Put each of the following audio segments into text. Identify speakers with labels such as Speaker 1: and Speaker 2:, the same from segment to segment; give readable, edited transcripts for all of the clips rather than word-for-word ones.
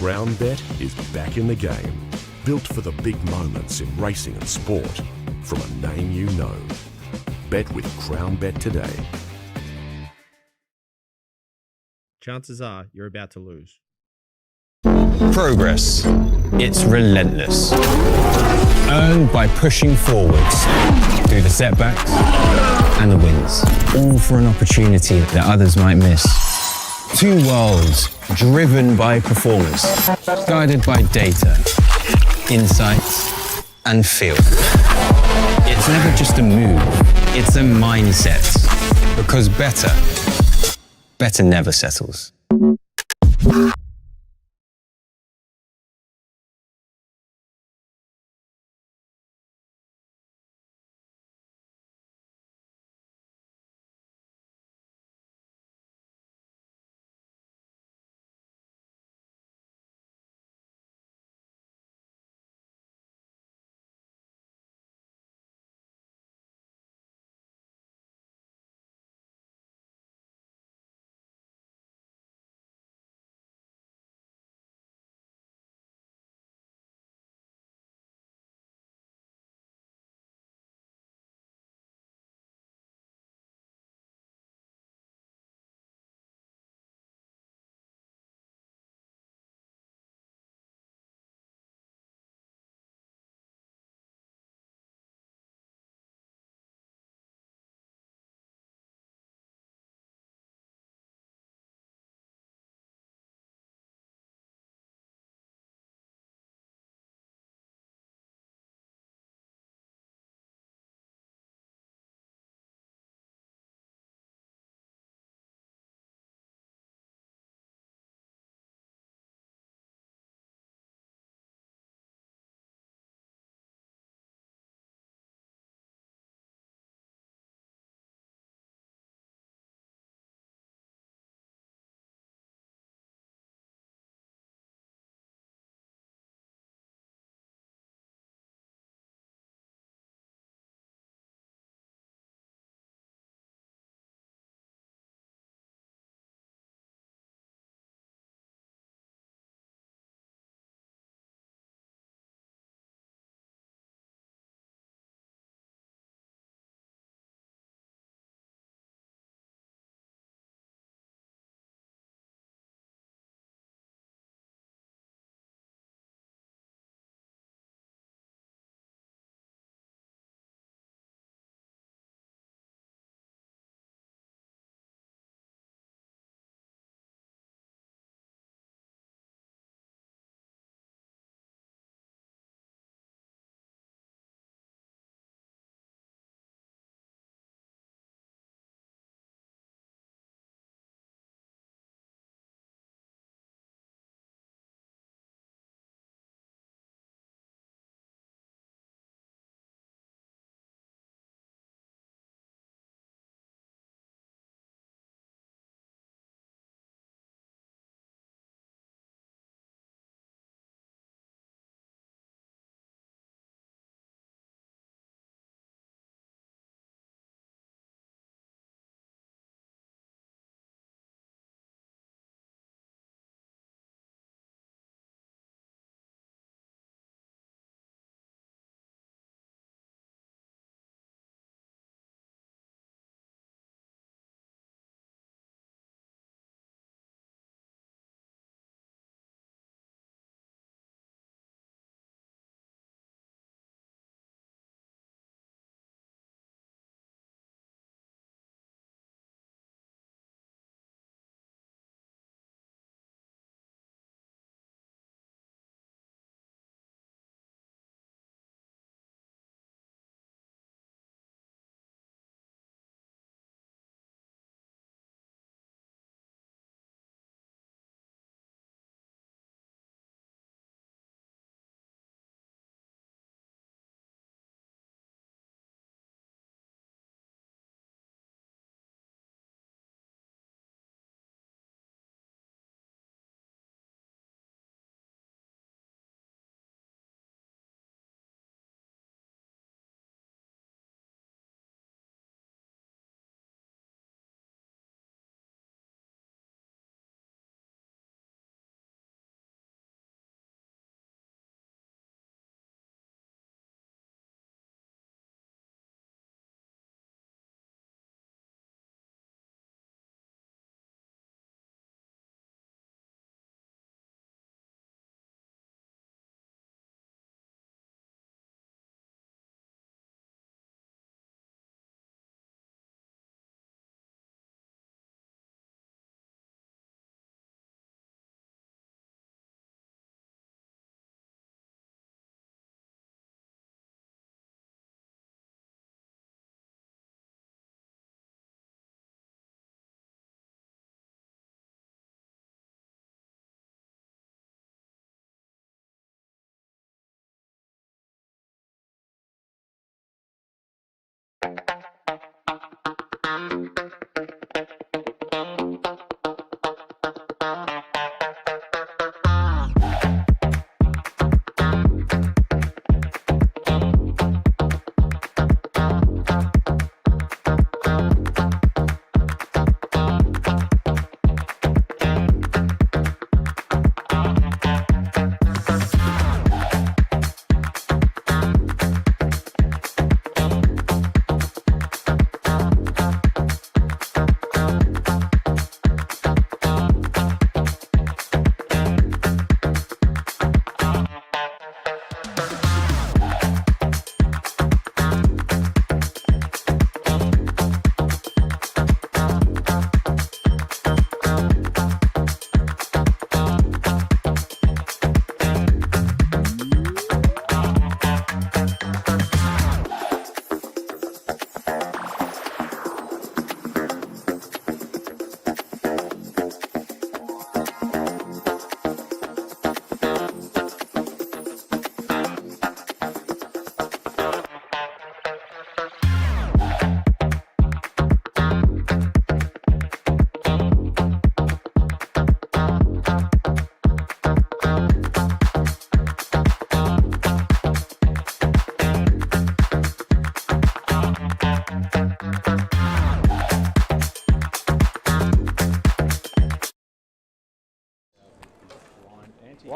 Speaker 1: Crown Bet is back in the game, built for the big moments in racing and sport, from a name you know. Bet with Crown Bet today.
Speaker 2: Chances are you're about to lose.
Speaker 3: Progress. It's relentless. Earned by pushing forwards through the setbacks and the wins, all for an opportunity that others might miss. Two worlds driven by performance, guided by data, insights, and feel. It's never just a move, it's a mindset. Because better never settles.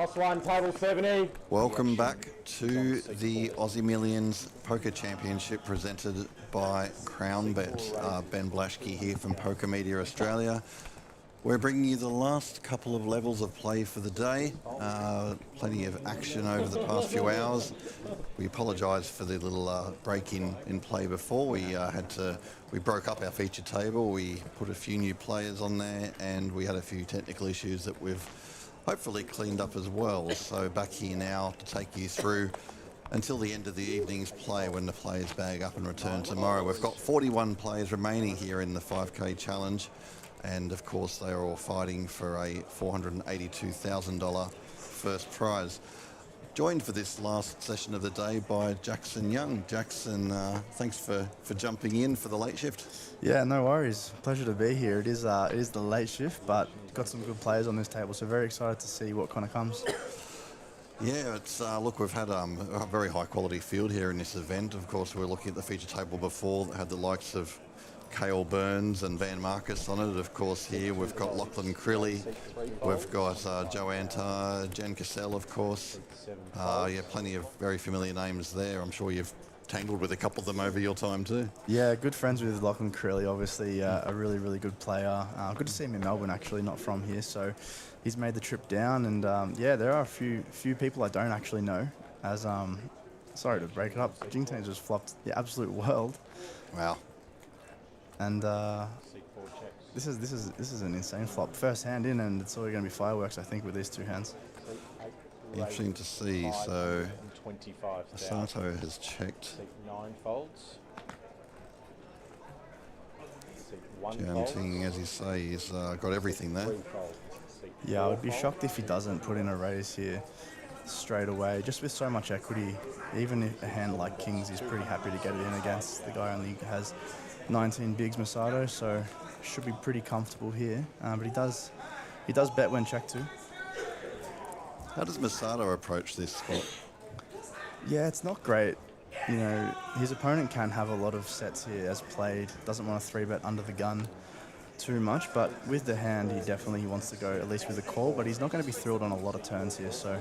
Speaker 4: Last one, table 70.
Speaker 5: Welcome back to the Aussie Millions Poker Championship presented by CrownBet. Ben Blashke here from Poker Media Australia. We're bringing you the last couple of levels of play for the day. Plenty of action over the past few hours. We apologise for the little break in play before. We broke up our feature table. We put a few new players on there, and we had a few technical issues that we've hopefully cleaned up as well. So back here now to take you through until the end of the evening's play when the players bag up and return tomorrow. We've got 41 players remaining here in the 5K challenge, and of course they are all fighting for a $482,000 first prize. Joined for this last session of the day by Jackson Young. Jackson, thanks for jumping in for the late shift.
Speaker 6: Yeah, no worries. Pleasure to be here. It is the late shift, but got some good players on this table, so very excited to see what kind of comes.
Speaker 5: Yeah, it's look, we've had a very high quality field here in this event. Of course, we were looking at the feature table before that had the likes of Cale Burns and Van Marcus on it. Of course, here we've got Lachlan Crilly, we've got Joe Antar, Jen Cassell, of course. Yeah, plenty of very familiar names there. I'm sure you've tangled with a couple of them over your time too.
Speaker 6: Yeah, good friends with Lachlan Crilly, obviously a really, really good player. Good to see him in Melbourne, actually, not from here, so he's made the trip down. And yeah, there are a few people I don't actually know, as sorry to break it up, Jingtang's just flopped the absolute world.
Speaker 5: Wow.
Speaker 6: And this is an insane flop. First hand in, and it's all going to be fireworks, I think, with these two hands.
Speaker 5: Interesting to see. So Sato has checked.
Speaker 4: 9 folds.
Speaker 5: Counting, as you say, he's got everything there.
Speaker 6: Yeah, I would be shocked if he doesn't put in a raise here straight away. Just with so much equity, even if a hand like Kings, he's pretty happy to get it in against. The guy only has 19 bigs Masato, so should be pretty comfortable here. But he does bet when checked too.
Speaker 5: How does Masato approach this spot?
Speaker 6: Yeah, it's not great. You know, his opponent can have a lot of sets here as played. Doesn't want to 3-bet under the gun too much, but with the hand, he definitely wants to go at least with a call, but he's not going to be thrilled on a lot of turns here, so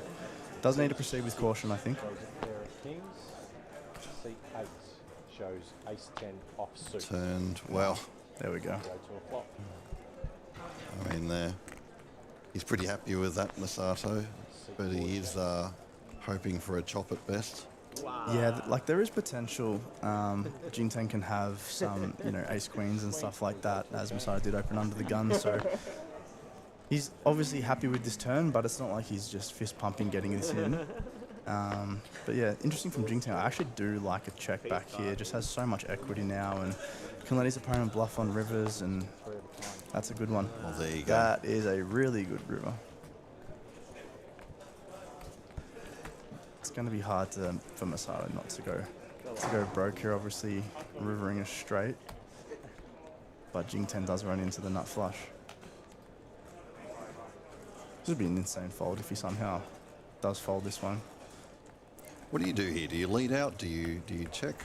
Speaker 6: does need to proceed with caution, I think.
Speaker 4: C8 shows ace-10 offsuit.
Speaker 5: Turned well.
Speaker 6: There we go.
Speaker 5: I mean, he's pretty happy with that, Masato, but he is hoping for a chop at best.
Speaker 6: Yeah, like there is potential. Jingtang can have some, ace queens and stuff like that, as Masato did open under the gun. So he's obviously happy with this turn, but it's not like he's just fist pumping getting this in. But yeah, interesting from Jingtang. I actually do like a check back here. Just has so much equity now and can let his opponent bluff on rivers, and that's a good one.
Speaker 5: Well, there you go.
Speaker 6: That is a really good river. It's going to be hard for Masato not to go broke here. Obviously, rivering is straight. but Jing 10 does run into the nut flush. This would be an insane fold if he somehow does fold this one.
Speaker 5: What do you do here? Do you lead out? Do you check?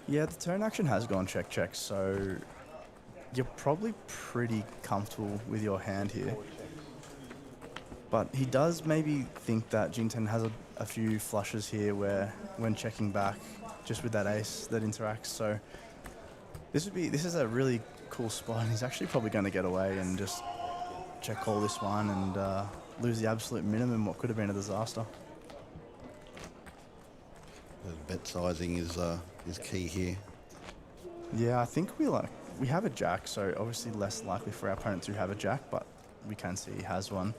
Speaker 6: Yeah, the turn action has gone check, check, so you're probably pretty comfortable with your hand here. But he does maybe think that Jing 10 has a few flushes here where, when checking back, just with that ace that interacts. So this is a really cool spot. He's actually probably going to get away and just check call this one and lose the absolute minimum, what could have been a disaster.
Speaker 5: The bet sizing is key here.
Speaker 6: Yeah, I think we have a jack, so obviously less likely for our opponent to have a jack, but we can see he has one.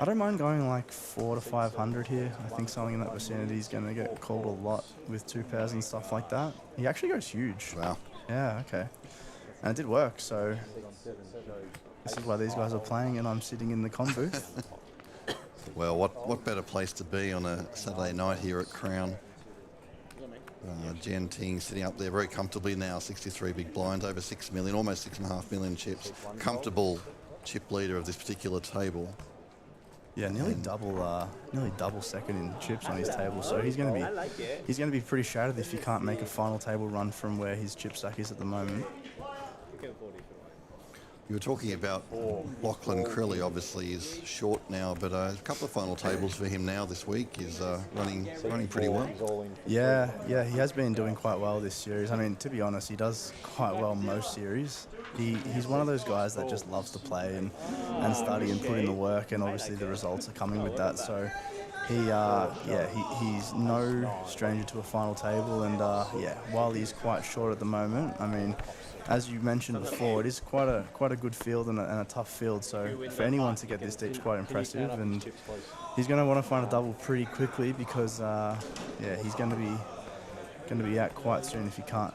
Speaker 6: I don't mind going like 400 to 500 here. I think something in that vicinity is going to get called a lot with 2 pairs and stuff like that. He actually goes huge.
Speaker 5: Wow.
Speaker 6: Yeah, okay. And it did work, so this is why these guys are playing and I'm sitting in the con booth.
Speaker 5: Well, what better place to be on a Saturday night here at Crown? Jen Ting sitting up there very comfortably now, 63 big blinds, over 6 million, almost 6.5 million chips. Comfortable chip leader of this particular table.
Speaker 6: Yeah, nearly double second in chips on his table. So he's going to be pretty shattered if he can't make a final table run from where his chip stack is at the moment.
Speaker 5: You were talking about Lachlan Crilly, obviously is short now, but a couple of final tables for him now this week is running pretty well.
Speaker 6: Yeah, he has been doing quite well this series. I mean, to be honest, he does quite well most series. He's one of those guys that just loves to play and study and put in the work, and obviously the results are coming with that. So he's no stranger to a final table, and while he's quite short at the moment, I mean, as you mentioned before, it is quite a good field and a tough field. So for anyone to get this deep is quite impressive, and he's going to want to find a double pretty quickly because he's going to be out quite soon if he can't.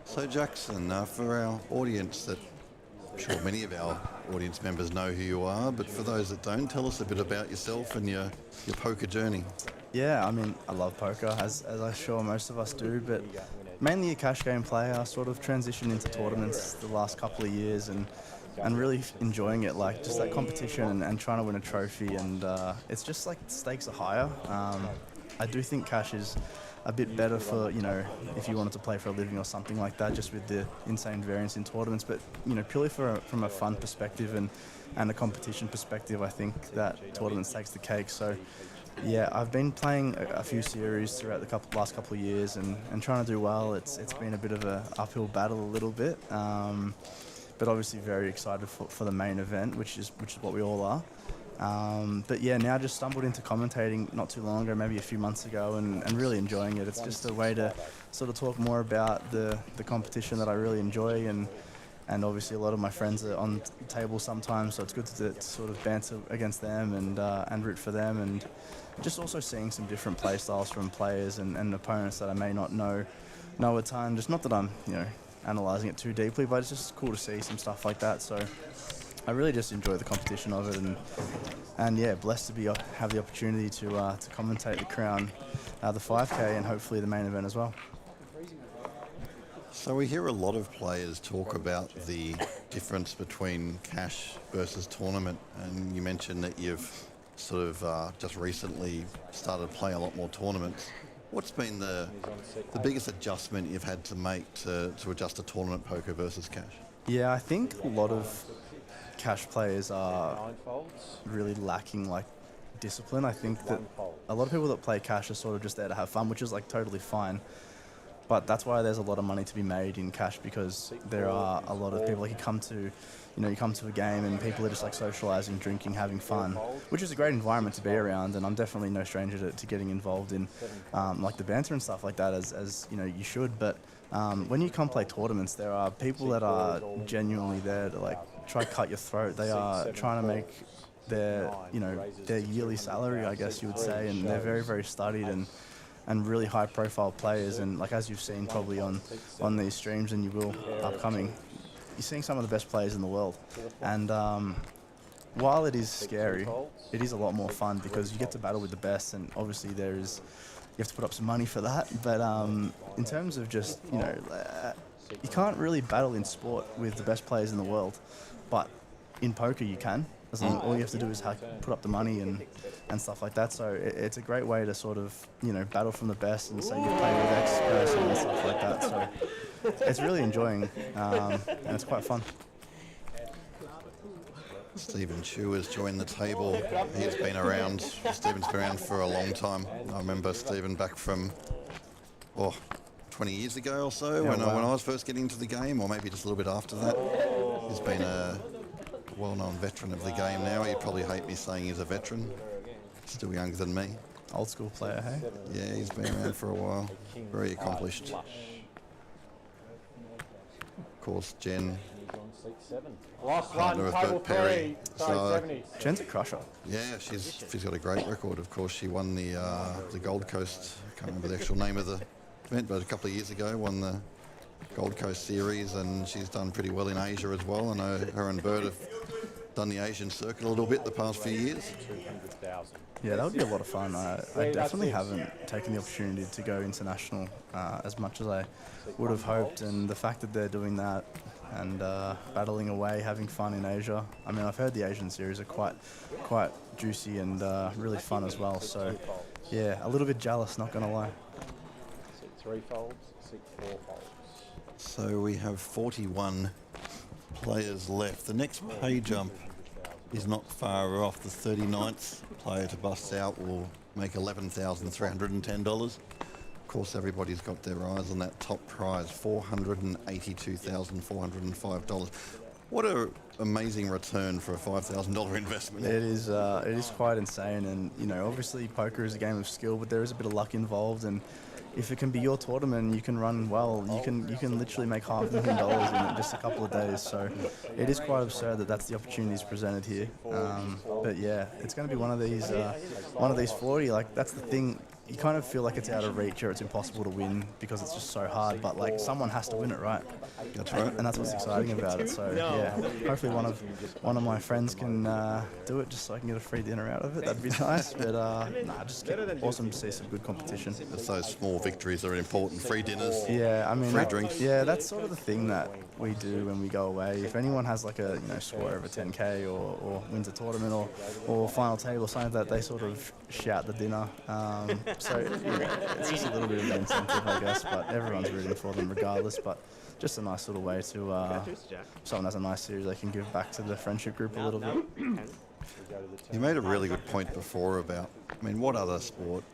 Speaker 5: So Jackson, for our audience that I'm sure many of our audience members know who you are, but for those that don't, tell us a bit about yourself and your poker journey.
Speaker 6: Yeah, I mean, I love poker, as I'm sure most of us do, but mainly a cash game player. I sort of transitioned into tournaments the last couple of years and really enjoying it, like just that competition and trying to win a trophy, and it's just like the stakes are higher. I do think cash is a bit better for, if you wanted to play for a living or something like that, just with the insane variance in tournaments, but, purely from a fun perspective and a competition perspective, I think that tournaments takes the cake. So yeah, I've been playing a few series throughout the last couple of years and trying to do well. It's been a bit of an uphill battle a little bit, but obviously very excited for the main event, which is what we all are. But yeah, now just stumbled into commentating not too long ago, maybe a few months ago, and really enjoying it. It's just a way to sort of talk more about the competition that I really enjoy, and obviously a lot of my friends are on the table sometimes, so it's good to sort of banter against them and root for them, and just also seeing some different play styles from players and opponents that I may not know a ton. Just not that I'm analysing it too deeply, but it's just cool to see some stuff like that. So I really just enjoy the competition of it, and yeah, blessed to have the opportunity to commentate the Crown, the 5K, and hopefully the main event as well.
Speaker 5: So we hear a lot of players talk about the difference between cash versus tournament, and you mentioned that you've sort of just recently started playing a lot more tournaments. What's been the biggest adjustment you've had to make to adjust to tournament poker versus cash? Yeah,
Speaker 6: I think a lot of cash players are really lacking discipline. I think that a lot of people that play cash are sort of just there to have fun, which is totally fine. But that's why there's a lot of money to be made in cash, because there are a lot of people you come to a game and people are just socializing, drinking, having fun, which is a great environment to be around. And I'm definitely no stranger to getting involved in the banter and stuff like that, as you should. But when you come play tournaments, there are people that are genuinely there to try to cut your throat. They are trying to make their yearly salary, I guess you would say, and they're very, very studied and really high profile players, and as you've seen probably on these streams, and you will upcoming, you're seeing some of the best players in the world. And while it is scary, it is a lot more fun because you get to battle with the best, and obviously there is have to put up some money for that. But in terms of just, you can't really battle in sport with the best players in the world, but in poker you can. As long all you have to do is put up the money and stuff like that. So it's a great way to sort of, battle from the best and say you play with X person and stuff like that. So it's really enjoying, and it's quite fun.
Speaker 5: Stephen Chu has joined the table. He's been around. Stephen's been around for a long time. I remember Stephen back from, 20 years ago or so, when I was first getting into the game, or maybe just a little bit after that. He's been a well-known veteran of the game now. He'd probably hate me saying he's a veteran. Still younger than me.
Speaker 6: Old school player, hey?
Speaker 5: Yeah, he's been around for a while. Very accomplished. Of course, Jen.
Speaker 4: Last
Speaker 5: Partner
Speaker 4: one,
Speaker 5: of
Speaker 4: table
Speaker 5: Bert Perry.
Speaker 4: 3.
Speaker 5: So,
Speaker 4: 70.
Speaker 6: Jen's a crusher.
Speaker 5: yeah, she's got a great record. Of course, she won the Gold Coast. I can't remember the actual name of the event, but a couple of years ago won the Gold Coast Series, and she's done pretty well in Asia as well. I know her and Bert have done the Asian circuit a little bit the past few years.
Speaker 4: 200,000.
Speaker 6: Yeah, that would be a lot of fun. I definitely haven't taken the opportunity to go international as much as I would have hoped, and the fact that they're doing that and battling away, having fun in Asia. I mean, I've heard the Asian series are quite juicy and really fun as well. So, yeah, a little bit jealous, not gonna lie.
Speaker 4: 3 folds, 4 folds.
Speaker 5: So we have 41 players left. The next pay jump is not far off. The 39th player to bust out will make $11,310. Of course, everybody's got their eyes on that top prize, $482,405. What an amazing return for a $5,000 investment.
Speaker 6: It is quite insane, and obviously poker is a game of skill, but there is a bit of luck involved, and if it can be your tournament, you can run well. You can literally make $500,000 in just a couple of days. So it is quite absurd that that's the opportunities presented here. But yeah, it's going to be one of these 40. Like, that's the thing. You kind of feel like it's out of reach or it's impossible to win because it's just so hard. But like, someone has to win it, right?
Speaker 5: That's right.
Speaker 6: And that's what's exciting about it. So yeah, hopefully one of my friends can do it just so I can get a free dinner out of it. That'd be nice. But just awesome to see some good competition.
Speaker 5: Just those small victories are important. Free dinners.
Speaker 6: Yeah, I mean,
Speaker 5: free drinks.
Speaker 6: Yeah, that's sort of the thing that we do when we go away. If anyone has like a score over 10K or wins a tournament or final table or something like that, they sort of shout the dinner. So it's just a little bit of an incentive, I guess, but everyone's rooting for them regardless. But just a nice little way to, someone has a nice series, they can give back to the friendship group a little bit.
Speaker 5: You made a really good point before about, what other sport?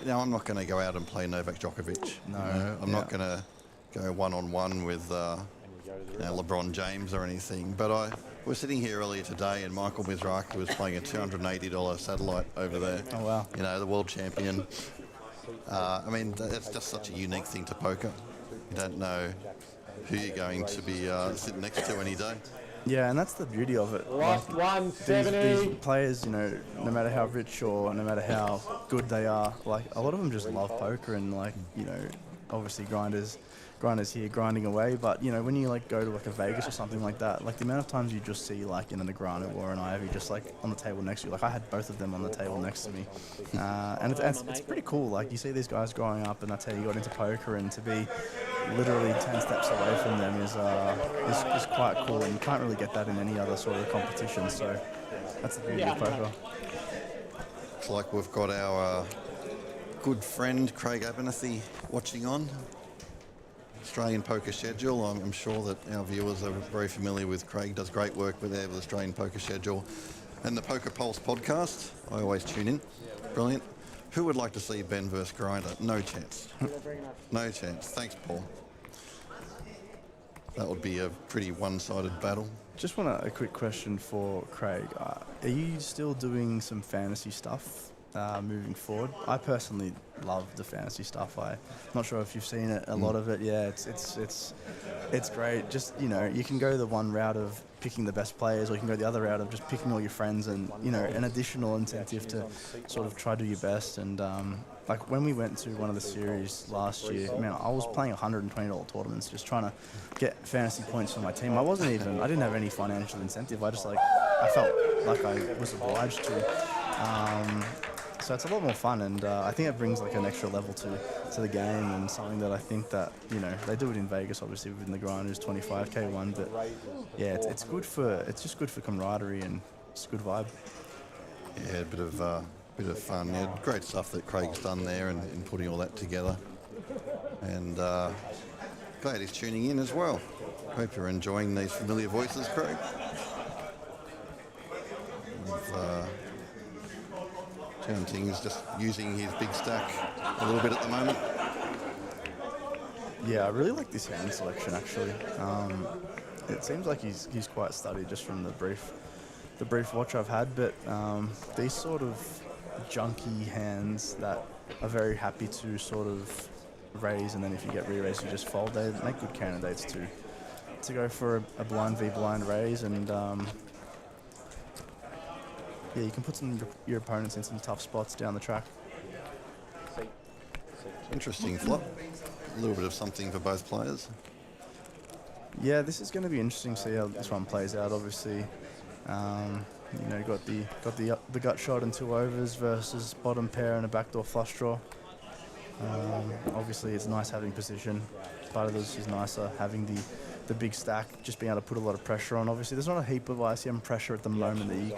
Speaker 5: Now, I'm not going to go out and play Novak Djokovic.
Speaker 6: No.
Speaker 5: I'm not going to go one-on-one with LeBron James or anything. But I was sitting here earlier today, and Michael Mizraki was playing a $280 satellite over there.
Speaker 6: Oh, wow.
Speaker 5: The world champion. That's just such a unique thing to poker. You don't know who you're going to be sitting next to any day.
Speaker 6: Yeah, and that's the beauty of it.
Speaker 4: Last one, 70.
Speaker 6: These players, no matter how rich or no matter how good they are, like, a lot of them just love poker and, obviously grinders here grinding away. But when you go to a Vegas or something like that, the amount of times you just see in a Negreanu or an Ivy just on the table next to you. I had both of them on the table next to me, and it's pretty cool. You see these guys growing up, and that's how you got into poker, and to be literally 10 steps away from them is quite cool, and you can't really get that in any other sort of competition. So that's the beauty of poker.
Speaker 5: Looks like we've got our good friend Craig Abernethy watching on. Australian Poker Schedule. I'm sure that our viewers are very familiar with Craig. Does great work with the Australian Poker Schedule and the Poker Pulse podcast. I always tune in. Brilliant. Who would like to see Ben versus Grinder? No chance. No chance. Thanks, Paul. That would be a pretty one-sided battle.
Speaker 6: Just want a quick question for Craig. Are you still doing some fantasy stuff moving forward? I personally love the fantasy stuff. I'm not sure if you've seen it, a lot of it. Yeah, it's great. Just you can go the one route of picking the best players, or you can go the other route of just picking all your friends, and an additional incentive to sort of try to do your best. And when we went to one of the series last year, I was playing $120 tournaments just trying to get fantasy points for my team. I didn't have any financial incentive. I felt like I was obliged to. So it's a lot more fun, and I think it brings like an extra level to the game, and something that I think that, you know, they do it in Vegas, obviously, within the grinders 25k one, but yeah, it's just good for camaraderie, and it's a good vibe.
Speaker 5: Yeah, a bit of fun. Yeah, great stuff that Craig's done there in putting all that together. And glad he's tuning in as well. Hope you're enjoying these familiar voices, Craig. Ting's just using his big stack a little bit at the moment.
Speaker 6: Yeah, I really like this hand selection actually. It seems like he's quite studied just from the brief watch I've had, but these sort of junky hands that are very happy to sort of raise, and then if you get re-raised you just fold, they make good candidates to go for a blind v blind raise, and yeah, you can put your opponents in some tough spots down the track.
Speaker 5: Interesting flop. A little bit of something for both players.
Speaker 6: Yeah, this is going to be interesting to see how this one plays out. Obviously, you know, got the gut shot and 2 overs versus bottom pair and a backdoor flush draw. Obviously, it's nice having position. Part of this is nicer having the big stack, just being able to put a lot of pressure on. Obviously, there's not a heap of ICM pressure at the moment that you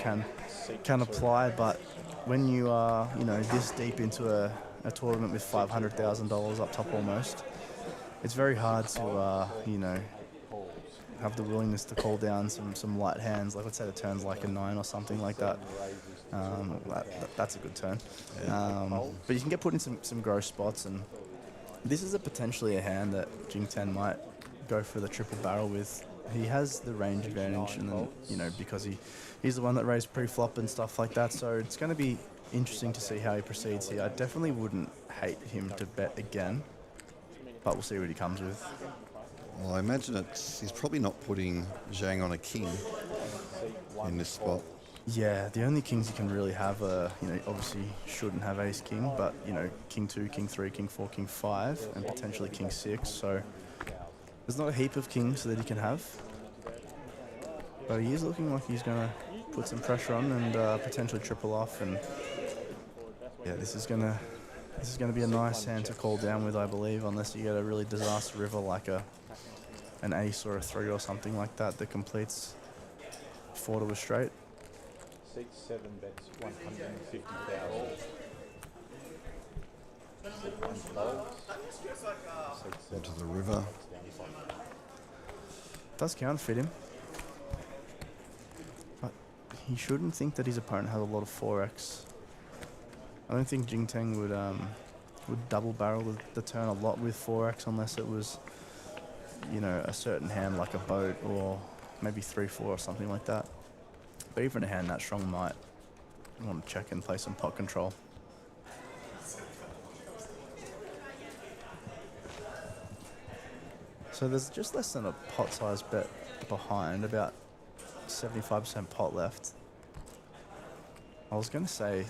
Speaker 6: can apply, but when you are, you know, this deep into a tournament with $500,000 up top almost, it's very hard to, you know, have the willingness to call down some light hands. Like, let's say the turn's like a 9 or something like that. That's a good turn. But you can get put in some gross spots, and this is potentially a hand that Jing Ten might go for the triple barrel with. He has the range advantage, and then, you know, because he's the one that raised pre-flop and stuff like that, so it's going to be interesting to see how he proceeds here. I definitely wouldn't hate him to bet again, but we'll see what he comes with.
Speaker 5: Well, I imagine he's probably not putting Zhang on a king in this spot.
Speaker 6: Yeah, the only kings you can really have are, you know, obviously shouldn't have ace king, but, you know, king 2, king 3, king 4, king 5, and potentially king 6. So there's not a heap of kings that he can have, but he is looking like he's going to put some pressure on and potentially triple off. And yeah, this is gonna be a nice hand to call down with, I believe, unless you get a really disaster river like an ace or a 3 or something like that that completes 4 to a straight.
Speaker 4: 6-7 bets 150,000. 6-1 folds. 6-7
Speaker 5: Into the river.
Speaker 6: Does counterfeit him, but he shouldn't think that his opponent has a lot of 4x. I don't think Jing Teng would double barrel the turn a lot with 4x unless it was, you know, a certain hand like a boat or maybe 3-4 or something like that. But even a hand that strong might want to check and play some pot control. So there's just less than a pot size bet behind, about 75% pot left. I was going to say,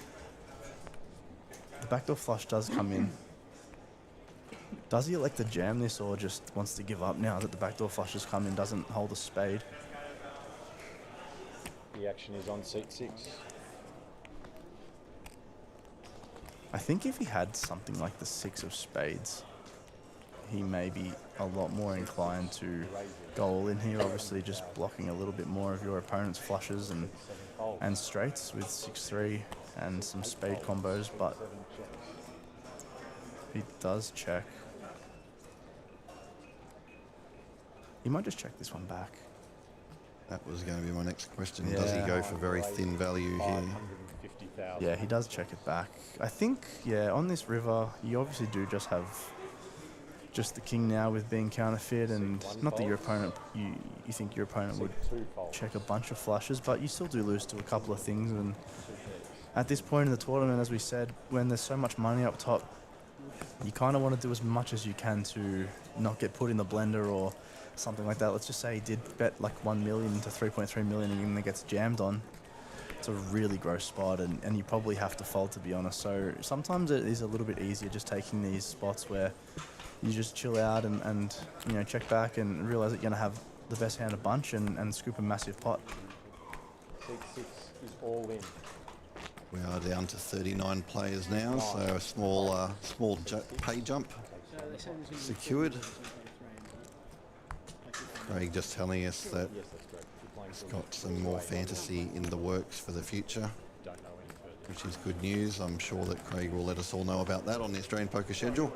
Speaker 6: the backdoor flush does come in. Does he elect to jam this, or just wants to give up now that the backdoor flush has come in, doesn't hold a spade?
Speaker 4: The action is on seat 6.
Speaker 6: I think if he had something like the 6 of spades, he may be a lot more inclined to go all in here, obviously just blocking a little bit more of your opponent's flushes and straights with 6-3 and some spade combos, but he does check. He might just check this one back.
Speaker 5: That was going to be my next question. Yeah. Does he go for very thin value here?
Speaker 6: Yeah, he does check it back. I think, yeah, on this river, you obviously do just have just the king now with being counterfeit, and not that your opponent, you think your opponent would check a bunch of flushes, but you still do lose to a couple of things. And at this point in the tournament, as we said, when there's so much money up top, you kind of want to do as much as you can to not get put in the blender or something like that. Let's just say he did bet like 1 million to 3.3 million and then gets jammed on. It's a really gross spot, and you probably have to fold, to be honest. So sometimes it is a little bit easier just taking these spots where you just chill out and you know, check back and realize that you're going to have the best hand a bunch and scoop a massive pot.
Speaker 4: Seat 6 is all in.
Speaker 5: We are down to 39 players now, so a small pay jump secured. Craig just telling us that he's got some more fantasy in the works for the future, which is good news. I'm sure that Craig will let us all know about that on the Australian Poker schedule.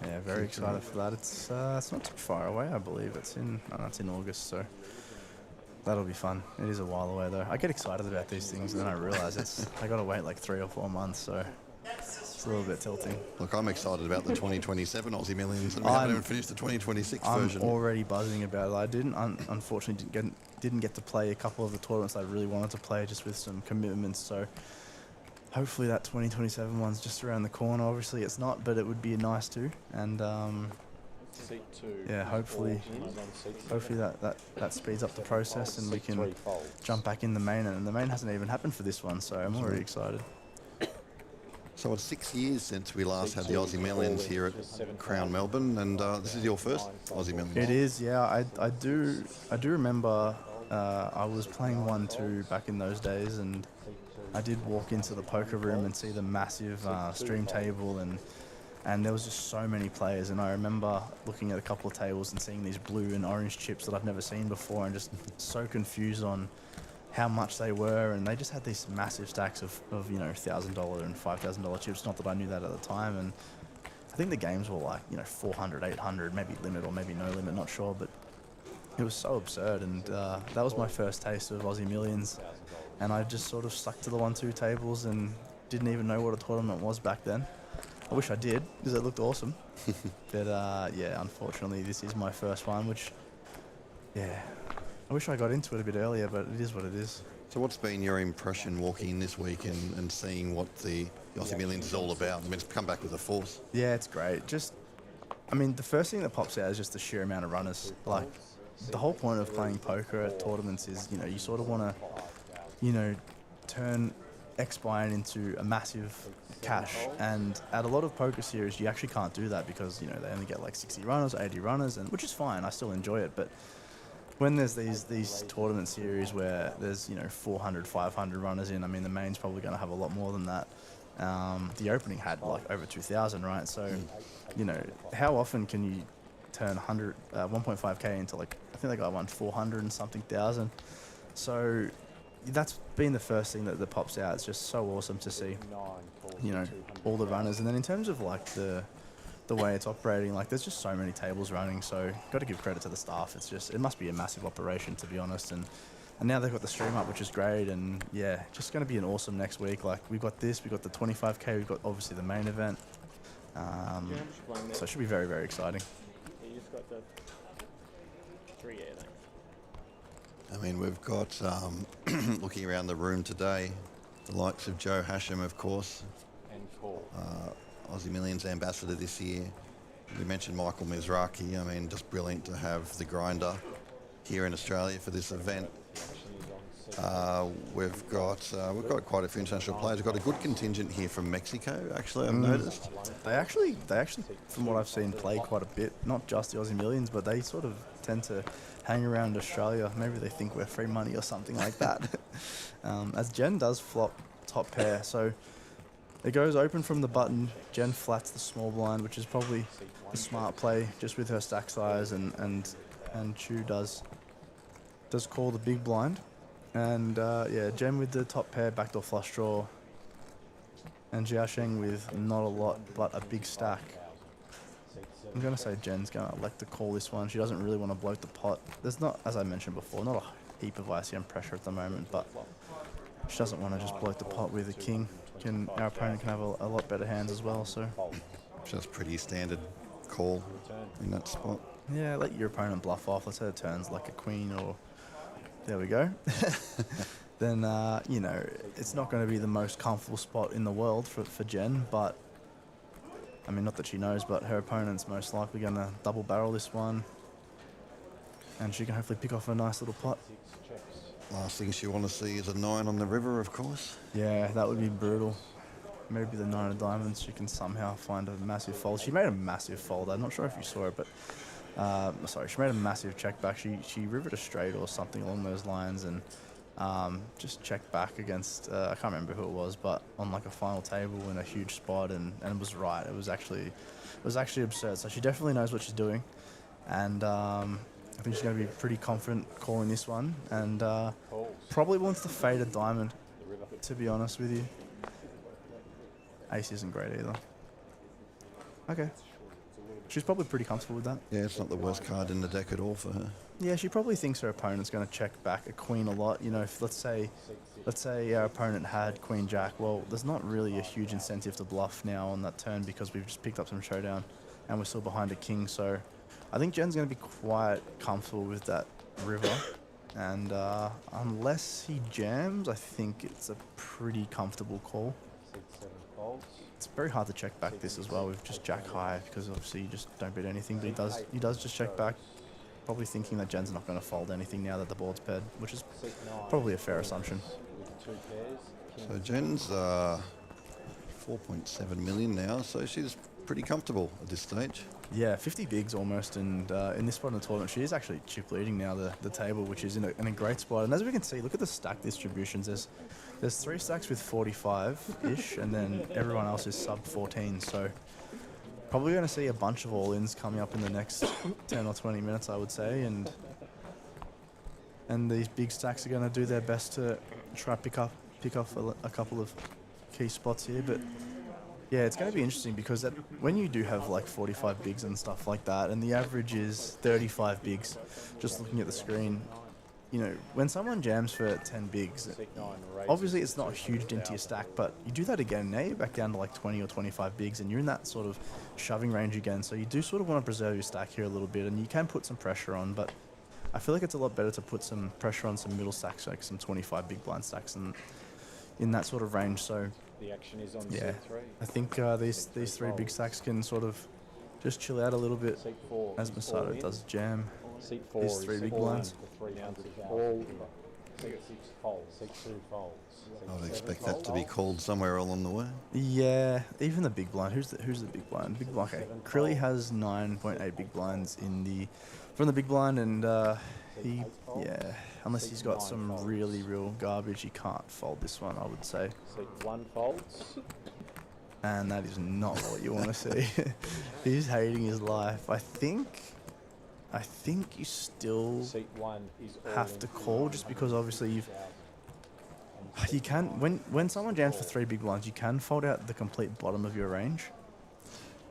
Speaker 6: Yeah, very excited for that. It's not too far away, I believe. It's in August, so that'll be fun. It is a while away though. I get excited about these things, and then I realise I got to wait like 3 or 4 months, so it's a little bit tilting.
Speaker 5: Look, I'm excited about the 2027 Aussie Millions, and we haven't even finished the 2026 version.
Speaker 6: I'm already buzzing about it. I unfortunately didn't get to play a couple of the tournaments I really wanted to play, just with some commitments. So hopefully that 2027 one's just around the corner. Obviously it's not, but it would be nice to. And yeah, hopefully that speeds up the process, and we can jump back in the main. And the main hasn't even happened for this one, so I'm already excited.
Speaker 5: So it's 6 years since we last had the Aussie Millions here at Crown Melbourne, and this is your first Aussie Millions.
Speaker 6: It is, yeah. I do remember I was playing 1-2 back in those days, and I did walk into the poker room and see the massive stream table, and there was just so many players. And I remember looking at a couple of tables and seeing these blue and orange chips that I've never seen before, and just so confused on how much they were. And they just had these massive stacks of $1,000 and $5,000 chips. Not that I knew that at the time. And I think the games were like 400, 800, maybe limit or maybe no limit, not sure, but it was so absurd. And that was my first taste of Aussie Millions, and I just sort of stuck to the 1-2 tables and didn't even know what a tournament was back then. I wish I did, because it looked awesome. But yeah, unfortunately this is my first one, which, yeah, I wish I got into it a bit earlier, but it is what it is.
Speaker 5: So what's been your impression walking in this week and seeing what the Aussie Millions is all about? I mean, it's come back with a force.
Speaker 6: Yeah, it's great. I mean, the first thing that pops out is just the sheer amount of runners. Like, the whole point of playing poker at tournaments is, you sort of want to, turn X buy-in into a massive cash. And at a lot of poker series, you actually can't do that, because, they only get like 60 runners, 80 runners, and which is fine. I still enjoy it. But when there's these tournament series where there's 400, 500 runners in, I mean, the main's probably going to have a lot more than that. The opening had like over 2,000, right? So, how often can you turn 1.5k into, like, I think they got 400 and something thousand. So that's been the first thing that pops out. It's just so awesome to see, all the runners. And then in terms of like the way it's operating, like, there's just so many tables running, so got to give credit to the staff. It must be a massive operation, to be honest. And now they've got the stream up, which is great. And yeah, just going to be an awesome next week. Like, we've got the 25k, we've got obviously the main event. So it should be very, very exciting.
Speaker 5: I mean, we've got, looking around the room today, the likes of Joe Hasham, of course, Aussie Millions ambassador this year. We mentioned Michael Mizraki. I mean, just brilliant to have the grinder here in Australia for this event. We've got quite a few international players. We've got a good contingent here from Mexico, actually, I've noticed.
Speaker 6: They actually, from what I've seen, play quite a bit. Not just the Aussie Millions, but they sort of tend to hang around Australia. Maybe they think we're free money or something like that. As Jen does flop top pair, so it goes open from the button. Jen flats the small blind, which is probably the smart play, just with her stack size, and Chu does call the big blind. And yeah, Jen with the top pair, backdoor flush draw, and Jiaxing with not a lot but a big stack. I'm going to say Jen's going to elect to call this one. She doesn't really want to bloat the pot. There's not, as I mentioned before, not a heap of ICM pressure at the moment, but she doesn't want to just bloat the pot with a king. Our opponent can have a lot better hands as well, so.
Speaker 5: Just pretty standard call in that spot.
Speaker 6: Yeah, let your opponent bluff off. Let's say it turns like a queen, or there we go. Then, it's not going to be the most comfortable spot in the world for Jen, but I mean, not that she knows, but her opponent's most likely going to double barrel this one, and she can hopefully pick off a nice little pot.
Speaker 5: Last thing she want to see is a 9 on the river, of course.
Speaker 6: Yeah, that would be brutal. Maybe the 9 of diamonds, she can somehow find a massive fold. She made a massive fold. I'm not sure if you saw it, but she made a massive check back. She rivered a straight or something along those lines, and just checked back against, I can't remember who it was, but on like a final table in a huge spot, and it was right. It was actually absurd. So she definitely knows what she's doing, and I think she's going to be pretty confident calling this one, and probably wants to fade a diamond, to be honest with you. Ace isn't great either. Okay. She's probably pretty comfortable with that.
Speaker 5: Yeah, it's not the worst card in the deck at all for her.
Speaker 6: Yeah, she probably thinks her opponent's going to check back a queen a lot. You know, if let's say our opponent had queen jack, well, there's not really a huge incentive to bluff now on that turn because we've just picked up some showdown and we're still behind a king. So I think Jen's going to be quite comfortable with that river. And unless he jams, I think it's a pretty comfortable call.
Speaker 4: 6-7 folds.
Speaker 6: It's very hard to check back this as well with just jack high because obviously you just don't beat anything, but he does just check back, probably thinking that Jen's not going to fold anything now that the board's paired, which is probably a fair assumption.
Speaker 4: With 2 pairs.
Speaker 5: So Jen's 4.7 million now, so she's pretty comfortable at this stage.
Speaker 6: Yeah, 50 bigs almost, and in this spot in the tournament, she is actually chip leading now the table, which is in a great spot. And as we can see, look at the stack distributions. There's 3 stacks with 45-ish, and then everyone else is sub 14. So probably going to see a bunch of all-ins coming up in the next 10 or 20 minutes, I would say, and these big stacks are going to do their best to try pick off a couple of key spots here, but. Yeah, it's going to be interesting because when you do have like 45 bigs and stuff like that, and the average is 35 bigs, just looking at the screen, you know, when someone jams for 10 bigs, obviously it's not a huge dent to your stack, but you do that again, now you're back down to like 20 or 25 bigs, and you're in that sort of shoving range again, so you do sort of want to preserve your stack here a little bit, and you can put some pressure on, but I feel like it's a lot better to put some pressure on some middle stacks, like some 25 big blind stacks, and in that sort of range, so...
Speaker 4: The action is on
Speaker 6: yeah,
Speaker 4: C3.
Speaker 6: I think these 3 big stacks can sort of just chill out a little bit
Speaker 4: C4
Speaker 6: as
Speaker 4: is all
Speaker 6: Masato
Speaker 4: in.
Speaker 6: does jam.
Speaker 4: C4
Speaker 6: These
Speaker 4: is
Speaker 6: 3 big
Speaker 4: all
Speaker 6: blinds.
Speaker 4: in for 300,000. C6 folds. C2 folds.
Speaker 5: I would
Speaker 4: C7
Speaker 5: expect that to be
Speaker 4: folds.
Speaker 5: called somewhere along the way.
Speaker 6: Yeah, even the big blind. Who's the big blind? Big blind. Okay, Krilly has 9.8 big blinds from the big blind, and unless he's got some really real garbage, he can't fold this one, I would say.
Speaker 4: C1 folds.
Speaker 6: And that is not what you want to see. He's hating his life. I think you still
Speaker 4: C1 is all
Speaker 6: have
Speaker 4: in
Speaker 6: to
Speaker 4: for
Speaker 6: call just because obviously you can when someone jams for 3 big blinds, you can fold out the complete bottom of your range.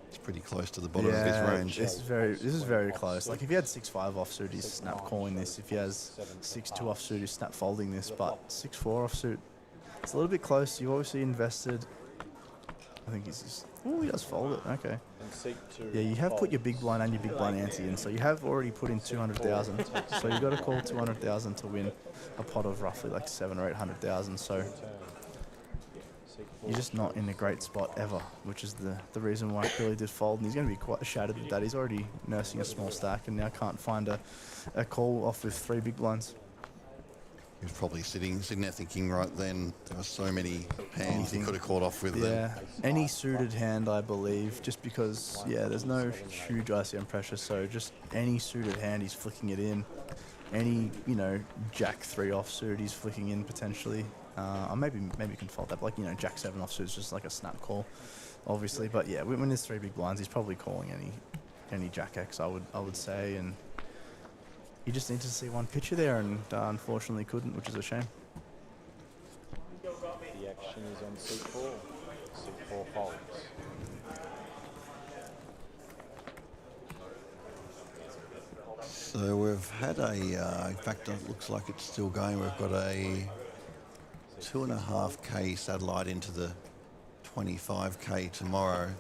Speaker 5: It's pretty close to the bottom of his range.
Speaker 6: This is very close. Like if he had 6-5 offsuit, he's snap calling this. If he has 6-2 offsuit, he's snap folding this. But 6-4 offsuit, it's a little bit close. You obviously invested. I think he's just. Oh, he does fold it. Okay.
Speaker 4: And C2
Speaker 6: Yeah, you have put your
Speaker 4: folds.
Speaker 6: big blind and your big blind ante in, so you have already put in 200,000. So you got to call 200,000 to win a pot of roughly like 700,000 or 800,000. So you're just not in a great spot ever, which is the reason why Billy did fold, and he's going to be quite shattered with that. He's already nursing a small stack and now can't find a call off with 3 big blinds.
Speaker 5: He was probably sitting there thinking, right then, there were so many hands he could have caught off with
Speaker 6: Yeah,
Speaker 5: them.
Speaker 6: any suited hand, I believe, just because, yeah, there's no huge ICM pressure, so just any suited hand, he's flicking it in. Any, Jack 3 offsuit, he's flicking in potentially. Or maybe you can fold that, but like, Jack 7 offsuit is just like a snap call, obviously. But yeah, when there's 3 big blinds, he's probably calling any Jack X, I would say, and you just need to see one picture there, and unfortunately couldn't, which is a shame.
Speaker 4: The action is on C4. C4 folds.
Speaker 5: So we've had in fact, it looks like it's still going. We've got a 2.5K satellite into the 25K tomorrow.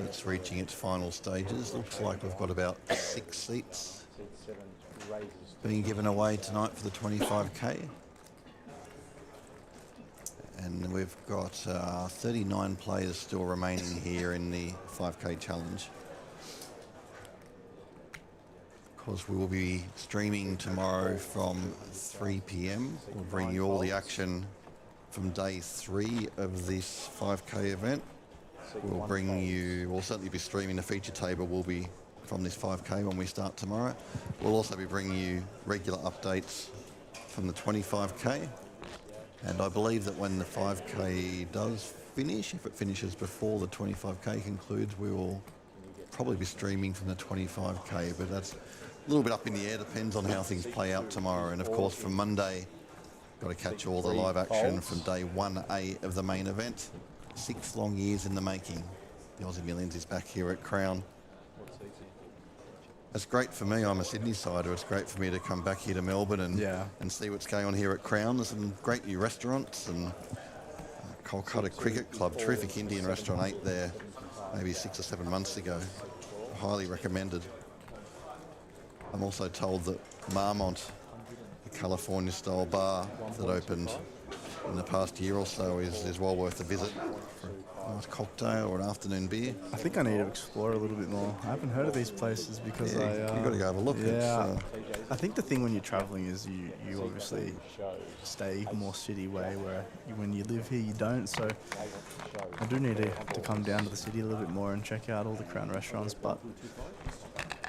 Speaker 5: That's reaching its final stages. Looks like we've got about 6 seats
Speaker 4: C7 raises.
Speaker 5: being given away tonight for the 25K. And we've got 39 players still remaining here in the 5K challenge. Of course, we will be streaming tomorrow from 3 p.m. We'll bring you all the action from day 3 of this 5K event. We'll certainly be streaming the feature table will be from this 5K when we start tomorrow. We'll also be bringing you regular updates from the 25k. And I believe that when the 5k does finish, if it finishes before the 25k concludes, we will probably be streaming from the 25k, but that's a little bit up in the air, depends on how things play out tomorrow. And of course from Monday, got to catch all the live action from day 1A of the main event. 6 long years in the making. The Aussie Millions is back here at Crown. It's great for me. I'm a Sydney sider. It's great for me to come back here to Melbourne and see what's going on here at Crown. There's some great new restaurants and Kolkata Cricket Club, terrific Indian restaurant, ate there maybe 6 or 7 months ago. Highly recommended. I'm also told that Marmont, the California style bar that opened in the past year or so, is well worth a visit for a nice cocktail or an afternoon beer.
Speaker 6: I think I need to explore a little bit more. I haven't heard of these places because
Speaker 5: You've got to go have a look.
Speaker 6: Yeah, I think the thing when you're travelling is you obviously stay more city way, where when you live here you don't. So I do need to come down to the city a little bit more and check out all the Crown restaurants. But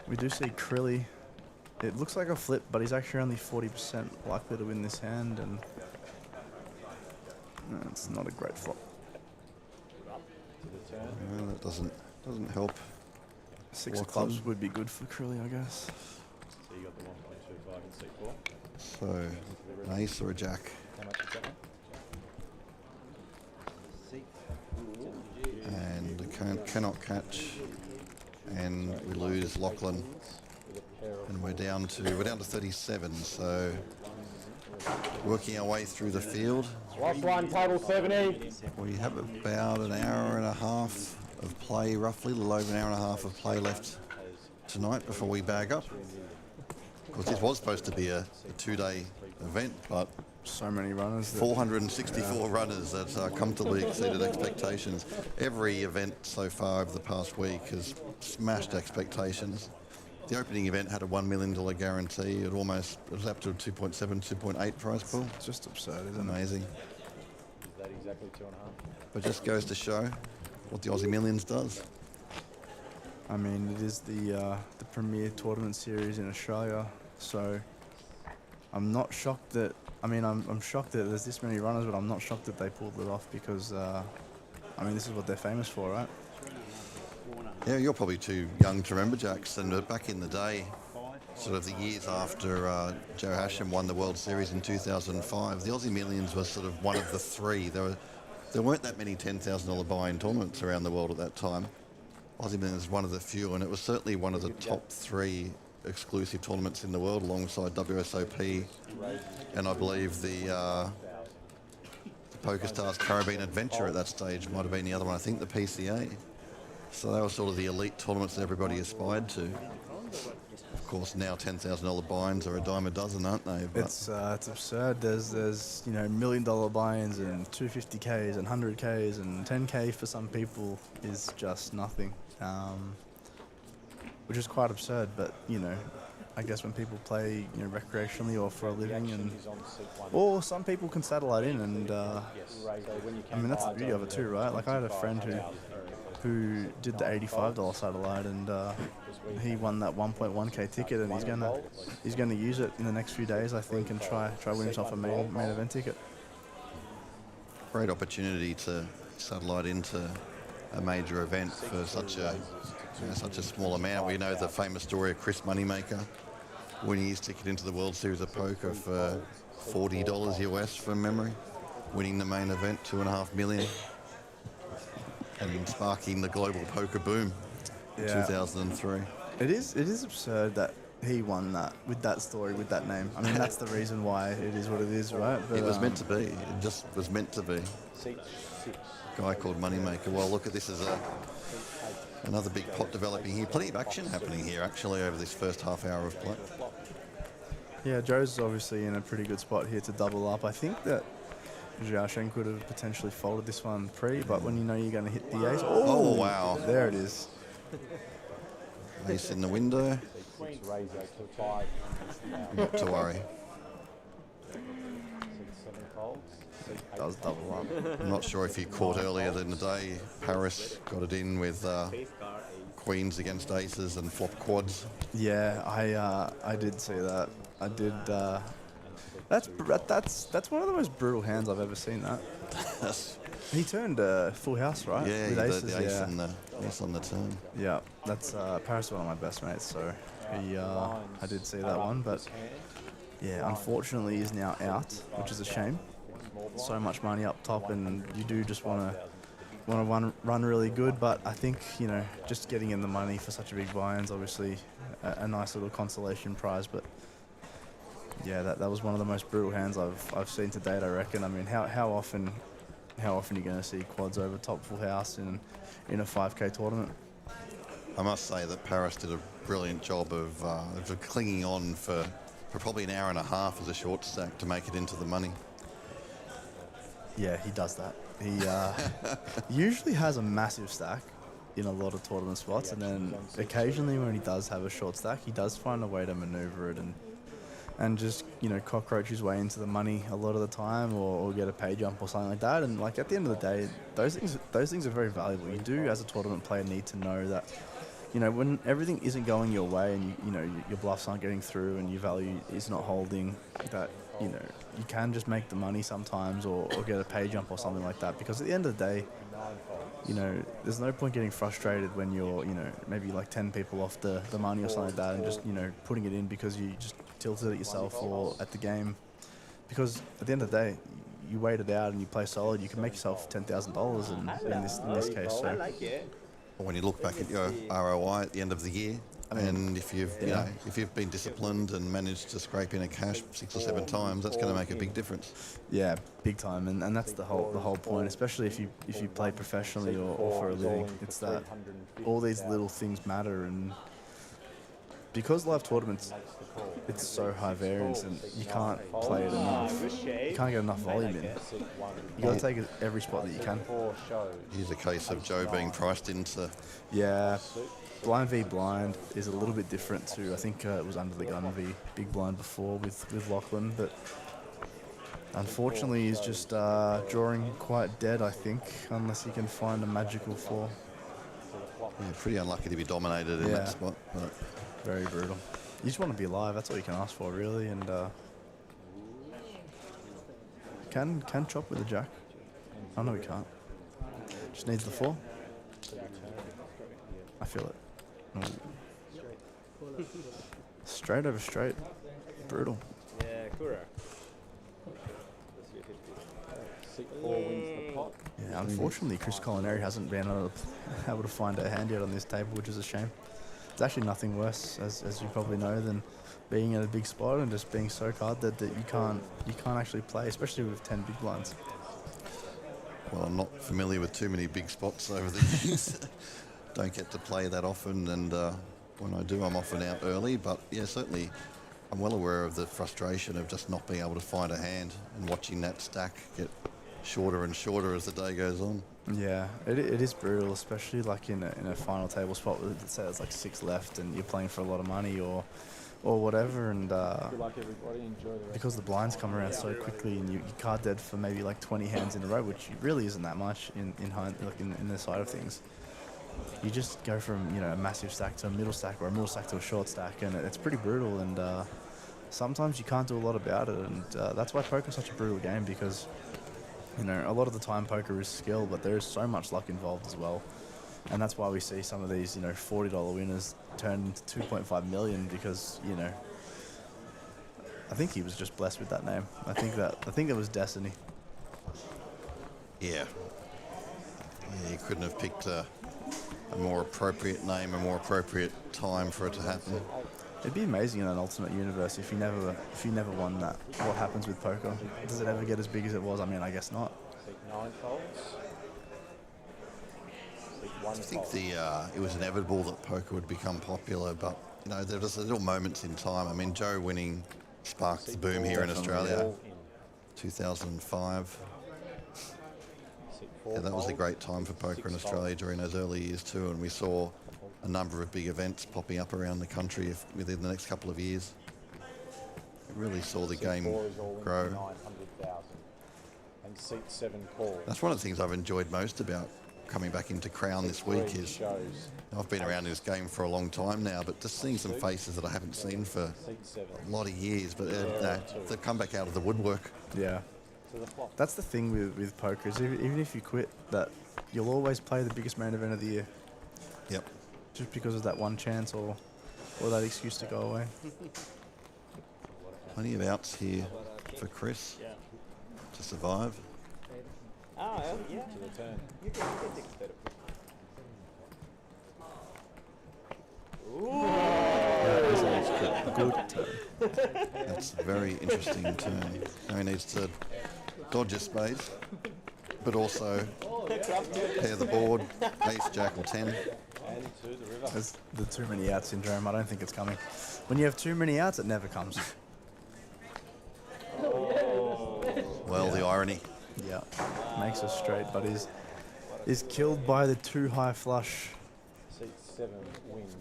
Speaker 6: we do see Krilly. It looks like a flip, but he's actually only 40% likely to win this hand, and no, it's not a great flop.
Speaker 5: Well, that doesn't help.
Speaker 6: 6 of clubs would be good for Krilly, I guess.
Speaker 4: So you got the 1.25 in seat 4.
Speaker 5: So, an ace or a jack.
Speaker 4: How much is that one?
Speaker 5: And the cannot catch, and we lose Lachlan, and we're down to 37. So working our way through the field.
Speaker 4: Last one, table 70.
Speaker 5: We have about an hour and a half of play, roughly, a little over an hour and a half of play left tonight before we bag up. Of course, this was supposed to be a 2-day event, but
Speaker 6: So many runners.
Speaker 5: 464 runners that comfortably exceeded expectations. Every event so far over the past week has smashed expectations. The opening event had a $1 million guarantee. It was up to a 2.7, 2.8 prize pool.
Speaker 6: It's just absurd, isn't it?
Speaker 5: Amazing.
Speaker 4: Is that exactly 2.5?
Speaker 5: But just goes to show what the Aussie Millions does.
Speaker 6: I mean, it is the premier tournament series in Australia, so I'm not shocked that. I mean, I'm shocked that there's this many runners, but I'm not shocked that they pulled it off because, I mean, this is what they're famous for, right?
Speaker 5: Yeah, you're probably too young to remember, Jackson, but back in the day, sort of the years after Joe Hasham won the World Series in 2005, the Aussie Millions was sort of one of the three. There weren't that many $10,000 buy-in tournaments around the world at that time. Aussie Millions was one of the few, and it was certainly one of the top 3 exclusive tournaments in the world, alongside WSOP, and I believe the PokerStars Caribbean Adventure at that stage might have been the other one. I think the PCA. So they were sort of the elite tournaments that everybody aspired to. Of course, now $10,000 buy-ins are a dime a dozen, aren't they? But
Speaker 6: It's absurd. There's $1 million buy-ins and 250Ks and 100Ks and 10K for some people is just nothing, which is quite absurd. But I guess when people play recreationally or for a living, or some people can satellite in, and I mean that's the beauty of it too, right? Like I had a friend who did the $85 satellite, and he won that 1.1k ticket, and he's gonna use it in the next few days, I think, and try win himself a main event ticket.
Speaker 5: great opportunity to satellite into a major event for such a small amount. We know the famous story of Chris Moneymaker winning his ticket into the World Series of Poker for $40 US from memory, winning the main event, $2.5 million. And sparking the global poker boom in 2003.
Speaker 6: It is absurd that he won that with that story, with that name. I mean, that's the reason why it is what it is, right? But,
Speaker 5: It was meant to be. It just was meant to be. Guy called Moneymaker. Well, look at this as another big pot developing here. Plenty of action happening here, actually, over this first half hour of play.
Speaker 6: Yeah, Joe's obviously in a pretty good spot here to double up. I think that Zhao could have potentially folded this one pre, but when you know you're going to hit the ace...
Speaker 5: Oh, wow.
Speaker 6: There it is.
Speaker 5: Ace in the window. Not to worry.
Speaker 6: Does double up.
Speaker 5: I'm not sure if you caught earlier in the day, Paris got it in with queens against aces and flop quads.
Speaker 6: Yeah, I did see that. I did. That's one of the most brutal hands I've ever seen. That he turned full house, right?
Speaker 5: Yeah,
Speaker 6: with aces.
Speaker 5: the ace and the ace on the turn.
Speaker 6: Yeah, that's Paris, one of my best mates. So he, I did see that one, but yeah, unfortunately, he's now out, which is a shame. So much money up top, and you do just want to run really good. But I think just getting in the money for such a big buy-in's obviously a nice little consolation prize. But yeah, that was one of the most brutal hands I've seen to date, I reckon. I mean, how often are you going to see quads over top full house in a 5K tournament?
Speaker 5: I must say that Paris did a brilliant job of clinging on for probably an hour and a half as a short stack to make it into the money.
Speaker 6: Yeah, he does that. He usually has a massive stack in a lot of tournament spots, and then occasionally when he does have a short stack, he does find a way to maneuver it and just cockroach his way into the money a lot of the time, or get a pay jump or something like that. And like at the end of the day, those things are very valuable. You do, as a tournament player, need to know that when everything isn't going your way and your bluffs aren't getting through and your value is not holding, that you can just make the money sometimes, or get a pay jump or something like that. Because at the end of the day, there's no point getting frustrated when you're maybe like 10 people off the money or something like that, and just putting it in because you just tilted it yourself or at the game. Because at the end of the day, you wait it out and you play solid, you can make yourself $10,000 in this case. So
Speaker 5: When you look back at your ROI at the end of the year, and if you've been disciplined and managed to scrape in a cash 6 or 7 times, that's going to make a big difference.
Speaker 6: Yeah, big time, and that's the whole point. Especially if you play professionally or for a living, it's that all these little things matter. And because live tournaments, it's so high variance, and you can't play it enough. You can't get enough volume in. You got to take every spot that you can.
Speaker 5: Here's a case of Joe being priced into.
Speaker 6: Yeah. Blind v blind is a little bit different too. I think it was under the gun v big blind before with Lachlan, but unfortunately he's just drawing quite dead, I think, unless he can find a magical 4.
Speaker 5: Yeah, pretty unlucky to be dominated in that spot. But
Speaker 6: very brutal. You just want to be alive. That's all you can ask for, really. And can chop with a jack. Oh no, he can't. Just needs the 4. I feel it. Straight over straight. Brutal.
Speaker 4: Yeah, Kura.
Speaker 6: Yeah, unfortunately, Chris Culinary hasn't been able to find a hand yet on this table, which is a shame. It's actually nothing worse, as you probably know, than being at a big spot and just being so card that you can't actually play, especially with 10 big blinds.
Speaker 5: Well, I'm not familiar with too many big spots over the years. Don't get to play that often, and when I do, I'm often out early. But yeah, certainly I'm well aware of the frustration of just not being able to find a hand and watching that stack get shorter and shorter as the day goes on.
Speaker 6: Yeah, it is brutal, especially like in a final table spot where let's say there's like 6 left and you're playing for a lot of money or whatever, and because the blinds come around so quickly and you card dead for maybe like 20 hands in a row, which really isn't that much in the side of things. You just go from a massive stack to a middle stack, or a middle stack to a short stack, and it's pretty brutal. And sometimes you can't do a lot about it, and that's why poker's such a brutal game, because a lot of the time poker is skill, but there is so much luck involved as well. And that's why we see some of these $40 winners turn into 2.5 million, because I think he was just blessed with that name. I think it was destiny.
Speaker 5: Yeah, you couldn't have picked a more appropriate name, a more appropriate time for it to happen.
Speaker 6: It'd be amazing in an alternate universe if you never won that. What happens with poker? Does it ever get as big as it was? I mean, I guess not.
Speaker 5: I think it was inevitable that poker would become popular, but there was little moments in time. I mean, Joe winning sparked the boom here in Australia, 2005. Yeah, that was a great time for poker in Australia during those early years too, and we saw a number of big events popping up around the country within the next couple of years. It really saw the game grow. That's one of the things I've enjoyed most about coming back into Crown this week is I've been around this game for a long time now, but just seeing some faces that I haven't seen for a lot of years, but they've come back out of the woodwork.
Speaker 6: Yeah. That's the thing with poker is even if you quit, that you'll always play the biggest main event of the year.
Speaker 5: Yep.
Speaker 6: Just because of that one chance or that excuse to go away.
Speaker 5: Plenty of outs here for Chris to survive.
Speaker 6: Good turn.
Speaker 5: That's a very interesting turn. Now he needs to dodge a spade, but also pair the board, ace, jack or 10.
Speaker 6: There's the too many outs syndrome. I don't think it's coming. When you have too many outs, it never comes.
Speaker 5: Well, the irony.
Speaker 6: Yeah, makes us straight, but is killed by the too high flush.
Speaker 4: Seat 7 wins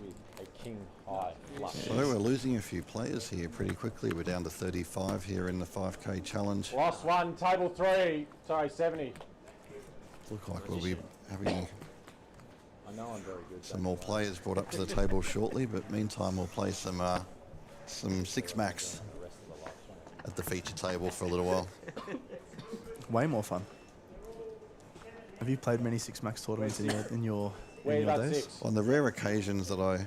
Speaker 4: with a king high flush.
Speaker 5: So we're losing a few players here pretty quickly. We're down to 35 here in the 5K challenge.
Speaker 4: Lost one, table 3. Sorry, 70.
Speaker 5: Look like we'll be having
Speaker 4: I know I'm very good.
Speaker 5: some more players brought up to the table shortly, but meantime we'll play some 6 max at the feature table for a little while.
Speaker 6: Way more fun. Have you played many 6 max tournaments in your days?
Speaker 4: 6.
Speaker 5: On the rare occasions that I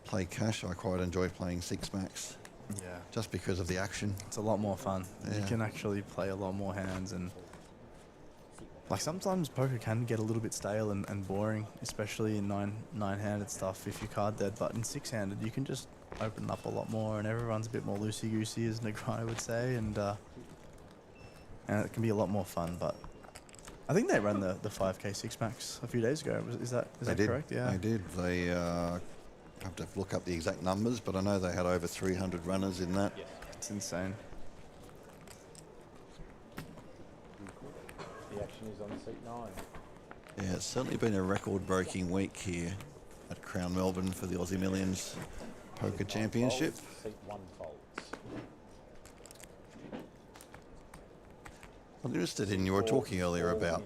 Speaker 5: play cash, I quite enjoy playing 6 max,
Speaker 6: Yeah.
Speaker 5: just because of the action.
Speaker 6: It's a lot more fun. You
Speaker 5: Yeah.
Speaker 6: can actually play a lot more hands, and like sometimes poker can get a little bit stale and boring, especially in nine-handed stuff if you're card dead. But in 6-handed, you can just open up a lot more, and everyone's a bit more loosey-goosey, as Nlhe would say, and it can be a lot more fun. But I think they ran the 5K 6 max a few days ago. Is that correct? Yeah.
Speaker 5: They did. They have to look up the exact numbers, but I know they had over 300 runners in that.
Speaker 6: It's insane.
Speaker 4: The action is on seat 9.
Speaker 5: Yeah, it's certainly been a record-breaking week here at Crown Melbourne for the Aussie Millions Poker Championship.
Speaker 4: Seat 1 folds.
Speaker 5: I'm interested in, you were talking earlier about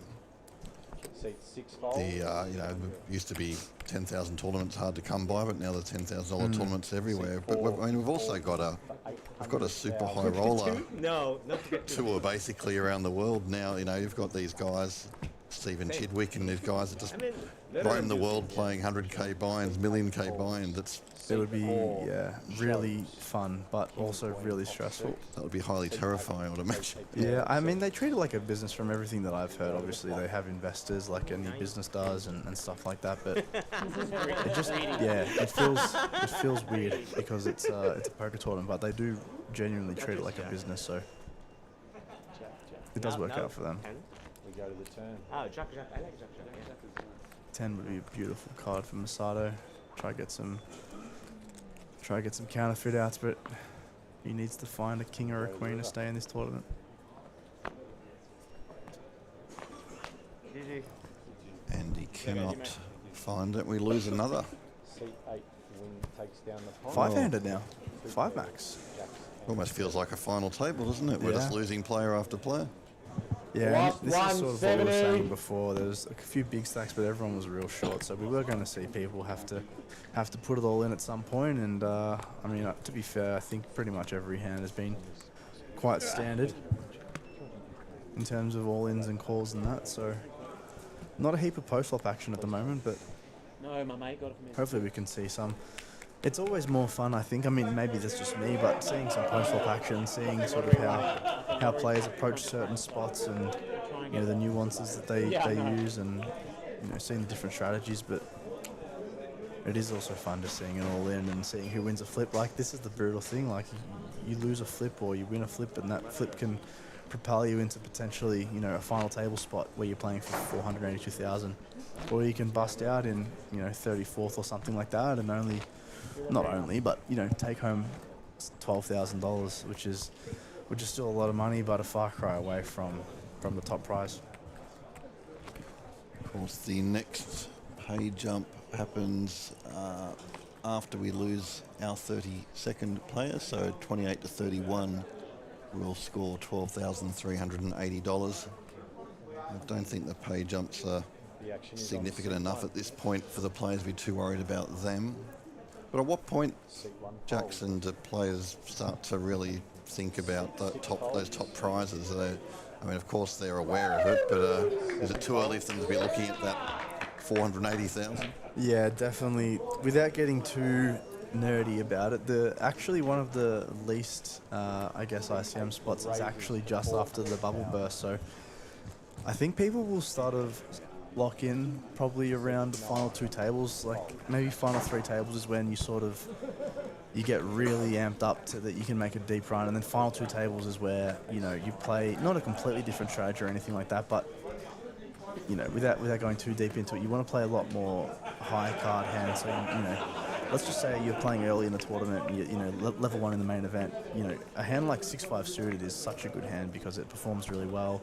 Speaker 4: Seat 6 folds.
Speaker 5: the, used to be 10,000 tournaments hard to come by, but now the $10,000 tournaments everywhere. But we've also got a super high roller tour basically around the world now. You've got these guys, Stephen Chidwick and these guys that just roam the world playing 100k buy-ins, million k buy-ins.
Speaker 6: It would be really fun, but also really stressful.
Speaker 5: That would be highly terrifying, I would imagine.
Speaker 6: Yeah, I mean, they treat it like a business from everything that I've heard. Obviously, they have investors like any business does and stuff like that, but it just, it feels weird because it's a poker tournament, but they do genuinely treat it like a business, so it does work out for them.
Speaker 4: We go to the turn.
Speaker 7: Oh, Jack. I like Jack.
Speaker 6: 10 would be a beautiful card for Masato. Try get some counterfeit outs, but he needs to find a king or a queen to stay in this tournament.
Speaker 5: And he cannot find it. We lose another.
Speaker 4: Seat 8 win takes down the pot.
Speaker 6: 5-handed now. 5 max.
Speaker 5: Almost feels like a final table, doesn't it? We're just losing player after player.
Speaker 6: Yeah,
Speaker 4: Lost
Speaker 6: this is sort of what we were
Speaker 4: 170.
Speaker 6: saying before. There was a few big stacks, but everyone was real short. So we were going to see people have to put it all in at some point. And I mean, to be fair, I think pretty much every hand has been quite standard in terms of all-ins and calls and that. So not a heap of post-flop action at the moment, but
Speaker 7: No, my mate got it from me.
Speaker 6: hopefully we can see some. It's always more fun, I think. I mean, maybe that's just me, but seeing some post-flop action, seeing sort of how players approach certain spots and the nuances that they use, and seeing the different strategies. But it is also fun just seeing it all in and seeing who wins a flip. Like, this is the brutal thing. Like, you lose a flip or you win a flip, and that flip can propel you into potentially a final table spot where you're playing for 482,000, or you can bust out in 34th or something like that, and take home $12,000, which is still a lot of money, but a far cry away from the top prize.
Speaker 5: Of course, the next pay jump happens after we lose our 32nd player, so 28 to 31 will score $12,380. I don't think the pay jumps are significant enough at this point for the players to be too worried about them. But at what point, Jackson, do players start to really think about those top prizes? I mean, of course they're aware of it, but is it too early for them to be looking at that 480,000?
Speaker 6: Yeah, definitely. Without getting too nerdy about it, actually one of the least, I guess, ICM spots is actually just after the bubble burst. So I think people will start of lock in probably around the final 2 tables. Like maybe final 3 tables is when you get really amped up to that you can make a deep run, and then final 2 tables is where you play not a completely different strategy or anything like that, but without going too deep into it, you want to play a lot more high card hands. So let's just say you're playing early in the tournament, and level 1 in the main event. A hand like 6-5 suited is such a good hand because it performs really well,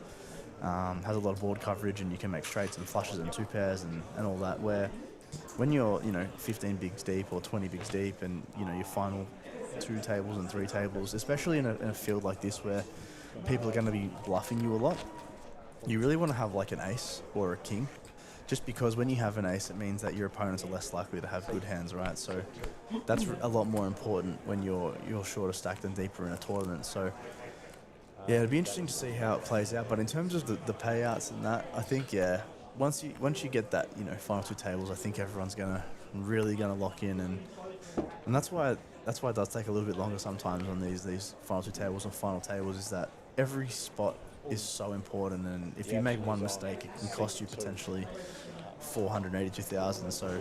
Speaker 6: has a lot of board coverage, and you can make straights and flushes and 2 pairs and all that. Where when you're 15 bigs deep or 20 bigs deep, and your final 2 tables and 3 tables, especially in a field like this where people are going to be bluffing you a lot, you really want to have like an ace or a king, just because when you have an ace, it means that your opponents are less likely to have good hands, right? So that's a lot more important when you're shorter stacked and deeper in a tournament. So yeah, it'd be interesting to see how it plays out. But in terms of the payouts and that, I think once you get that final 2 tables, I think everyone's really gonna lock in, and that's why it does take a little bit longer sometimes on these final 2 tables or final tables, is that every spot is so important, and if you make one mistake, it can cost you potentially 482,000. So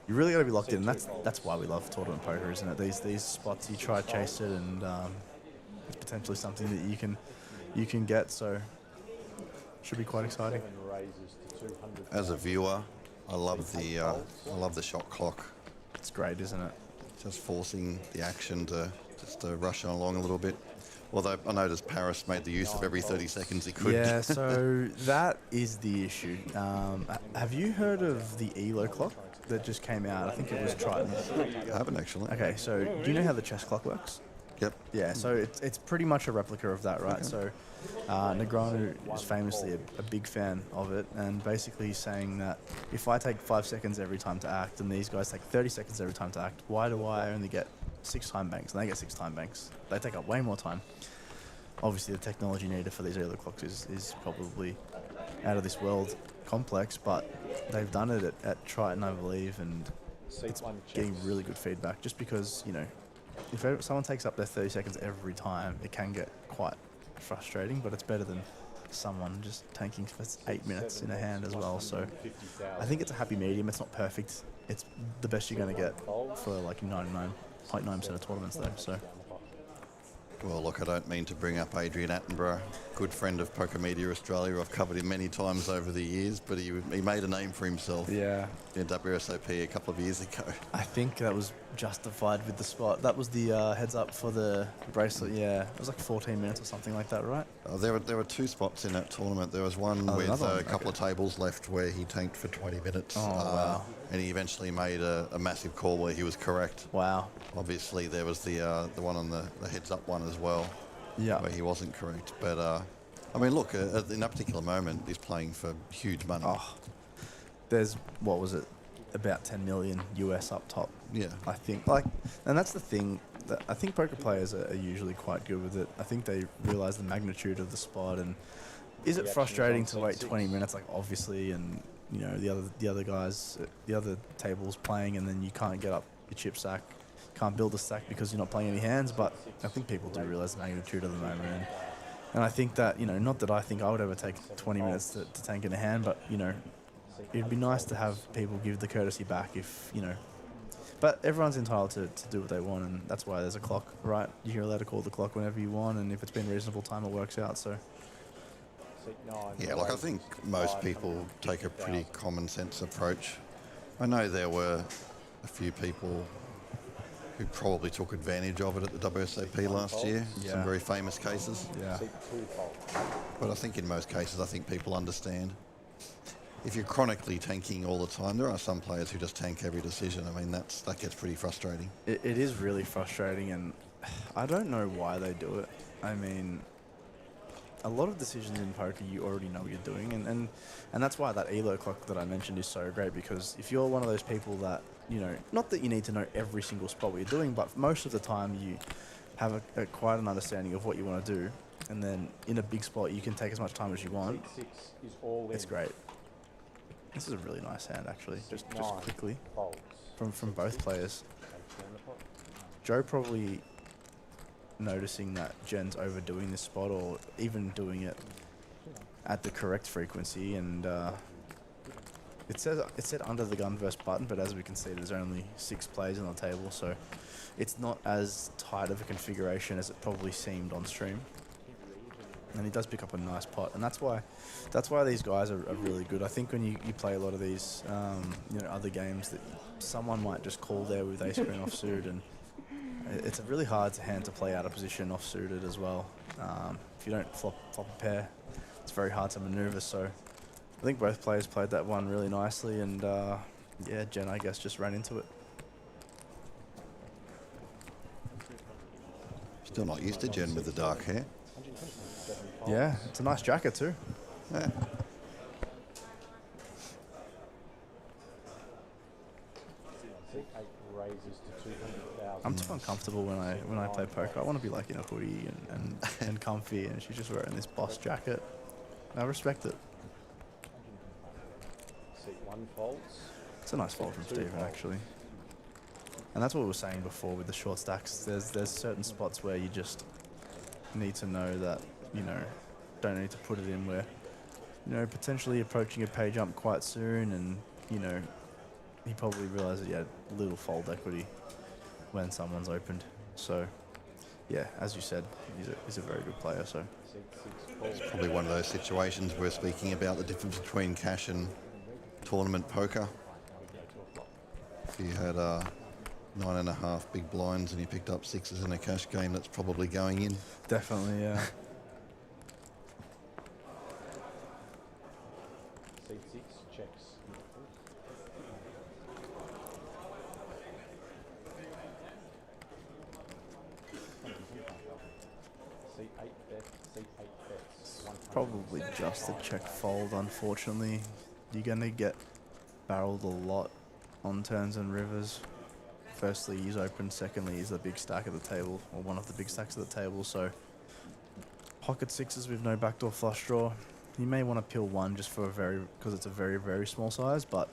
Speaker 6: you really got to be locked in, and that's why we love tournament poker, isn't it? These spots, you try to chase it, and it's potentially something that you can get. So should be quite exciting.
Speaker 5: As a viewer, I love the shot clock.
Speaker 6: It's great, isn't it?
Speaker 5: Just forcing the action to rush on along a little bit. Although I noticed Paris made the use of every 30 seconds he could.
Speaker 6: Yeah, so that is the issue. Have you heard of the ELO clock that just came out? I think it was Triton.
Speaker 5: I haven't actually.
Speaker 6: Okay, so do you know how the chess clock works?
Speaker 5: Yep.
Speaker 6: Yeah, so it's pretty much a replica of that, right? Okay. So Negreanu is famously a big fan of it, and basically he's saying that if I take 5 seconds every time to act, and these guys take 30 seconds every time to act, why do I only get 6 time banks, and they get 6 time banks? They take up way more time. Obviously, the technology needed for these ELO clocks is probably out of this world complex, but they've done it at Triton, I believe, and it's getting really good feedback. Just because, if someone takes up their 30 seconds every time, it can get quite frustrating, but it's better than someone just tanking for 8 minutes in a hand as well. So I think it's a happy medium. It's not perfect. It's the best you're going to get for like 99.9% of tournaments though. So.
Speaker 5: Well, look, I don't mean to bring up Adrian Attenborough, good friend of Poker Media Australia. I've covered him many times over the years, but he made a name for himself.
Speaker 6: Yeah.
Speaker 5: In WSOP a couple of years ago.
Speaker 6: I think that was justified with the spot. That was the heads up for the bracelet. Yeah, it was like 14 minutes or something like that, right?
Speaker 5: There were 2 spots in that tournament. There was one with a couple of tables left where he tanked for 20 minutes.
Speaker 6: Oh, wow.
Speaker 5: And he eventually made a massive call where he was correct.
Speaker 6: Wow.
Speaker 5: Obviously, there was the one on the heads up one as well.
Speaker 6: Yeah.
Speaker 5: Where he wasn't correct. But, I mean, look, in that particular moment, he's playing for huge money.
Speaker 6: Oh, there's, what was it, about 10 million US up top.
Speaker 5: Yeah.
Speaker 6: I think, and that's the thing, that I think poker players are usually quite good with it. I think they realise the magnitude of the spot, and is it frustrating to wait 20 minutes, like obviously, and the other guys, the other tables playing, and then you can't get up your chip stack, can't build a stack because you're not playing any hands. But I think people do realise the magnitude of the moment, and I think that not that I think I would ever take 20 minutes to tank in a hand, but it'd be nice to have people give the courtesy back if But everyone's entitled to do what they want, and that's why there's a clock, right? You're allowed to call the clock whenever you want, and if it's been reasonable time, it works out. So.
Speaker 5: Yeah, look, I think most people take a pretty common sense approach. I know there were a few people who probably took advantage of it at the WSOP last year.
Speaker 6: Yeah.
Speaker 5: Some very famous cases.
Speaker 6: Yeah.
Speaker 5: But I think in most cases, I think people understand. If you're chronically tanking all the time, there are some players who just tank every decision. I mean, that gets pretty frustrating.
Speaker 6: It is really frustrating, and I don't know why they do it. I mean, a lot of decisions in poker you already know what you're doing, and that's why that ELO clock that I mentioned is so great, because if you're one of those people that, you know, not that you need to know every single spot what you're doing, but most of the time you have quite an understanding of what you want to do, and then in a big spot you can take as much time as you want.
Speaker 4: Seat 6 is all in.
Speaker 6: It's great. This is a really nice hand, actually. Just
Speaker 4: 9
Speaker 6: quickly
Speaker 4: folds.
Speaker 6: from both players.
Speaker 4: Takes down the pot.
Speaker 6: Joe probably noticing that Jen's overdoing this spot, or even doing it at the correct frequency, and it said under the gun versus button, but as we can see, there's only 6 plays on the table, so it's not as tight of a configuration as it probably seemed on stream. And he does pick up a nice pot, and that's why these guys are really good. I think when you play a lot of these you know, other games, that someone might just call there with ace queen offsuit, and it's a really hard hand to play out of position offsuited as well. If you don't flop a pair, it's very hard to maneuver. So I think both players played that one really nicely, and yeah, Jen, I guess, just ran into it.
Speaker 5: Still not used to Jen with the dark hair.
Speaker 6: Yeah, it's a nice jacket too.
Speaker 5: Yeah.
Speaker 4: Seat 8 raises to 200,000.
Speaker 6: I'm too uncomfortable when I play poker. I want to be like in a hoodie and comfy, and she's just wearing this boss jacket. I respect it.
Speaker 4: Seat 1 folds.
Speaker 6: It's a nice fold from Stephen, actually. And that's what we were saying before with the short stacks. There's certain spots where you just need to know that, you know, don't need to put it in where, you know, potentially approaching a pay jump quite soon, and, you know, he probably realised that he had little fold equity when someone's opened. So, yeah, as you said, he's a very good player. So
Speaker 4: Seat 6 folds.
Speaker 5: It's probably one of those situations we're speaking about the difference between cash and tournament poker. If you had 9.5 big blinds and you picked up 6s in a cash game, that's probably going in.
Speaker 6: definitely, yeah.
Speaker 4: Seat 6 checks. Seat 8 bet. Seat 8 bets. 100.
Speaker 6: Probably just a check fold, unfortunately. You're going to get barreled a lot on turns and rivers. Firstly, he's open. Secondly, he's the big stack at the table, or one of the big stacks at the table. So, pocket 6s with no backdoor flush draw. You may want to pill 1 just for because it's a very, very small size, but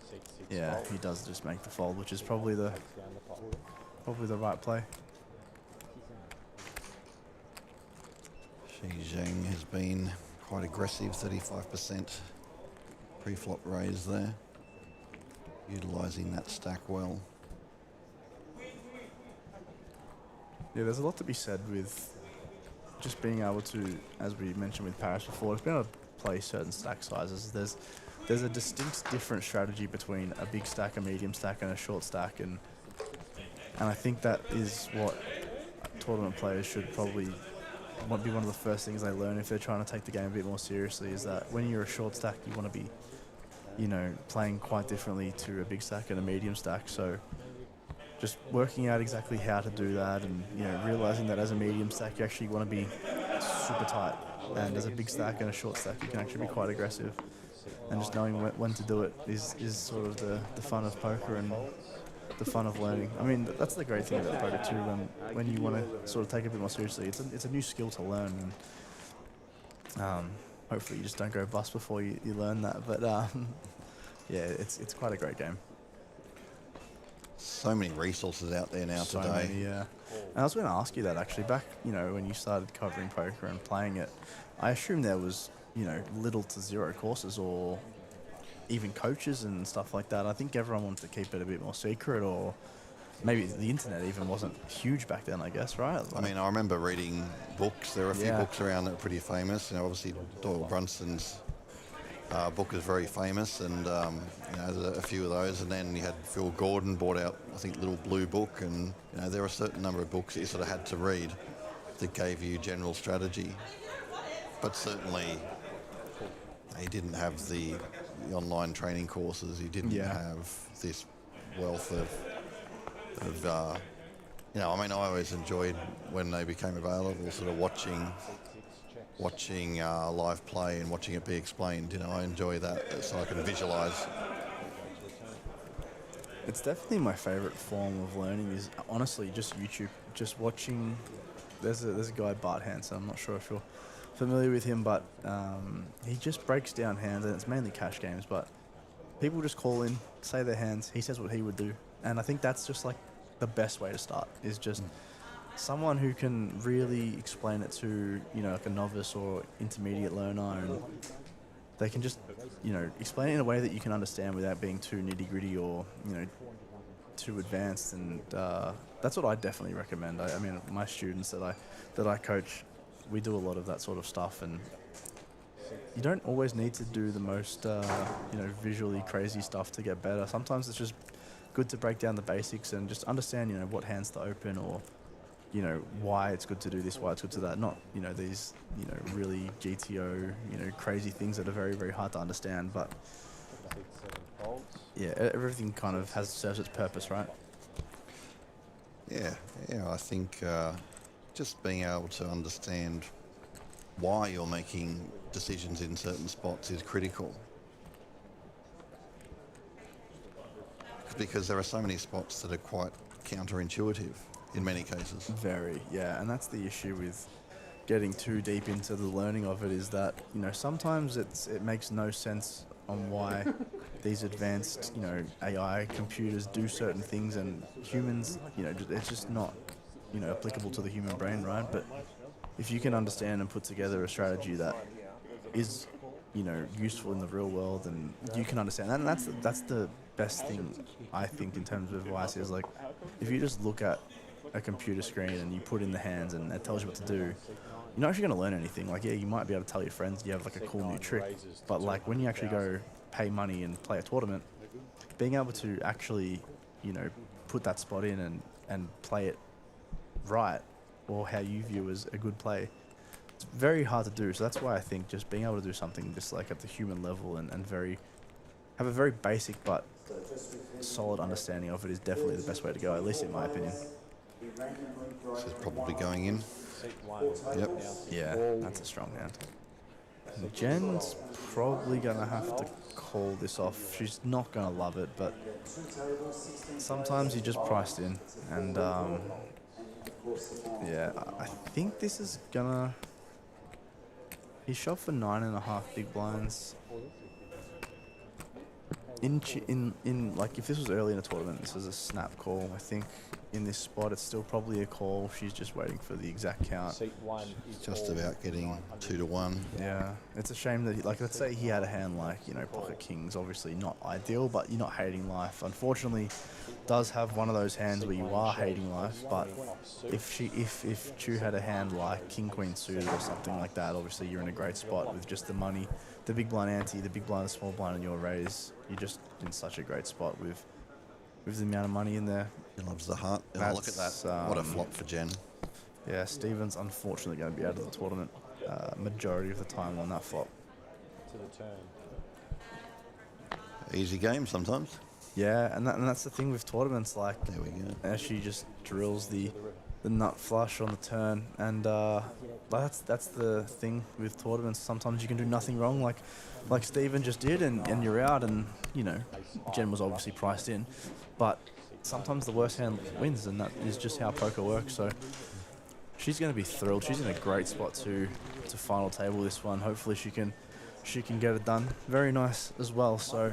Speaker 4: Seat 6
Speaker 6: yeah,
Speaker 4: folds.
Speaker 6: he does just make the fold, which is probably the
Speaker 4: Takes down the pot.
Speaker 6: right play.
Speaker 5: Shi Zhang has been quite aggressive, 35% pre-flop raise there, utilising that stack well.
Speaker 6: Yeah, there's a lot to be said with just being able to, as we mentioned with Paris before, being able to play certain stack sizes. There's a distinct different strategy between a big stack, a medium stack, and a short stack, and I think that is what tournament players should probably be one of the first things they learn if they're trying to take the game a bit more seriously, is that when you're a short stack, you want to be, you know, playing quite differently to a big stack and a medium stack. So just working out exactly how to do that, and, you know, realizing that as a medium stack you actually want to be super tight, and as a big stack and a short stack you can actually be quite aggressive, and just knowing when to do it is sort of the fun of poker and the fun of learning. I mean, that's the great thing about poker too, when you want to sort of take it a bit more seriously. It's a new skill to learn, and hopefully you just don't go bust before you learn that. But yeah, it's quite a great game.
Speaker 5: So many resources out there now
Speaker 6: So
Speaker 5: today.
Speaker 6: many, yeah. And I was going to ask you that actually. Back, you know, when you started covering poker and playing it, I assume there was, you know, little to zero courses or even coaches and stuff like that. I think everyone wanted to keep it a bit more secret, or maybe the internet even wasn't huge back then, I guess, right?
Speaker 5: I mean, I remember reading books. There were a few
Speaker 6: Yeah.
Speaker 5: books around that were pretty famous. You know, obviously Doyle Brunson's book is very famous, and you know, there's a few of those. And then you had Phil Gordon bought out, I think, Little Blue Book, and you know, there were a certain number of books that you sort of had to read that gave you general strategy. But certainly, he didn't have the online training courses. He didn't
Speaker 6: Yeah.
Speaker 5: have this wealth of you know, I mean, I always enjoyed when they became available, sort of watching watching live play and watching it be explained. You know, I enjoy that so I can visualise.
Speaker 6: It's definitely my favourite form of learning is honestly just YouTube. Just watching. There's a guy, Bart Hansen. I'm not sure if you're familiar with him, but he just breaks down hands, and it's mainly cash games. But people just call in, say their hands. He says what he would do, and I think that's just like the best way to start. Is just someone who can really explain it to like a novice or intermediate learner, and they can just explain it in a way that you can understand without being too nitty gritty or too advanced. And that's what I definitely recommend. I mean, my students that I coach, we do a lot of that sort of stuff, and you don't always need to do the most visually crazy stuff to get better. Sometimes it's just good to break down the basics and just understand what hands to open, or why it's good to do this, why it's good to that. Not these really GTO crazy things that are very, very hard to understand, but yeah, everything kind of serves its purpose, right?
Speaker 5: Yeah, I think just being able to understand why you're making decisions in certain spots is critical. Because there are so many spots that are quite counterintuitive in many cases.
Speaker 6: Very, yeah, and that's the issue with getting too deep into the learning of it, is that sometimes it makes no sense on why these advanced AI computers do certain things, and humans it's just not applicable to the human brain, right? But if you can understand and put together a strategy that is useful in the real world, and you can understand that, and that's the best thing I think in terms of advice is, like, if you just look at a computer screen and you put in the hands and it tells you what to do, you're not actually going to learn anything. Like, yeah, you might be able to tell your friends you have like a cool new trick, but like when you actually go pay money and play a tournament, being able to actually put that spot in and play it right, or how you view as a good play, it's very hard to do. So that's why I think just being able to do something just like at the human level and have a very basic but solid understanding of it is definitely the best way to go, at least in my opinion.
Speaker 5: This is probably going in. Yep.
Speaker 6: Yeah, that's a strong hand. Jen's probably going to have to call this off. She's not going to love it, but sometimes you just priced in. And yeah, I think this is going to... He shot for 9.5 big blinds. In like, if this was early in a tournament, this is a snap call. I think in this spot, it's still probably a call. She's just waiting for the exact count.
Speaker 5: Just about getting 2-1.
Speaker 6: Yeah, it's a shame that, like, let's say he had a hand like, pocket kings, obviously not ideal, but you're not hating life. Unfortunately, does have one of those hands where you are hating life, but if Chu had a hand like king queen suited or something like that, obviously you're in a great spot with just the money, the big blind ante, the big blind, the small blind, and your raise. You're just in such a great spot with the amount of money in there.
Speaker 5: He loves the heart. Oh, look at that. What a flop for Jen.
Speaker 6: Yeah, Stephen's unfortunately going to be out of the tournament majority of the time on that flop.
Speaker 4: To the turn.
Speaker 5: Easy game sometimes.
Speaker 6: Yeah, and that's the thing with tournaments. Like,
Speaker 5: there we go.
Speaker 6: She just drills the nut flush on the turn, and that's the thing with tournaments. Sometimes you can do nothing wrong, like Stephen just did, and you're out, and Jen was obviously priced in, but sometimes the worst hand wins, and that is just how poker works. So she's going to be thrilled. She's in a great spot to final table this one. Hopefully she can get it done. Very nice as well. So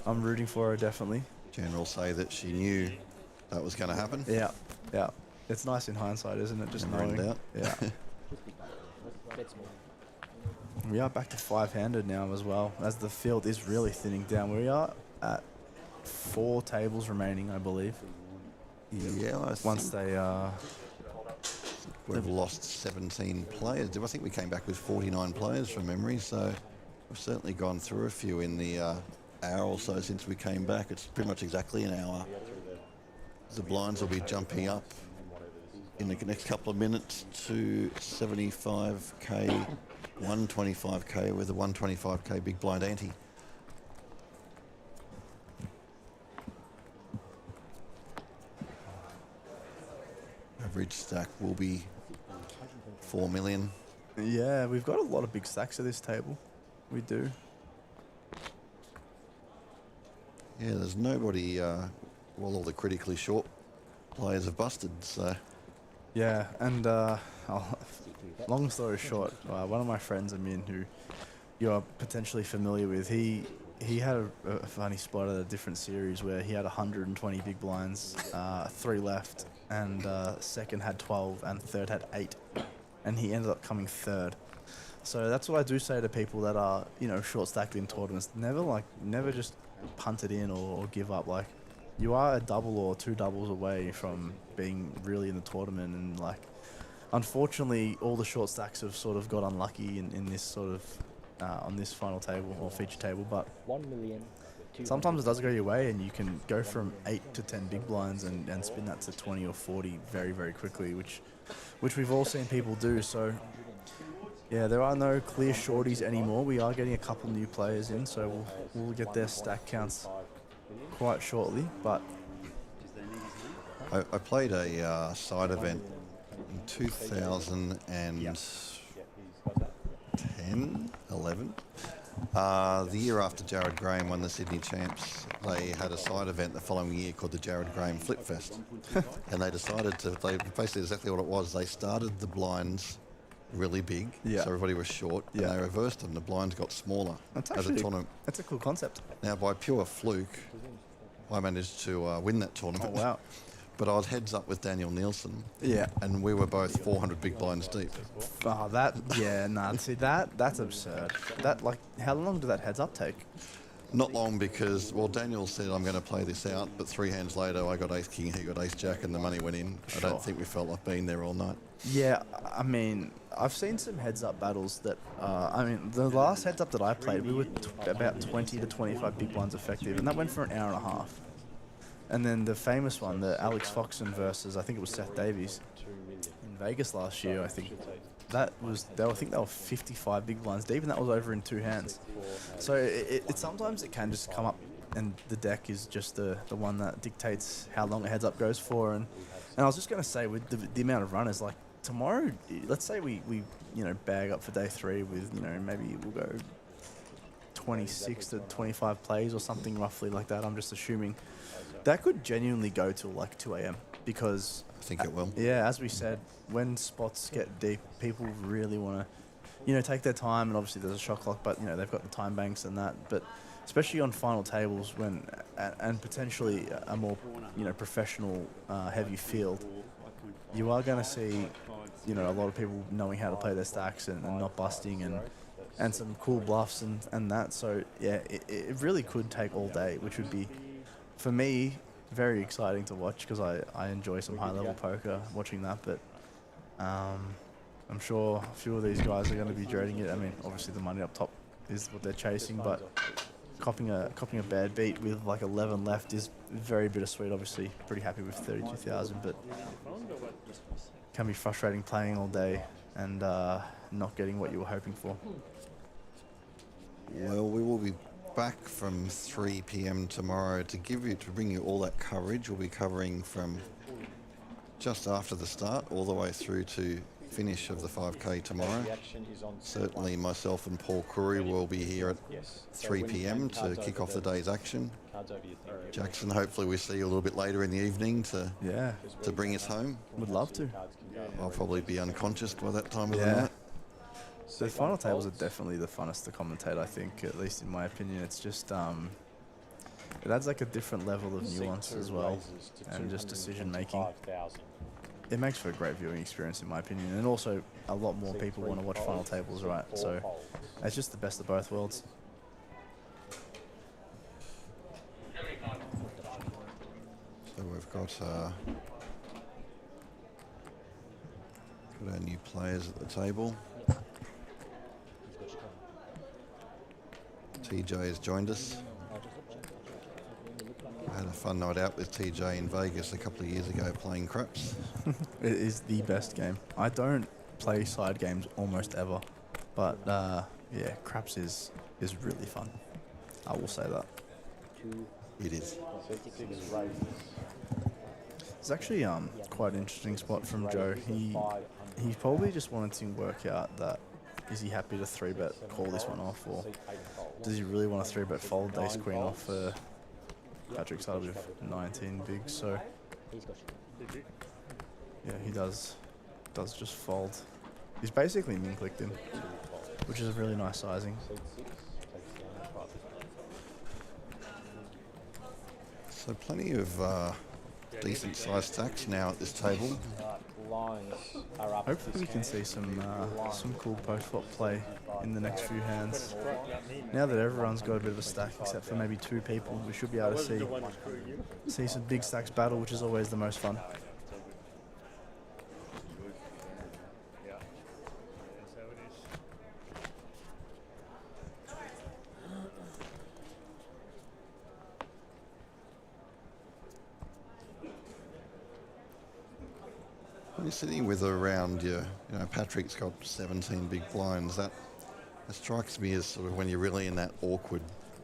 Speaker 6: I'm rooting for her, definitely.
Speaker 5: Jen will say that she knew that was going to happen.
Speaker 6: Yeah. It's nice in hindsight, isn't it? Just knowing.
Speaker 5: Doubt.
Speaker 6: Yeah. We are back to 5-handed now as well, as the field is really thinning down. We are at 4 tables remaining, I believe.
Speaker 5: Yeah.
Speaker 6: Once they
Speaker 5: we've lost 17 players. I think we came back with 49 players from memory, so we've certainly gone through a few in the hour or so since we came back. It's pretty much exactly an hour. The blinds will be jumping up in the next couple of minutes to 75k, 125k with a 125k big blind ante. Average stack will be 4 million
Speaker 6: Yeah, we've got a lot of big stacks at this table. We do.
Speaker 5: Yeah, there's nobody. All the critically short players have busted. So
Speaker 6: Yeah, and long story short, one of my friends, Amin, who you're potentially familiar with, he had a funny spot at a different series where he had 120 big blinds, 3 left, and second had 12 and third had 8, and he ended up coming third. So that's what I do say to people that are, short stacked in tournaments. Never just punt it in or give up. Like, you are a double or 2 doubles away from being really in the tournament, and unfortunately, all the short stacks have sort of got unlucky in this sort of on this final table or feature table. But
Speaker 7: 1 million.
Speaker 6: sometimes it does go your way, and you can go from 8 to 10 big blinds and spin that to 20 or 40 very, very quickly, which we've all seen people do. So yeah, there are no clear shorties anymore. We are getting a couple new players in, so we'll get their stack counts quite shortly. But
Speaker 5: I played a side event in 2010, 11. The year after Jared Graham won the Sydney Champs, they had a side event the following year called the Jared Graham Flip Fest. And they decided basically exactly what it was. They started the blinds really big, so everybody was short, and they reversed them. The blinds got smaller as a tournament.
Speaker 6: That's a cool concept.
Speaker 5: Now, by pure fluke, I managed to win that tournament.
Speaker 6: Oh, wow.
Speaker 5: But I was heads up with Daniel Nielsen.
Speaker 6: Yeah.
Speaker 5: And we were both 400 big blinds deep.
Speaker 6: Oh, see, that's absurd. How long did that heads up take?
Speaker 5: Not long, because, Daniel said, I'm going to play this out, but 3 hands later, I got ace king, he got ace jack, and the money went in.
Speaker 6: Sure.
Speaker 5: I don't think we felt like being there all night.
Speaker 6: Yeah, I mean, I've seen some heads-up battles that, the last heads-up that I played, we were about 20 to 25 big blinds effective, and that went for an hour and a half. And then the famous one, the Alex Foxon versus, I think it was Seth Davies, in Vegas last year, I think they were 55 big blinds deep, and that was over in 2 hands. So it sometimes it can just come up, and the deck is just the one that dictates how long a heads up goes for. And I was just going to say, with the amount of runners, like tomorrow, let's say we bag up for day 3 with, maybe we'll go 26 to 25 plays or something roughly like that. I'm just assuming that could genuinely go till like 2 a.m. because
Speaker 5: I think it will.
Speaker 6: Yeah, as we said, when spots get deep, people really want to, take their time, and obviously there's a shot clock, but they've got the time banks and that. But especially on final tables, and potentially a more professional heavy field, you are going to see a lot of people knowing how to play their stacks and not busting and some cool bluffs and that. So yeah, it really could take all day, which would be, for me, very exciting to watch, because I enjoy some high-level poker watching that. But I'm sure a few of these guys are going to be dreading it. I mean, obviously the money up top is what they're chasing, but copping a bad beat with like 11 left is very bittersweet. Obviously, pretty happy with 32,000, but can be frustrating playing all day and not getting what you were hoping for.
Speaker 5: Well, we will be back from 3 p.m. tomorrow to bring you all that coverage. We'll be covering from just after the start all the way through to finish of the 5K tomorrow. Certainly myself and Paul Curry will be here at 3 p.m. to kick off the day's action. Jackson, hopefully we see you a little bit later in the evening to bring us home.
Speaker 6: Would love to.
Speaker 5: I'll probably be unconscious by that time of the night.
Speaker 6: So the final tables are definitely the funnest to commentate, I think, at least in my opinion. It's just, it adds like a different level of nuance as well, and just decision making. It makes for a great viewing experience, in my opinion, and also a lot more people want to watch final tables, right? So it's just the best of both worlds.
Speaker 5: So we've got our new players at the table. TJ has joined us. I had a fun night out with TJ in Vegas a couple of years ago playing craps.
Speaker 6: It is the best game. I don't play side games almost ever, but yeah, craps is really fun. I will say that.
Speaker 5: It is.
Speaker 6: It's actually quite an interesting spot from Joe. he probably just wanted to work out that is he happy to 3-bet call this one off, or does he really want to 3-bet fold ace queen off for Patrick started with 19 big, so yeah, he does just fold. He's basically min clicked him, which is a really nice sizing.
Speaker 5: So plenty of decent sized stacks now at this table.
Speaker 6: Hopefully we can see some cool post-flop play in the next few hands. Now that everyone's got a bit of a stack, except for maybe 2 people, we should be able to see some big stacks battle, which is always the most fun.
Speaker 5: When you're sitting with around Patrick's got 17 big blinds. That strikes me as sort of when you're really in that awkward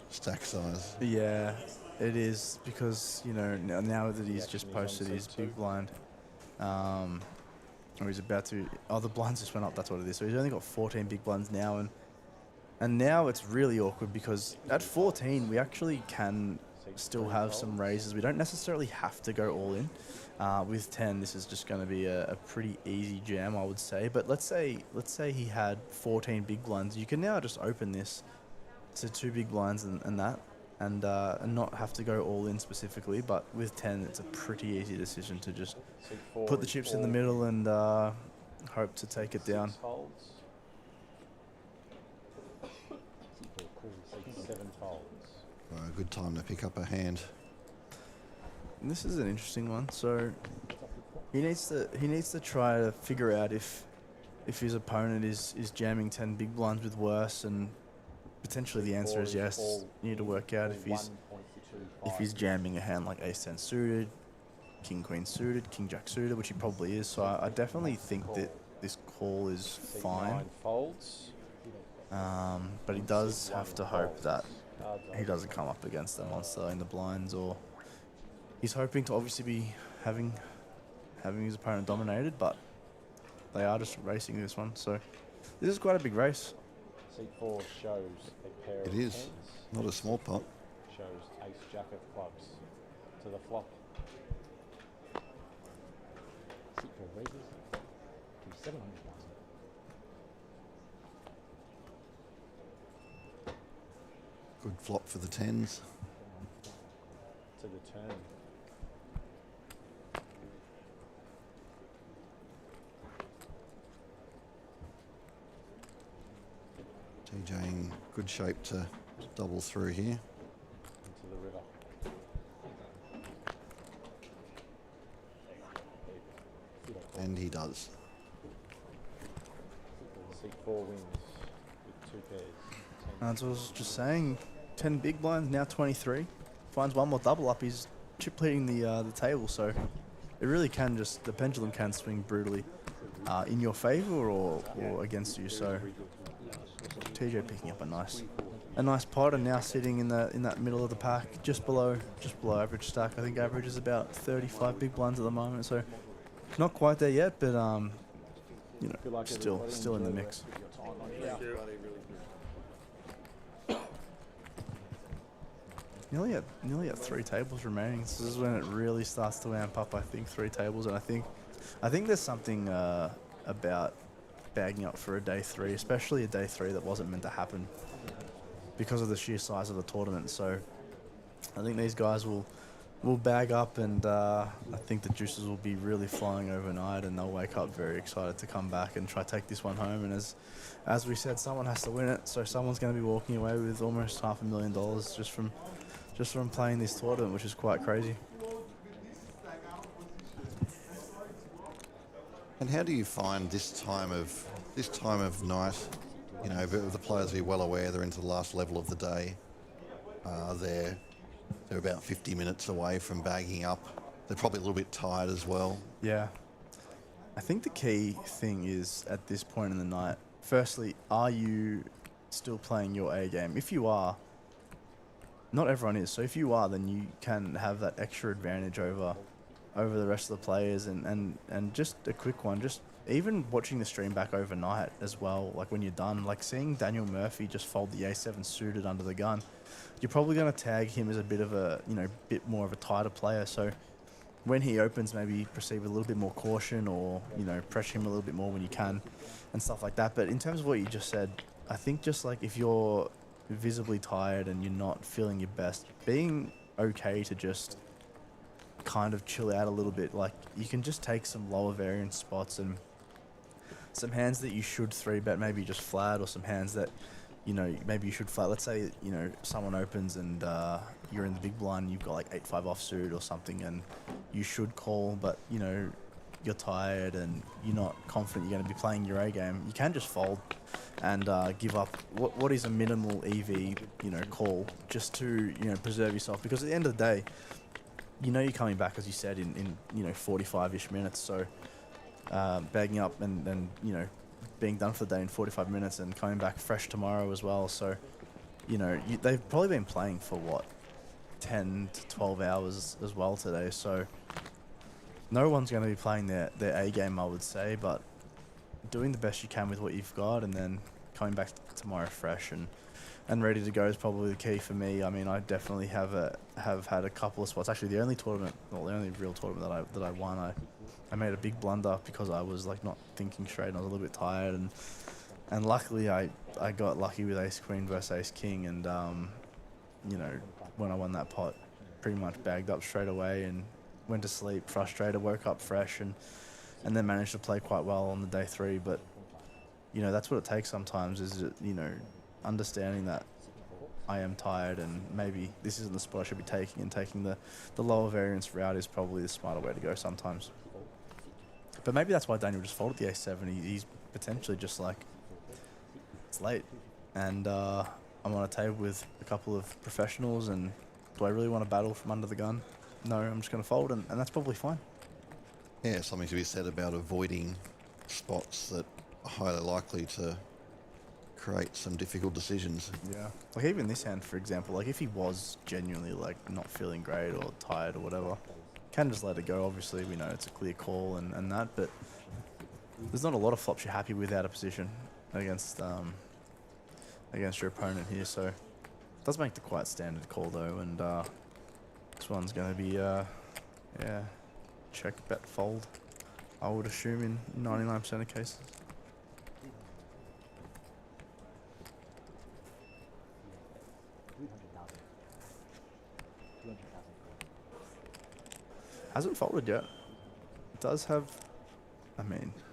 Speaker 5: stack size.
Speaker 6: Yeah, it is, because now that he's just posted his big blind, or he's about to. Oh, the blinds just went up. That's what it is. So he's only got 14 big blinds now, and now it's really awkward because at 14 we actually can still have some raises. We don't necessarily have to go all in. With 10, this is just going to be a pretty easy jam, I would say. But let's say he had 14 big blinds. You can now just open this to 2 big blinds and not have to go all in specifically. But with 10, it's a pretty easy decision to just put the chips in the middle and hope to take it down.
Speaker 5: A good time to pick up a hand.
Speaker 6: And this is an interesting one. So he needs to try to figure out if his opponent is jamming 10 big blinds with worse, and potentially the answer is yes. You need to work out if he's jamming a hand like ace 10 suited, king queen suited, king jack suited, which he probably is. So I definitely think that this call is fine. But he does have to hope that he doesn't come up against a monster in the blinds, or he's hoping to obviously be having his opponent dominated, but they are just racing this one. So this is quite a big race.
Speaker 4: C4 shows a pair
Speaker 5: It
Speaker 4: of
Speaker 5: is.
Speaker 4: tens.
Speaker 5: Not a small pot.
Speaker 4: Shows ace jack of clubs to the flop. C4 raises to 700,000.
Speaker 5: Good flop for the 10s.
Speaker 4: To the turn.
Speaker 5: TJ in good shape to double through here.
Speaker 4: Into the river.
Speaker 5: And he does.
Speaker 4: C4 wins with 2 pairs.
Speaker 6: As I was just saying, 10 big blinds, now 23. Finds one more double up, he's chip leading the table, so it really can just, the pendulum can swing brutally in your favour or against you. So TJ picking up a nice pot, and now sitting in that middle of the pack, just below average stack. I think average is about 35 big blinds at the moment, so not quite there yet, but still in the mix. Nearly at 3 tables remaining. So this is when it really starts to amp up. I think 3 tables, and I think there's something about bagging up for a day 3, especially a day 3 that wasn't meant to happen because of the sheer size of the tournament. So I think these guys will bag up, and I think the juices will be really flying overnight, and they'll wake up very excited to come back and try to take this one home. And as we said, someone has to win it, so someone's going to be walking away with almost $500,000 just from playing this tournament, which is quite crazy.
Speaker 5: And how do you find this time of night? You know, the players are well aware they're into the last level of the day. They're about 50 minutes away from bagging up. They're probably a little bit tired as well.
Speaker 6: Yeah. I think the key thing is, at this point in the night, firstly, are you still playing your A game? If you are, not everyone is, so if you are, then you can have that extra advantage over the rest of the players. And just a quick one, just even watching the stream back overnight as well, like when you're done, like seeing Daniel Murphy just fold the A7 suited under the gun, you're probably going to tag him as a bit of a, bit more of a tighter player. So when he opens, maybe perceive a little bit more caution, or, pressure him a little bit more when you can and stuff like that. But in terms of what you just said, I think just like if you're visibly tired and you're not feeling your best, being okay to just kind of chill out a little bit. Like, you can just take some lower variance spots and some hands that you should 3-bet maybe just flat, or some hands that, maybe you should flat. Let's say, someone opens and you're in the big blind, you've got like 8-5 offsuit or something, and you should call, but, you're tired and you're not confident you're going to be playing your A game. You can just fold and give up what is a minimal EV, call, just to, preserve yourself. Because at the end of the day, you're coming back, as you said, in 45-ish minutes. So bagging up and being done for the day in 45 minutes and coming back fresh tomorrow as well. So, they've probably been playing for 10 to 12 hours as well today. So no one's going to be playing their A game, I would say, but doing the best you can with what you've got, and then coming back tomorrow fresh and ready to go is probably the key for me. I mean, I definitely have had a couple of spots. Actually, the only real tournament that I won, I made a big blunder because I was like not thinking straight and I was a little bit tired, and luckily I got lucky with ace queen versus ace king, and when I won that pot, pretty much bagged up straight away and went to sleep frustrated, woke up fresh, and then managed to play quite well on the day 3. But that's what it takes sometimes, is understanding that I am tired and maybe this isn't the spot I should be taking, and taking the lower variance route is probably the smarter way to go sometimes. But maybe that's why Daniel just folded the a7. He's potentially just like, it's late, and I'm on a table with a couple of professionals, and do I really want to battle from under the gun? No, I'm just going to fold, and that's probably fine.
Speaker 5: Yeah, something to be said about avoiding spots that are highly likely to create some difficult decisions.
Speaker 6: Yeah. Like even this hand, for example, like if he was genuinely like not feeling great or tired or whatever, can just let it go. Obviously, we know it's a clear call and that, but there's not a lot of flops you're happy with out of position against your opponent here. So it does make the quite standard call though, and this one's going to be check, bet, fold, I would assume, in 99% of cases. Hasn't folded yet. Does have,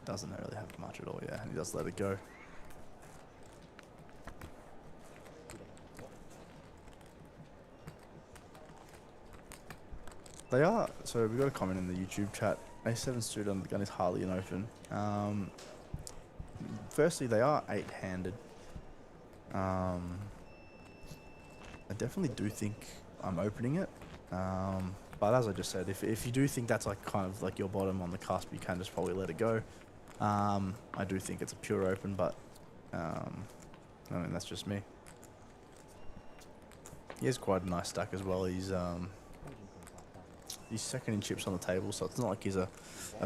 Speaker 6: doesn't really have much at all, yeah, and he does let it go. They are, so we got a comment in the YouTube chat, a7 suited on the gun is hardly an open. Firstly, they are 8-handed. I definitely do think I'm opening it. But as I just said, if you do think that's like kind of like your bottom on the cusp, you can just probably let it go. I do think it's a pure open, but that's just me. He has quite a nice stack as well. He's second in chips on the table, so it's not like he's a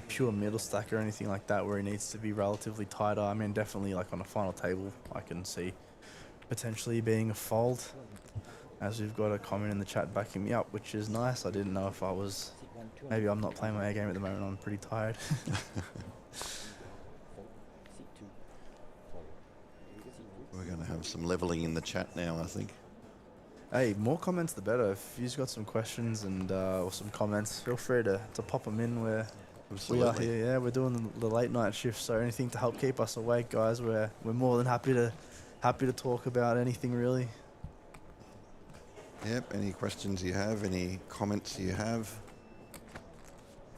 Speaker 6: pure middle stack or anything like that where he needs to be relatively tighter. I mean, definitely like on a final table, I can see potentially being a fold, as we've got a comment in the chat backing me up, which is nice. I didn't know if I was, maybe I'm not playing my A game at the moment, I'm pretty tired.
Speaker 5: We're going to have some leveling in the chat now, I think.
Speaker 6: Hey, more comments the better. If you've got some questions and or some comments, feel free to pop them in. We are here, yeah. We're doing the late night shift, so anything to help keep us awake, guys. We're more than happy to talk about anything really.
Speaker 5: Yep, any questions you have, any comments you have.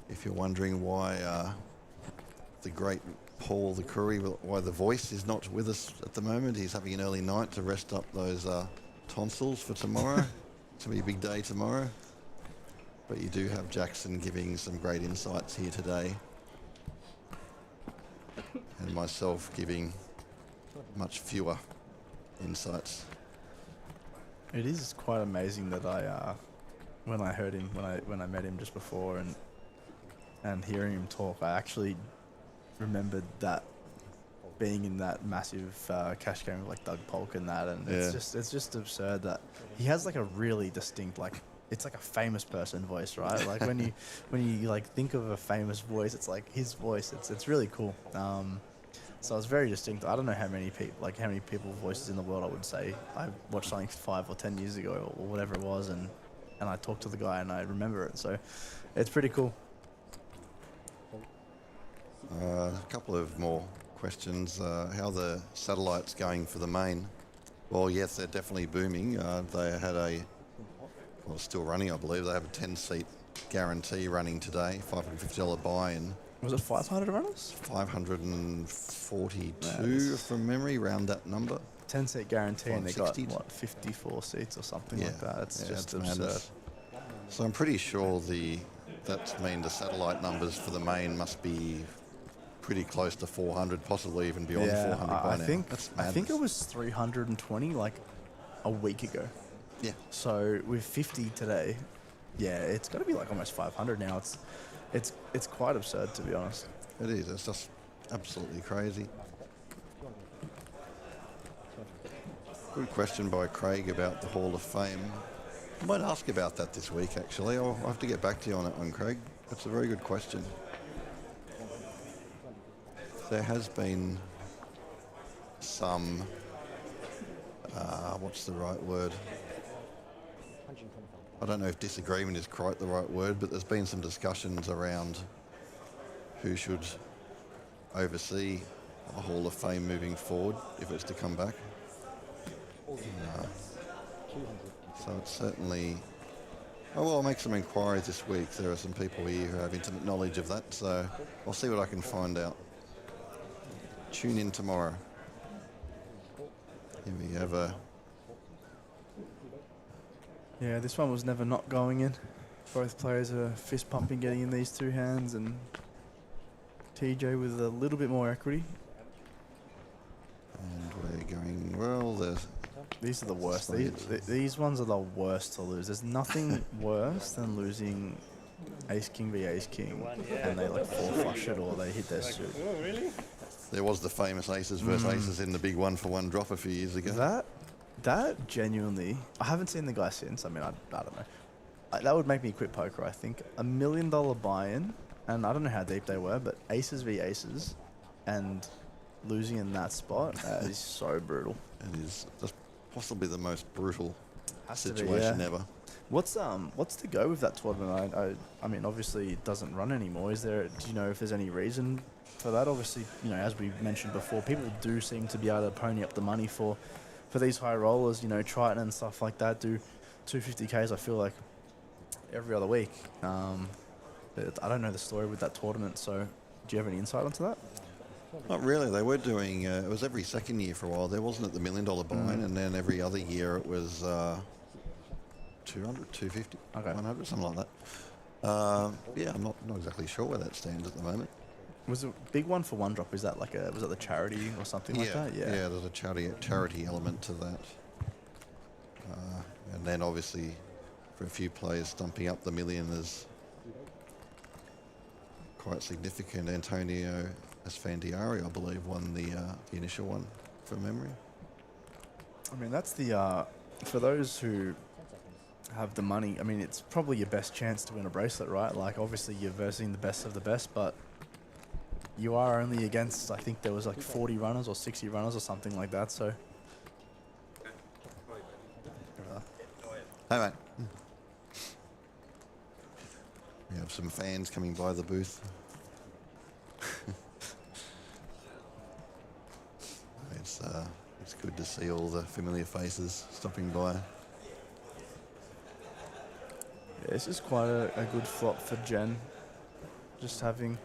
Speaker 5: If you're wondering why the great Paul the Curry, why the voice is not with us at the moment, he's having an early night to rest up those tonsils for tomorrow. It's going to be a big day tomorrow. But you do have Jackson giving some great insights here today. And myself giving much fewer insights.
Speaker 6: It is quite amazing that when I heard him, when I met him just before and hearing him talk, I actually remembered that being in that massive cash game with like Doug Polk and that, and
Speaker 5: Yeah.
Speaker 6: it's just absurd that he has like a really distinct, like, it's like a famous person voice, right? Like when you like think of a famous voice, it's like his voice. It's really cool. So it's very distinct. I don't know how many people's voices in the world I would say I watched something 5 or 10 years ago or whatever it was, and I talked to the guy and I remember it. So it's pretty cool.
Speaker 5: A couple of more questions. How the satellites going for the main? Well, yes, they're definitely booming. They had still running, I believe. They have a 10-seat guarantee running today, $550 buy-in.
Speaker 6: Was it 500 runners?
Speaker 5: 542 from memory, around that number.
Speaker 6: 10-seat guarantee, and they got
Speaker 5: 560.
Speaker 6: what, 54 seats or something like that. It's just
Speaker 5: it's
Speaker 6: absurd.
Speaker 5: madness. So I'm pretty sure the satellite numbers for the main must be pretty close to 400, possibly even beyond 400 by
Speaker 6: I
Speaker 5: now.
Speaker 6: think
Speaker 5: That's
Speaker 6: I think it
Speaker 5: madness.
Speaker 6: was 320 like a week ago.
Speaker 5: Yeah.
Speaker 6: So with 50 today, yeah, it's got to be like almost 500 now. It's quite absurd, to be honest.
Speaker 5: It is. It's just absolutely crazy. Good question by Craig about the Hall of Fame. I might ask about that this week, actually. I'll have to get back to you on that one, Craig. That's a very good question. There has been some, what's the right word? I don't know if disagreement is quite the right word, but there's been some discussions around who should oversee a Hall of Fame moving forward, if it's to come back. So it's certainly... Oh, well, I'll make some inquiries this week. There are some people here who have intimate knowledge of that, so I'll see what I can find out. Tune in tomorrow. Here we have a...
Speaker 6: Yeah, this one was never not going in. Both players are fist pumping, getting in these two hands, and TJ with a little bit more equity.
Speaker 5: And we're going, well, there's...
Speaker 6: These are the worst.
Speaker 5: Slides.
Speaker 6: These ones are the worst to lose. There's nothing worse than losing Ace King v Ace King, and they like four flush it or they hit their suit.
Speaker 5: There was the famous aces versus aces in the big one for one drop a few years ago.
Speaker 6: That genuinely, I haven't seen the guy since. I mean, I don't know. That would make me quit poker, I think. $1 million buy-in, and I don't know how deep they were, but aces v aces, and losing in that spot is so brutal.
Speaker 5: It is just possibly the most brutal
Speaker 6: Has to be,
Speaker 5: situation
Speaker 6: yeah.
Speaker 5: ever.
Speaker 6: What's to go with that tournament? I mean, obviously it doesn't run anymore. Do you know if there's any reason for that? Obviously, you know, as we mentioned before, people do seem to be able to pony up the money for these high rollers. You know, Triton and stuff like that do 250Ks. I feel like every other week. But I don't know the story with that tournament. So, do you have any insight onto that?
Speaker 5: Not really. They were doing, it was every second year for a while. There wasn't it the $1 million buy-in, and then every other year it was 200, 250,
Speaker 6: Okay.
Speaker 5: 100, something like that. Yeah, I'm not exactly sure where that stands at the moment.
Speaker 6: Was a big one for one drop? Was that the charity or something like that?
Speaker 5: Yeah, there's a charity element to that. And then obviously for a few players stumping up the million is quite significant. Antonio Esfandiari, I believe, won the initial one from memory.
Speaker 6: I mean, that's the for those who have the money. I mean, it's probably your best chance to win a bracelet, right? Like, obviously, you're versing the best of the best, but you are only against, I think there was like 40 runners or 60 runners or something like that. So,
Speaker 5: Hey, mate. We have some fans coming by the booth. It's good to see all the familiar faces stopping by.
Speaker 6: yeah, this is quite a good flop for Jen. Just having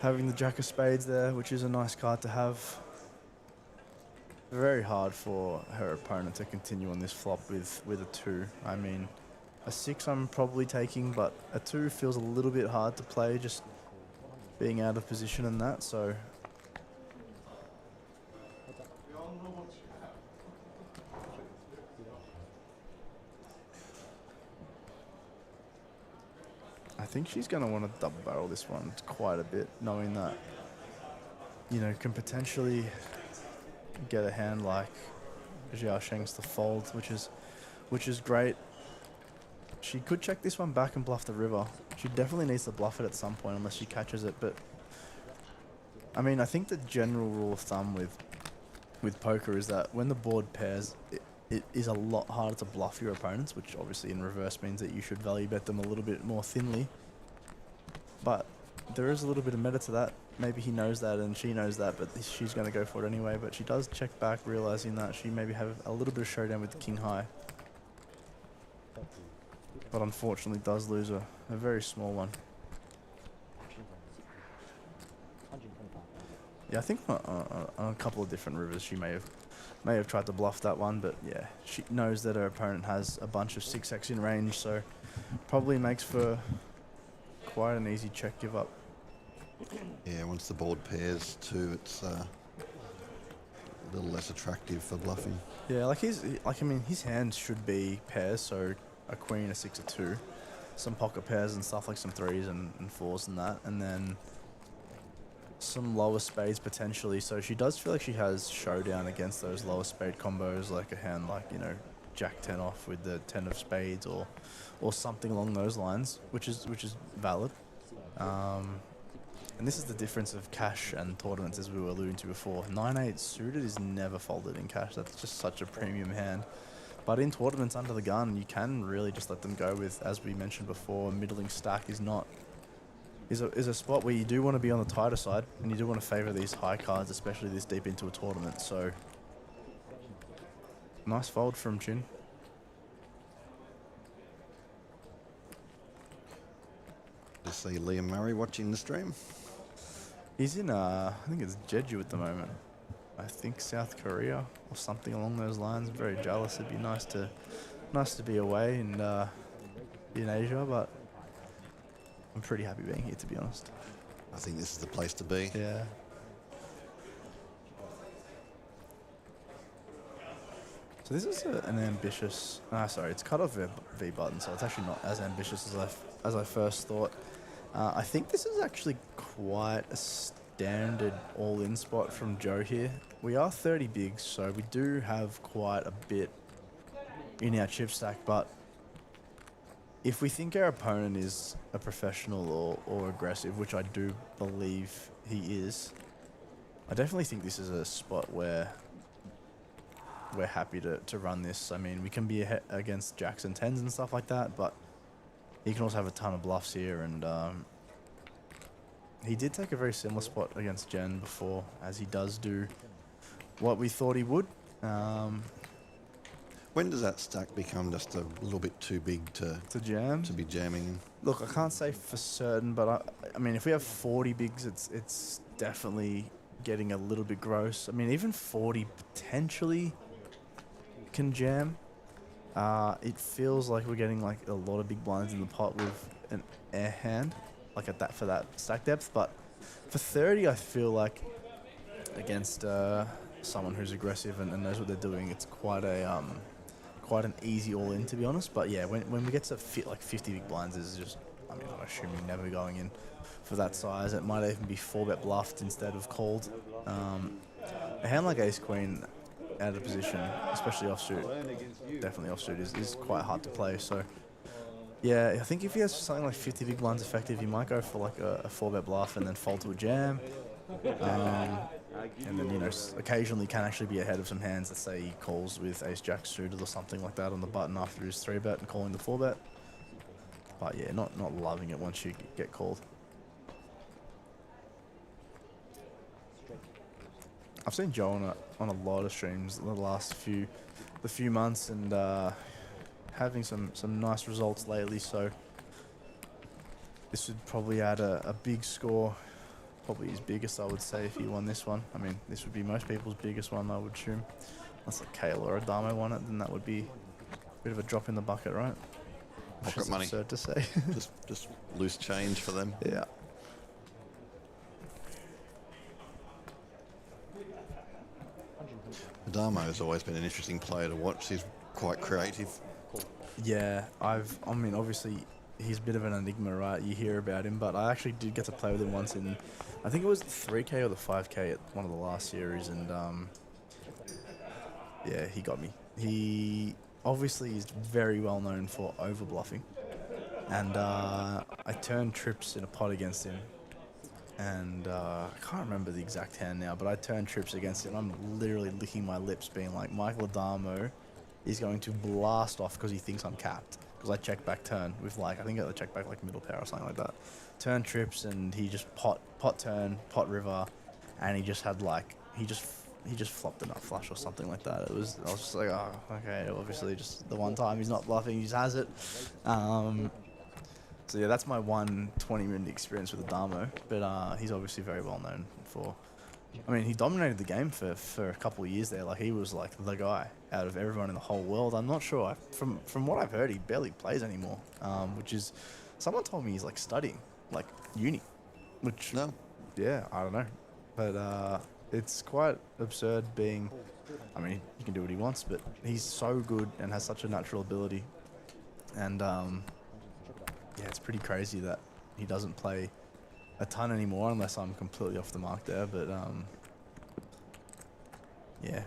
Speaker 6: the Jack of Spades there, which is a nice card to have. Very hard for her opponent to continue on this flop with a 2. I mean, a 6 I'm probably taking, but a 2 feels a little bit hard to play, just being out of position and that, so... I think she's going to want to double barrel this one quite a bit, knowing that you know, can potentially get a hand like Xiao Sheng's to fold, which is great. She could check this one back and bluff the river. She definitely needs to bluff it at some point unless she catches it. But I mean, I think the general rule of thumb with poker is that when the board pairs, it is a lot harder to bluff your opponents, which obviously in reverse means that you should value bet them a little bit more thinly. But there is a little bit of meta to that. Maybe he knows that and she knows that, but she's going to go for it anyway. But she does check back, realizing that she maybe have a little bit of showdown with the king high. But unfortunately does lose a very small one. Yeah, I think on a couple of different rivers she may have tried to bluff that one, but yeah, she knows that her opponent has a bunch of 6x in range, so probably makes for quite an easy check give up.
Speaker 5: Yeah, once the board pairs too, it's a little less attractive for bluffing.
Speaker 6: Yeah, I mean his hands should be pairs, so a queen, a 6, a 2, some pocket pairs and stuff like some 3s and 4s and that, and then some lower spades potentially. So she does feel like she has showdown against those lower spade combos, like a hand like, you know, Jack 10 off with the 10 of spades or something along those lines, which is valid. And this is the difference of cash and tournaments, as we were alluding to before. 9-8 suited is never folded in cash. That's just such a premium hand. But in tournaments under the gun, you can really just let them go with, as we mentioned before, middling stack is a spot where you do want to be on the tighter side, and you do want to favour these high cards, especially this deep into a tournament. So, nice fold from Chin.
Speaker 5: Just see Liam Murray watching the stream.
Speaker 6: He's in, I think it's Jeju at the moment. I think South Korea or something along those lines. I'm very jealous. It'd be nice to be away and in Asia, but I'm pretty happy being here, to be honest.
Speaker 5: I think this is the place to be.
Speaker 6: Yeah. So this is an ambitious. Sorry, it's cut off V button, so it's actually not as ambitious as I first thought. I think this is actually quite a standard all-in spot from Joe here. We are 30 bigs, so we do have quite a bit in our chip stack, but if we think our opponent is a professional or aggressive, which I do believe he is, I definitely think this is a spot where we're happy to run this. I mean, we can be against jacks and 10s and stuff like that, but he can also have a ton of bluffs here, and he did take a very similar spot against Jen before, as he does do what we thought he would.
Speaker 5: When does that stack become just a little bit too big to
Speaker 6: jam?
Speaker 5: To be jamming in?
Speaker 6: Look, I can't say for certain, but I mean, if we have 40 bigs, it's definitely getting a little bit gross. I mean, even 40 potentially can jam. It feels like we're getting like a lot of big blinds in the pot with an air hand, like for that stack depth. But for 30, I feel like against someone who's aggressive and knows what they're doing, it's quite an easy all in, to be honest. But yeah, when we get to like 50 big blinds, is just, I mean, I'm assuming never going in for that size. It might even be 4-bet bluffed instead of called. A hand like ace queen out of position, especially offsuit, definitely offsuit, is quite hard to play. So yeah, I think if he has something like 50 big blinds effective, he might go for like a 4-bet bluff and then fold to a jam. And then, you know, occasionally can actually be ahead of some hands. Let's say he calls with ace-jack suited or something like that on the button after his 3-bet and calling the 4-bet. But yeah, not loving it once you get called. I've seen Joe on a lot of streams in the last few months, and having some nice results lately. So this would probably add a big score. Probably his biggest, I would say, if he won this one. I mean, this would be most people's biggest one, I would assume. Unless like Kale or Adamo won it, then that would be a bit of a drop in the bucket, right?
Speaker 5: Pocket money.
Speaker 6: Absurd to say.
Speaker 5: just loose change for them.
Speaker 6: Yeah.
Speaker 5: Adamo has always been an interesting player to watch. He's quite creative.
Speaker 6: Yeah, I mean, obviously, he's a bit of an enigma, right? You hear about him, but I actually did get to play with him once in, I think it was the 3K or the 5K at one of the last series, and yeah, he got me. He obviously is very well known for over bluffing, and I turned trips in a pot against him, and I can't remember the exact hand now, but I turned trips against him. I'm literally licking my lips, being like, Michael Adamo is going to blast off because he thinks I'm capped. Because I check back turn with like, I think I check back like middle pair or something like that. Turn trips, and he just pot turn, pot river, and he just had like, he just flopped a nut flush or something like that. I was just like, oh, okay, obviously just the one time he's not bluffing, he just has it. So yeah, that's my 20-minute experience with Adamo, but he's obviously very well known for, I mean, he dominated the game for a couple of years there. Like, he was like the guy out of everyone in the whole world. I'm not sure. From what I've heard, he barely plays anymore, which is, someone told me he's like studying, like uni, which,
Speaker 5: No.
Speaker 6: yeah, I don't know. But it's quite absurd being, I mean, he can do what he wants, but he's so good and has such a natural ability. And yeah, it's pretty crazy that he doesn't play a ton anymore, unless I'm completely off the mark there. But yeah,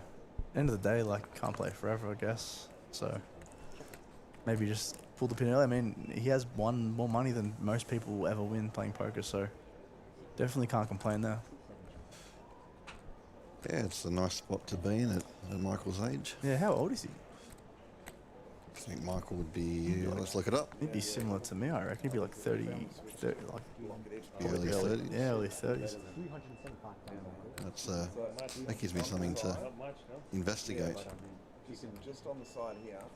Speaker 6: end of the day, like, can't play forever, I guess. So maybe just pull the pin early. I mean, he has won more money than most people will ever win playing poker, so definitely can't complain there.
Speaker 5: Yeah, it's a nice spot to be in at Michael's age.
Speaker 6: Yeah, how old is he?
Speaker 5: I think Michael would be, let's look it up.
Speaker 6: He'd be similar to me, I reckon. He'd be like 30 like
Speaker 5: Early 30s.
Speaker 6: Yeah, early 30s.
Speaker 5: That's, that gives me something to investigate.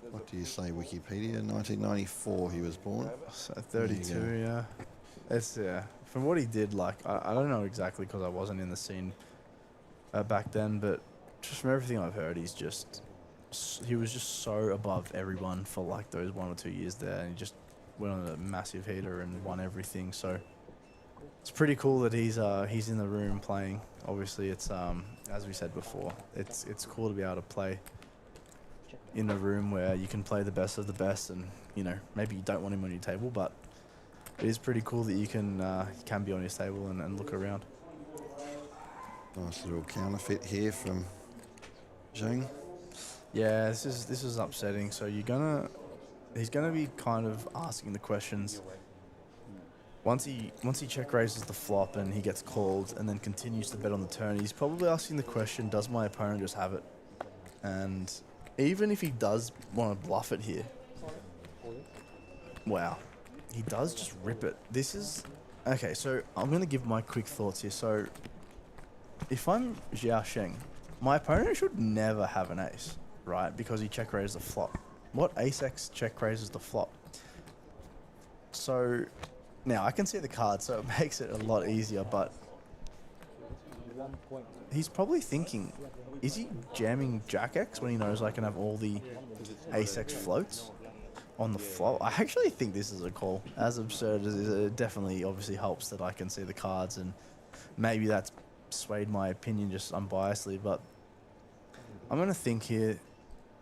Speaker 5: What do you say, Wikipedia? 1994 he was born.
Speaker 6: So 32, yeah. It's, yeah. From what he did, like, I don't know exactly because I wasn't in the scene back then, but just from everything I've heard, he was just so above everyone for like those 1 or 2 years there, and he just went on a massive heater and won everything. So it's pretty cool that he's in the room playing. Obviously, it's as we said before, it's cool to be able to play in a room where you can play the best of the best, and you know, maybe you don't want him on your table, but it is pretty cool that you can be on his table and look around.
Speaker 5: Nice little counterfeit here from Zhang.
Speaker 6: Yeah, this is upsetting. So he's gonna be kind of asking the questions. Once he check raises the flop and he gets called and then continues to bet on the turn, he's probably asking the question, does my opponent just have it? And even if he does want to bluff it here, wow, he does just rip it. This is okay. So I'm gonna give my quick thoughts here. So if I'm Xiao Sheng, my opponent should never have an ace, right? Because he check raises the flop. What ace-x check raises the flop? So now I can see the card, so it makes it a lot easier, but he's probably thinking, is he jamming jack-x when he knows I can have all the ace-x floats on the flop? I actually think this is a call. As absurd as it definitely obviously helps that I can see the cards, and maybe that's swayed my opinion just unbiasedly, but I'm going to think here,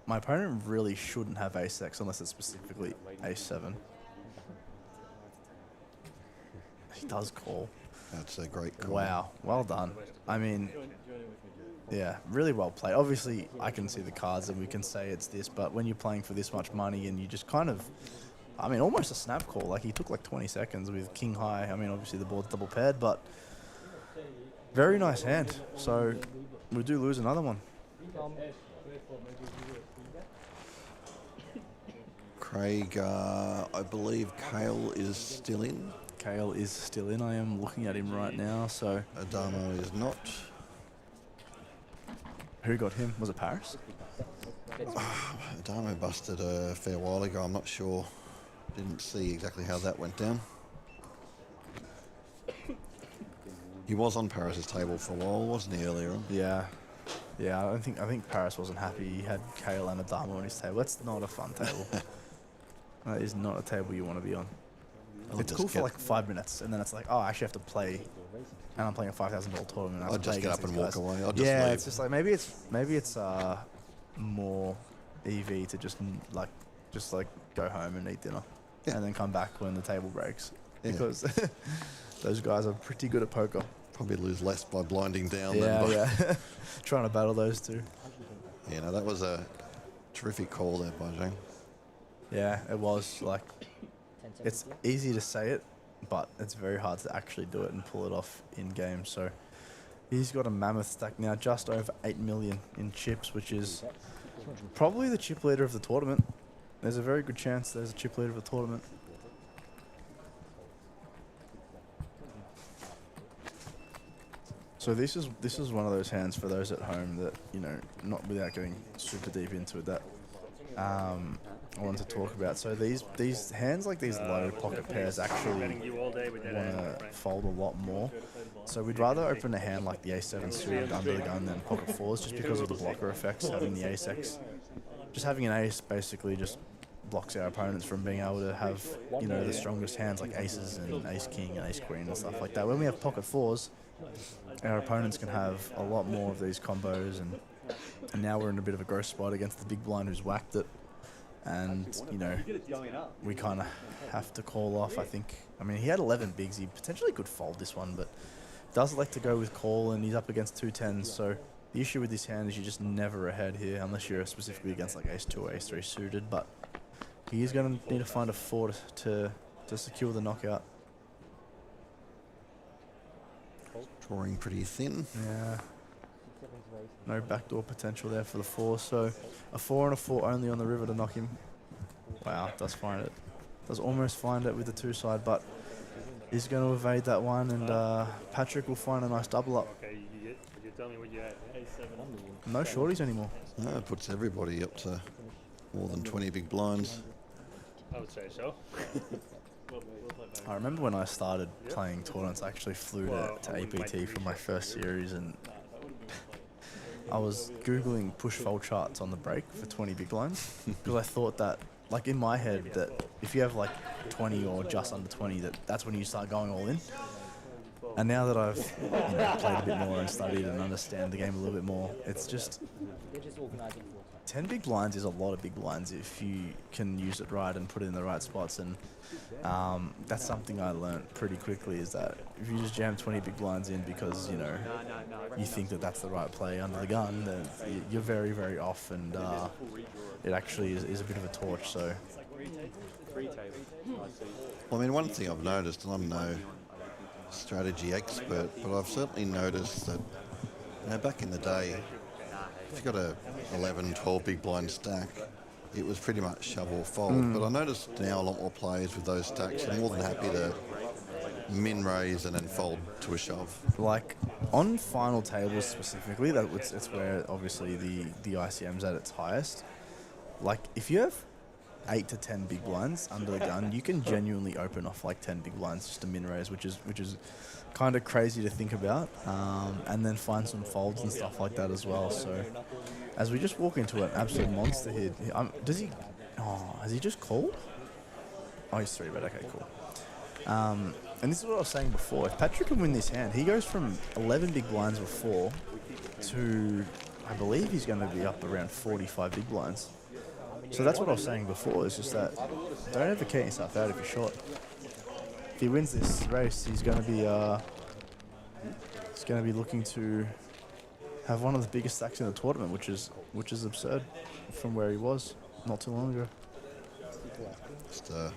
Speaker 6: my opponent really shouldn't have ace-x unless it's specifically ace-7. He does call.
Speaker 5: That's a great call.
Speaker 6: Wow, well done. I mean, yeah, really well played. Obviously, I can see the cards and we can say it's this, but when you're playing for this much money and you just kind of, I mean, almost a snap call. Like, he took like 20 seconds with king high. I mean, obviously the board's double paired, but very nice hand. So we do lose another one.
Speaker 5: Craig, I believe Kale is still in.
Speaker 6: Kale is still in. I am looking at him right now. So
Speaker 5: Adamo is not.
Speaker 6: who got him? Was it Paris?
Speaker 5: Adamo busted a fair while ago. I'm not sure. Didn't see exactly how that went down. He was on Paris's table for a while, wasn't he, earlier on?
Speaker 6: Yeah. Yeah, I think Paris wasn't happy. He had Kale and Adamo on his table. That's not a fun table. That is not a table you want to be on. It's cool for like 5 minutes, and then it's like, oh, I actually have to play, and I'm playing a $5,000 tournament.
Speaker 5: I'll just get up and walk away. I'll just
Speaker 6: yeah,
Speaker 5: leave.
Speaker 6: it's just like maybe it's more EV to just go home and eat dinner. and then come back when the table breaks.
Speaker 5: Yeah.
Speaker 6: Because those guys are pretty good at poker.
Speaker 5: Probably lose less by blinding down
Speaker 6: Yeah,
Speaker 5: than by...
Speaker 6: yeah. Trying to battle those two.
Speaker 5: Yeah, no, that was a terrific call there by Zhang.
Speaker 6: Yeah, it was. Like, it's easy to say it, but it's very hard to actually do it and pull it off in game. So he's got a mammoth stack now, just over 8 million in chips, which is probably the chip leader of the tournament. There's a very good chance there's a chip leader of the tournament. So this is one of those hands for those at home that, you know, not without getting super deep into it, that I wanted to talk about. So these hands like these low pocket pairs actually want to fold a lot more. So we'd rather open a hand like the A7 suited under the gun than pocket fours, just because of the blocker effects. Having the ace-x, just having an ace basically just blocks our opponents from being able to have, you know, the strongest hands like aces and ace king and ace queen and stuff like that. When we have pocket fours, our opponents can have a lot more of these combos, and now we're in a bit of a gross spot against the big blind who's whacked it, and, you know, we kind of have to call off. I mean, he had 11 bigs. He potentially could fold this one, but does like to go with call, and he's up against 2 10s. So the issue with this hand is you're just never ahead here unless you're specifically against like ace 2 or ace 3 suited, but he is going to need to find a 4 to secure the knockout.
Speaker 5: Drawing pretty thin.
Speaker 6: Yeah. No backdoor potential there for the 4. So a 4 and a 4 only on the river to knock him. Wow, does find it. Does almost find it with the 2 side, but he's going to evade that one, and Patrick will find a nice double up. No shorties anymore.
Speaker 5: No, it puts everybody up to more than 20 big blinds.
Speaker 8: I would say so.
Speaker 6: I remember when I started playing tournaments, I actually flew to APT for my first series, and I was Googling push fold charts on the break for 20 big blinds, because I thought that, like in my head, that if you have like 20 or just under 20, that's when you start going all in. And now that I've played a bit more and studied and understand the game a little bit more, it's just 10 big blinds is a lot of big blinds if you can use it right and put it in the right spots. And that's something I learned pretty quickly, is that if you just jam 20 big blinds in because, you know, you think that that's the right play under the gun, then you're very, very off, and it actually is a bit of a torch. So,
Speaker 5: Well, I mean, one thing I've noticed, and I'm no strategy expert, but I've certainly noticed that, you know, back in the day, if you got a 11, 12 big blind stack, it was pretty much shove or fold. But I noticed now a lot more players with those stacks are more than happy to min raise and then fold to a shove.
Speaker 6: like on final tables specifically, it's where obviously the ICM's at its highest. Like if you have 8 to 10 big blinds under the gun, you can genuinely open off like 10 big blinds just to min raise, which is kind of crazy to think about, and then find some folds and stuff like that as well. So as we just walk into an absolute monster here, has he just called? Oh, he's 3-bet. Okay, cool. And this is what I was saying before. If Patrick can win this hand, he goes from 11 big blinds before to, I believe he's going to be up around 45 big blinds. So that's what I was saying before, is just that don't ever count yourself out if you're short. If he wins this race, he's going to be looking to have one of the biggest stacks in the tournament, which is absurd from where he was not too long ago.
Speaker 5: Just a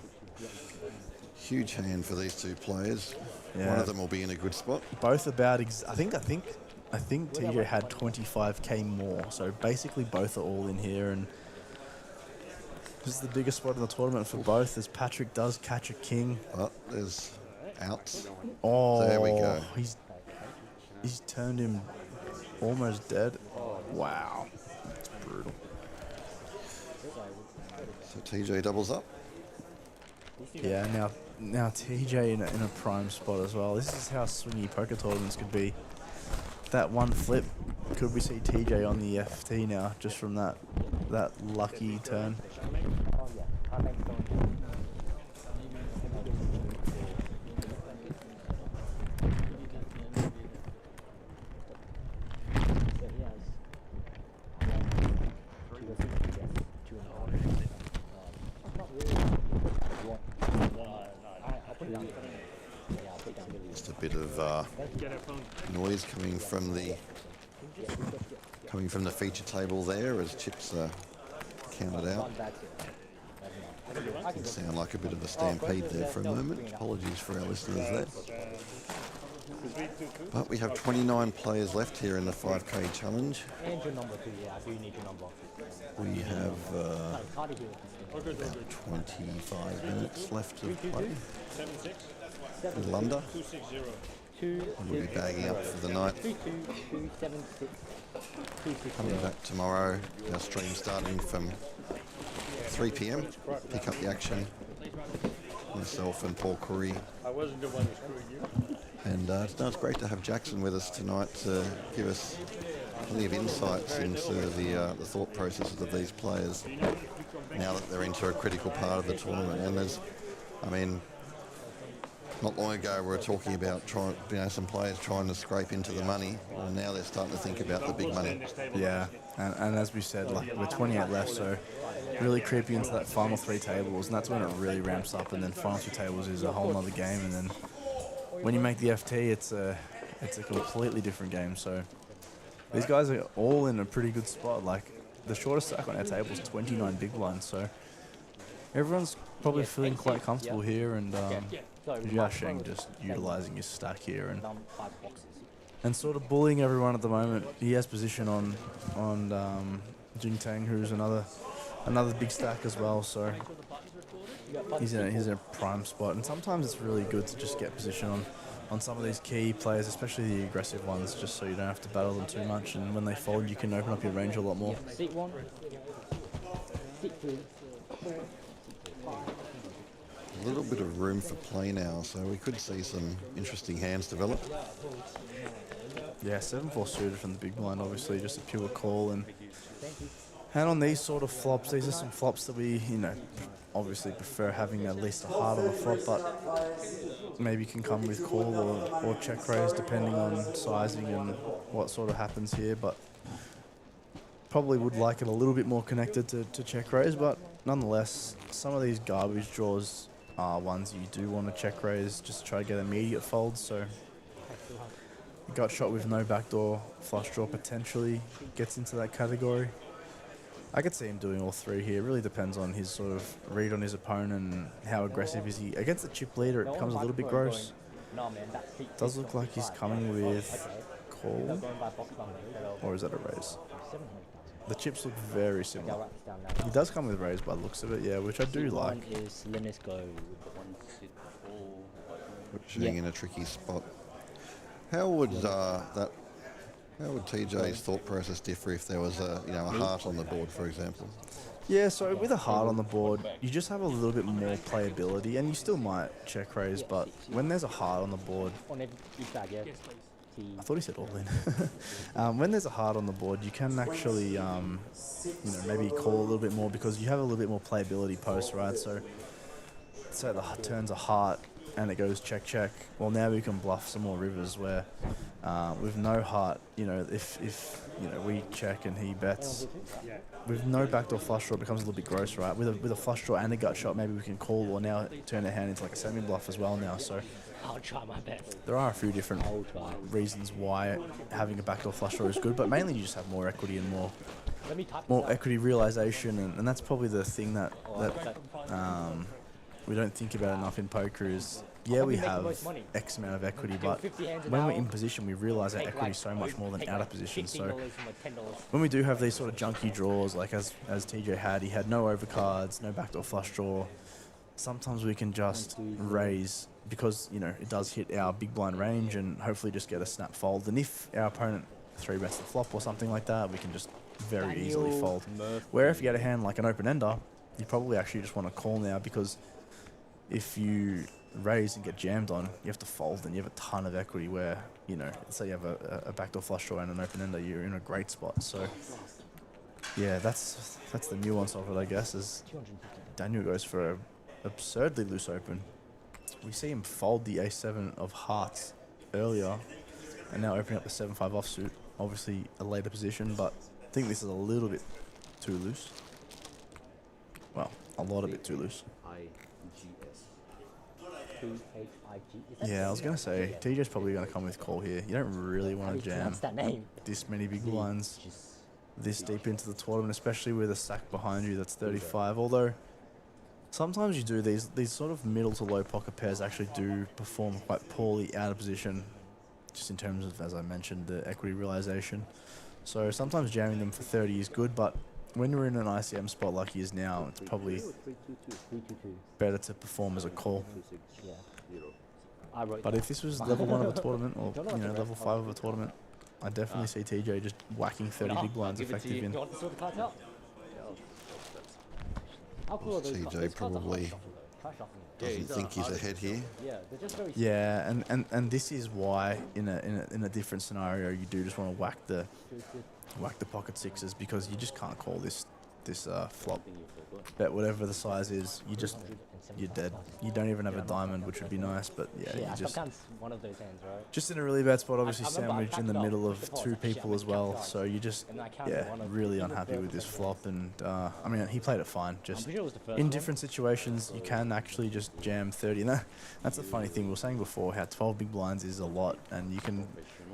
Speaker 5: huge hand for these two players.
Speaker 6: Yeah.
Speaker 5: One of them will be in a good spot.
Speaker 6: Both about I think TJ had 25k more, so basically both are all in here, and this is the biggest spot in the tournament for both, as Patrick does catch a king.
Speaker 5: Oh, there's outs.
Speaker 6: Oh,
Speaker 5: there we go.
Speaker 6: He's turned him almost dead. Wow, it's brutal.
Speaker 5: So TJ doubles up.
Speaker 6: Yeah, now TJ in a prime spot as well. This is how swingy poker tournaments could be. That one flip, could we see TJ on the FT now, just from that lucky turn?
Speaker 5: Just a bit of noise coming from the feature table there as chips are counted out. Can sound like a bit of a stampede there for a moment. Apologies for our listeners there. But we have 29 players left here in the 5K challenge. We have about 25 minutes left of play. A little under. We'll be bagging up for the night. Coming back tomorrow, our stream starting from 3 p.m. Pick up the action. Myself and Paul Curry.
Speaker 8: I wasn't the one who screwed you.
Speaker 5: And it's great to have Jackson with us tonight to give us plenty of insights into the thought processes of these players now that they're into a critical part of the tournament. And not long ago we were talking about some players trying to scrape into the money. Well, now they're starting to think about the big money.
Speaker 6: Yeah, and as we said, like we're 28 left, so really creeping into that final 3 tables, and that's when it really ramps up. And then final 2 tables is a whole other game, and then when you make the FT, it's a completely different game. So these guys are all in a pretty good spot. Like the shortest stack on our table is 29 big blinds, so everyone's probably feeling quite comfortable here. And Jiasheng just utilising his stack here and sort of bullying everyone at the moment. He has position on Jingtang, who's another big stack as well. So he's in a prime spot, and sometimes it's really good to just get position on some of these key players, especially the aggressive ones, just so you don't have to battle them too much, and when they fold you can open up your range a lot more.
Speaker 5: A little bit of room for play now, so we could see some interesting hands develop.
Speaker 6: Yeah, 7-4 suited from the big blind, obviously just a pure call, and on these sort of flops, these are some flops that we, obviously prefer having at least a heart on the flop, but maybe can come with call or check raise depending on sizing and what sort of happens here. But probably would like it a little bit more connected to check raise, but nonetheless, some of these garbage draws are ones you do want to check raise just to try to get immediate folds. So got shot with no backdoor flush draw potentially gets into that category. I could see him doing all 3 here. It really depends on his sort of read on his opponent and how aggressive is he. Against the chip leader, it becomes a little bit gross. It does look like he's coming with call, or is that a raise? The chips look very similar. He does come with raise by the looks of it, yeah, which I do like.
Speaker 5: Sitting in a tricky spot. How would TJ's thought process differ if there was a heart on the board, for example?
Speaker 6: Yeah, so with a heart on the board, you just have a little bit more playability, and you still might check raise, but when there's a heart on the board, I thought he said all in. When there's a heart on the board, you can actually, maybe call a little bit more because you have a little bit more playability post, right? So the turn's a heart and it goes check check. Well, now we can bluff some more rivers where with no heart, if we check and he bets with no backdoor flush draw, it becomes a little bit gross, right? With a flush draw and a gut shot, maybe we can call or now turn our hand into like a semi bluff as well now. So
Speaker 7: I'll try my best.
Speaker 6: there are a few different reasons why having a backdoor flush draw is good, but mainly you just have more equity and more equity realization, and that's probably the thing that we don't think about enough in poker is, yeah, we have X amount of equity, but when we're in position, we realize our equity so much more than out of position. So when we do have these sort of junky draws, like as TJ had, he had no overcards, no backdoor flush draw. Sometimes we can just raise because, it does hit our big blind range and hopefully just get a snap fold. And if our opponent 3-bets the flop or something like that, we can just very easily fold. Where if you get a hand like an open ender, you probably actually just want to call now, because if you raise and get jammed on, you have to fold and you have a ton of equity where, say you have a backdoor flush draw and an open ender, you're in a great spot. So yeah, that's the nuance of it, I guess, is Daniel goes for a absurdly loose open. We see him fold the ace-7 of hearts earlier and now opening up the 7-5 offsuit. Obviously a later position, but I think this is a little bit too loose. Well, a lot of it too loose. Yeah, I was going to say, TJ's probably going to come with call here. You don't really want to jam this many big blinds this deep into the tournament, especially with a stack behind you that's 35. Although, sometimes you do these sort of middle to low pocket pairs actually do perform quite poorly out of position, just in terms of, as I mentioned, the equity realization. So sometimes jamming them for 30 is good, but when you're in an ICM spot like he is now, it's probably better to perform as a call. But if this was level 1 of a tournament, or level 5 of a tournament, I definitely see TJ just whacking 30 big blinds effective in.
Speaker 5: TJ probably doesn't think he's ahead here.
Speaker 6: Yeah, and this is why in a different scenario you do just want to whack the pocket sixes, because you just can't call this flop bet. Whatever the size is, you're dead. You don't even have a diamond, which would be nice, but yeah, you just in a really bad spot, obviously sandwiched in the middle of two people as well, so you just really unhappy with this flop. And I mean, he played it fine, just in different situations you can actually just jam 30, and that's the funny thing we were saying before, how 12 big blinds is a lot and you can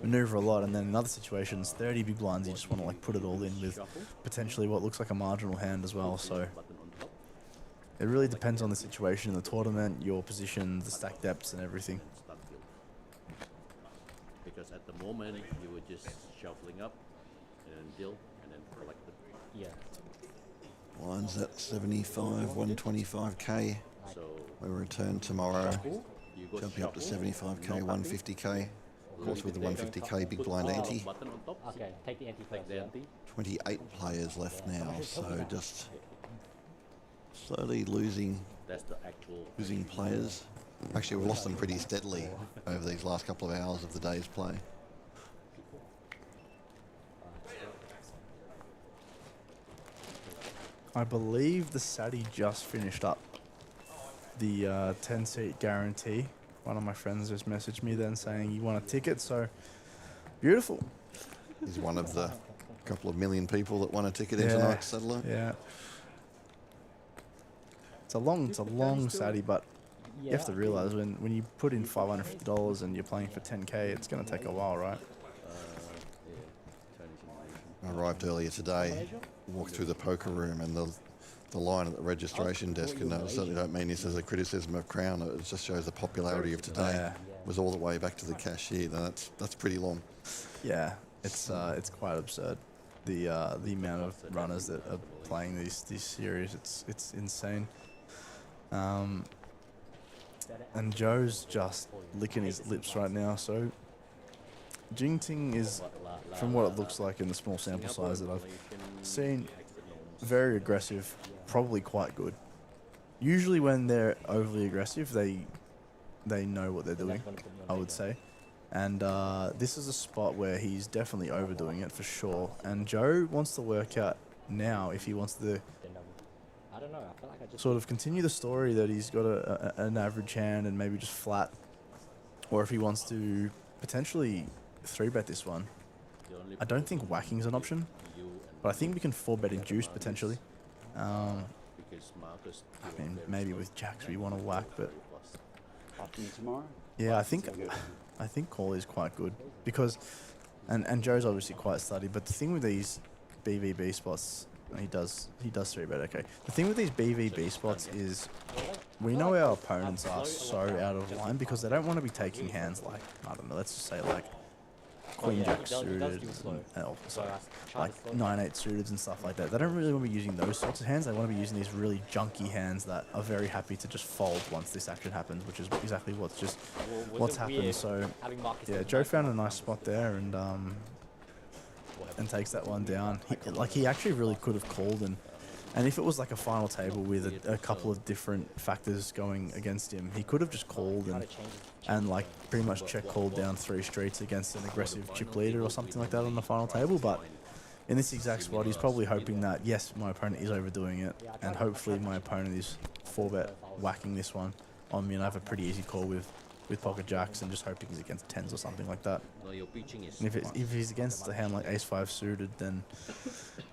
Speaker 6: maneuver a lot, and then in other situations 30 big blinds you just want to like put it all in with potentially what looks like a marginal hand as well. So it really depends on the situation in the tournament, your position, the stack depths and everything.
Speaker 9: Because at the moment you were just shuffling up and then deal and then collect the
Speaker 5: Lines at 75, 125k.
Speaker 9: So
Speaker 5: We return tomorrow,
Speaker 9: you go
Speaker 5: jumping up to
Speaker 9: shuffle,
Speaker 5: 75k, 150k. Of course, with the 150k big blind ante.
Speaker 9: button on top.
Speaker 7: Okay, take the ante
Speaker 9: Take
Speaker 7: first.
Speaker 9: the ante.
Speaker 5: 28 players left now, so just slowly losing
Speaker 9: That's the actual
Speaker 5: players. Actually, we've lost them pretty steadily over these last couple of hours of the day's play.
Speaker 6: I believe the Saudi just finished up the 10-seat guarantee. One of my friends just messaged me then saying he won a ticket, so beautiful.
Speaker 5: He's one of the couple of million people that won a ticket in tonight's Settler.
Speaker 6: Yeah. It's a long Saudi, but you have to realize when you put in $550 and you're playing for 10k, it's going to take a while, right?
Speaker 5: I arrived earlier today, walked through the poker room, and the line at the registration desk, and I certainly don't mean this as a criticism of Crown, it just shows the popularity of today, was all the way back to the cashier. That's pretty long.
Speaker 6: Yeah, it's quite absurd. The amount of runners that are playing these series, it's insane. And Joe's just licking his lips right now, so Jingting is, from what it looks like in the small sample size that I've seen, very aggressive, probably quite good. Usually when they're overly aggressive, they know what they're doing, I would say. And this is a spot where he's definitely overdoing it for sure. And Joe wants to work out now if he wants to sort of continue the story that he's got an average hand and maybe just flat, or if he wants to potentially 3-bet this one. I don't think whacking is an option, but I think we can 4-bet induce potentially. I mean, maybe with jacks we want to whack, but yeah, I think call is quite good because, and Joe's obviously quite studied, but the thing with these BVB spots, he does 3-bet, okay. The thing with these BVB spots is we know our opponents are so out of line because they don't want to be taking hands like, I don't know, let's just say like Queen Jack suited, like 9-8 suited and stuff like that. They don't really want to be using those sorts of hands. They want to be using these really junky hands that are very happy to just fold once this action happens, which is exactly what's happened. So yeah, Joe found a nice spot there and takes that one down. He actually really could have called, and if it was like a final table with a couple of different factors going against him, he could have just called and like pretty much check called down 3 streets against an aggressive chip leader or something like that on the final table. But in this exact spot, he's probably hoping that, yes, my opponent is overdoing it, and hopefully my opponent is 4-bet whacking this one on me, and I have a pretty easy call with pocket jacks, and just hoping he's against 10s or something like that. And if he's against a hand like ace-5 suited, then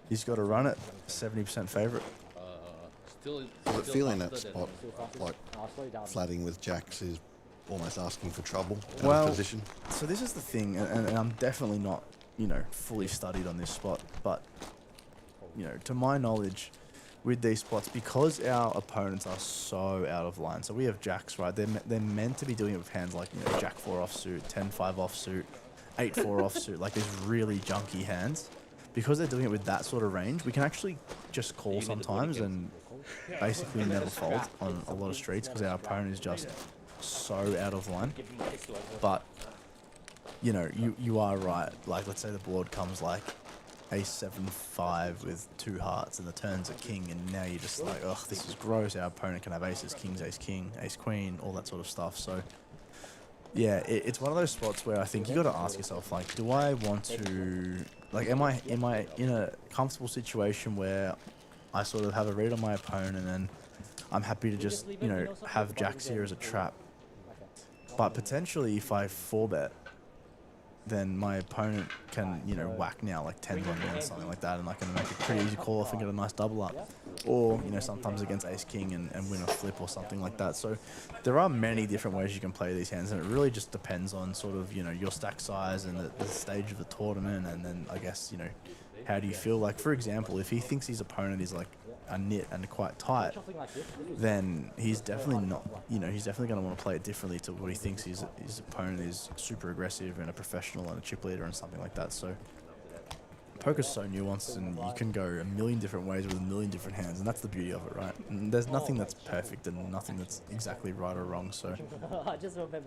Speaker 6: he's got to run it. 70% favorite.
Speaker 5: But feeling that spot, like flatting with jacks, is almost asking for trouble out of position.
Speaker 6: So this is the thing, and I'm definitely not, you know, fully studied on this spot, but, you know, to my knowledge, with these spots, because our opponents are so out of line, so we have jacks, right? They're meant to be doing it with hands like, you know, jack 4 offsuit, 10-5 offsuit, 8-4 offsuit, like these really junky hands. Because they're doing it with that sort of range, we can actually just call sometimes and basically never fold on a lot of streets because our opponent is just so out of line. But, you know, you are right. Like, let's say the board comes like ace-7-5 with 2 hearts and the turns are king, and now you're just like, ugh, this is gross. Our opponent can have aces, kings, ace-king, ace-queen, all that sort of stuff. So, yeah, it's one of those spots where I think you got to ask yourself, like, do I want to, like, am I in a comfortable situation where I sort of have a read on my opponent and then I'm happy to just, you know, have jacks here as a trap. But potentially if I 4-bet, then my opponent can, you know, whack now like 10s on me or something like that, and I can make a pretty easy call off and get a nice double up. Or, you know, sometimes against ace-king and win a flip or something like that. So there are many different ways you can play these hands, and it really just depends on sort of, you know, your stack size and the stage of the tournament, and then I guess, you know, how do you feel? Like, for example, if he thinks his opponent is like a nit and quite tight, then he's definitely not, you know, he's definitely going to want to play it differently to what he thinks his opponent is super aggressive and a professional and a chip leader and something like that. So poker's so nuanced, and you can go a million different ways with a million different hands, and that's the beauty of it, right? And there's nothing that's perfect and nothing that's exactly right or wrong. So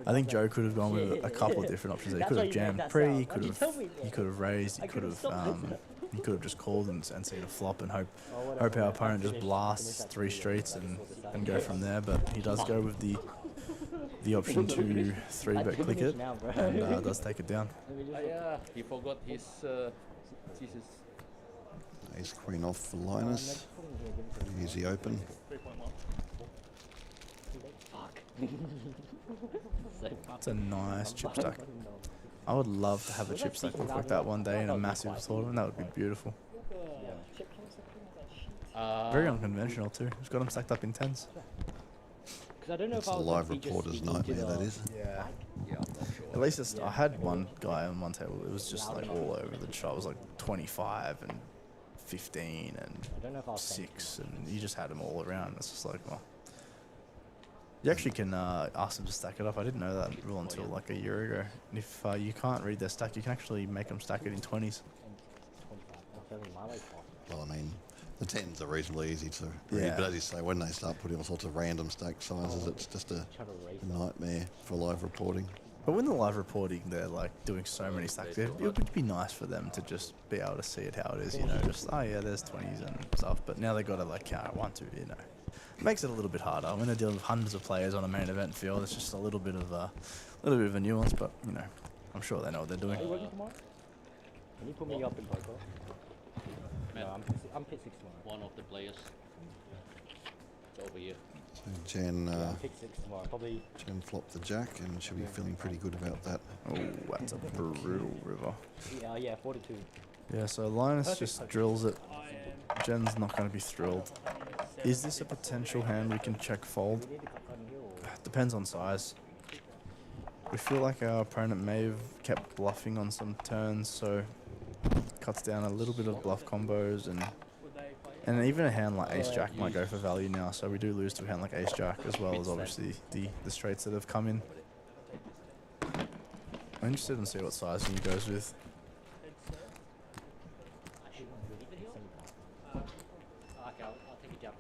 Speaker 6: I think Joe could have gone with a couple of different options. He could have jammed pre, he could have raised, he could have just called and seen a flop and hope our opponent just blasts 3 streets and go from there. But he does go with the option to 3-bet click it and does take it down.
Speaker 9: He forgot his Jesus.
Speaker 5: Ace queen off for Linus. Pretty easy open.
Speaker 6: It's a nice chip stack. I would love to have a chip stack look like that one day in a massive tournament. That would be beautiful. Very unconventional too. He's got them stacked up in 10s.
Speaker 5: It's a live reporter's nightmare, that is.
Speaker 6: Yeah. At least it's, I had one guy on one table, it was just like all over the shop. It was like 25 and 15 and 6, and you just had them all around. It's just like, well, you actually can ask them to stack it up. I didn't know that rule until like a year ago. And if you can't read their stack, you can actually make them stack it in 20s.
Speaker 5: Well, I mean, the 10s are reasonably easy to read, but as you say, when they start putting all sorts of random stack sizes, it's just a nightmare for live reporting.
Speaker 6: But when the live reporting, they're like doing so many stacks, it would be nice for them to just be able to see it how it is, you know, just, oh yeah, there's 20s and stuff, but now they've got to like count 1, 2, you know. It makes it a little bit harder. When they're dealing with hundreds of players on a main event field, it's just a little bit of a nuance, but, you know, I'm sure they know what they're doing.
Speaker 7: Are you working tomorrow? Can you put me up in poker? No, I'm pit 6 tomorrow.
Speaker 9: One of the players. It's over here.
Speaker 5: So Jen,
Speaker 7: Pick 6 tomorrow. Probably.
Speaker 5: Jen flopped the jack, and she'll be feeling pretty good about that.
Speaker 6: Oh, that's a brutal river.
Speaker 7: Yeah, 42.
Speaker 6: Yeah, so Linus just drills it. Jen's not going to be thrilled. Is this a potential hand we can check fold? Depends on size. We feel like our opponent may have kept bluffing on some turns, so cuts down a little bit of bluff combos, and even a hand like ace-jack might go for value now, so we do lose to a hand like ace-jack, as well as obviously the straights that have come in. I'm interested in see what sizing he goes with.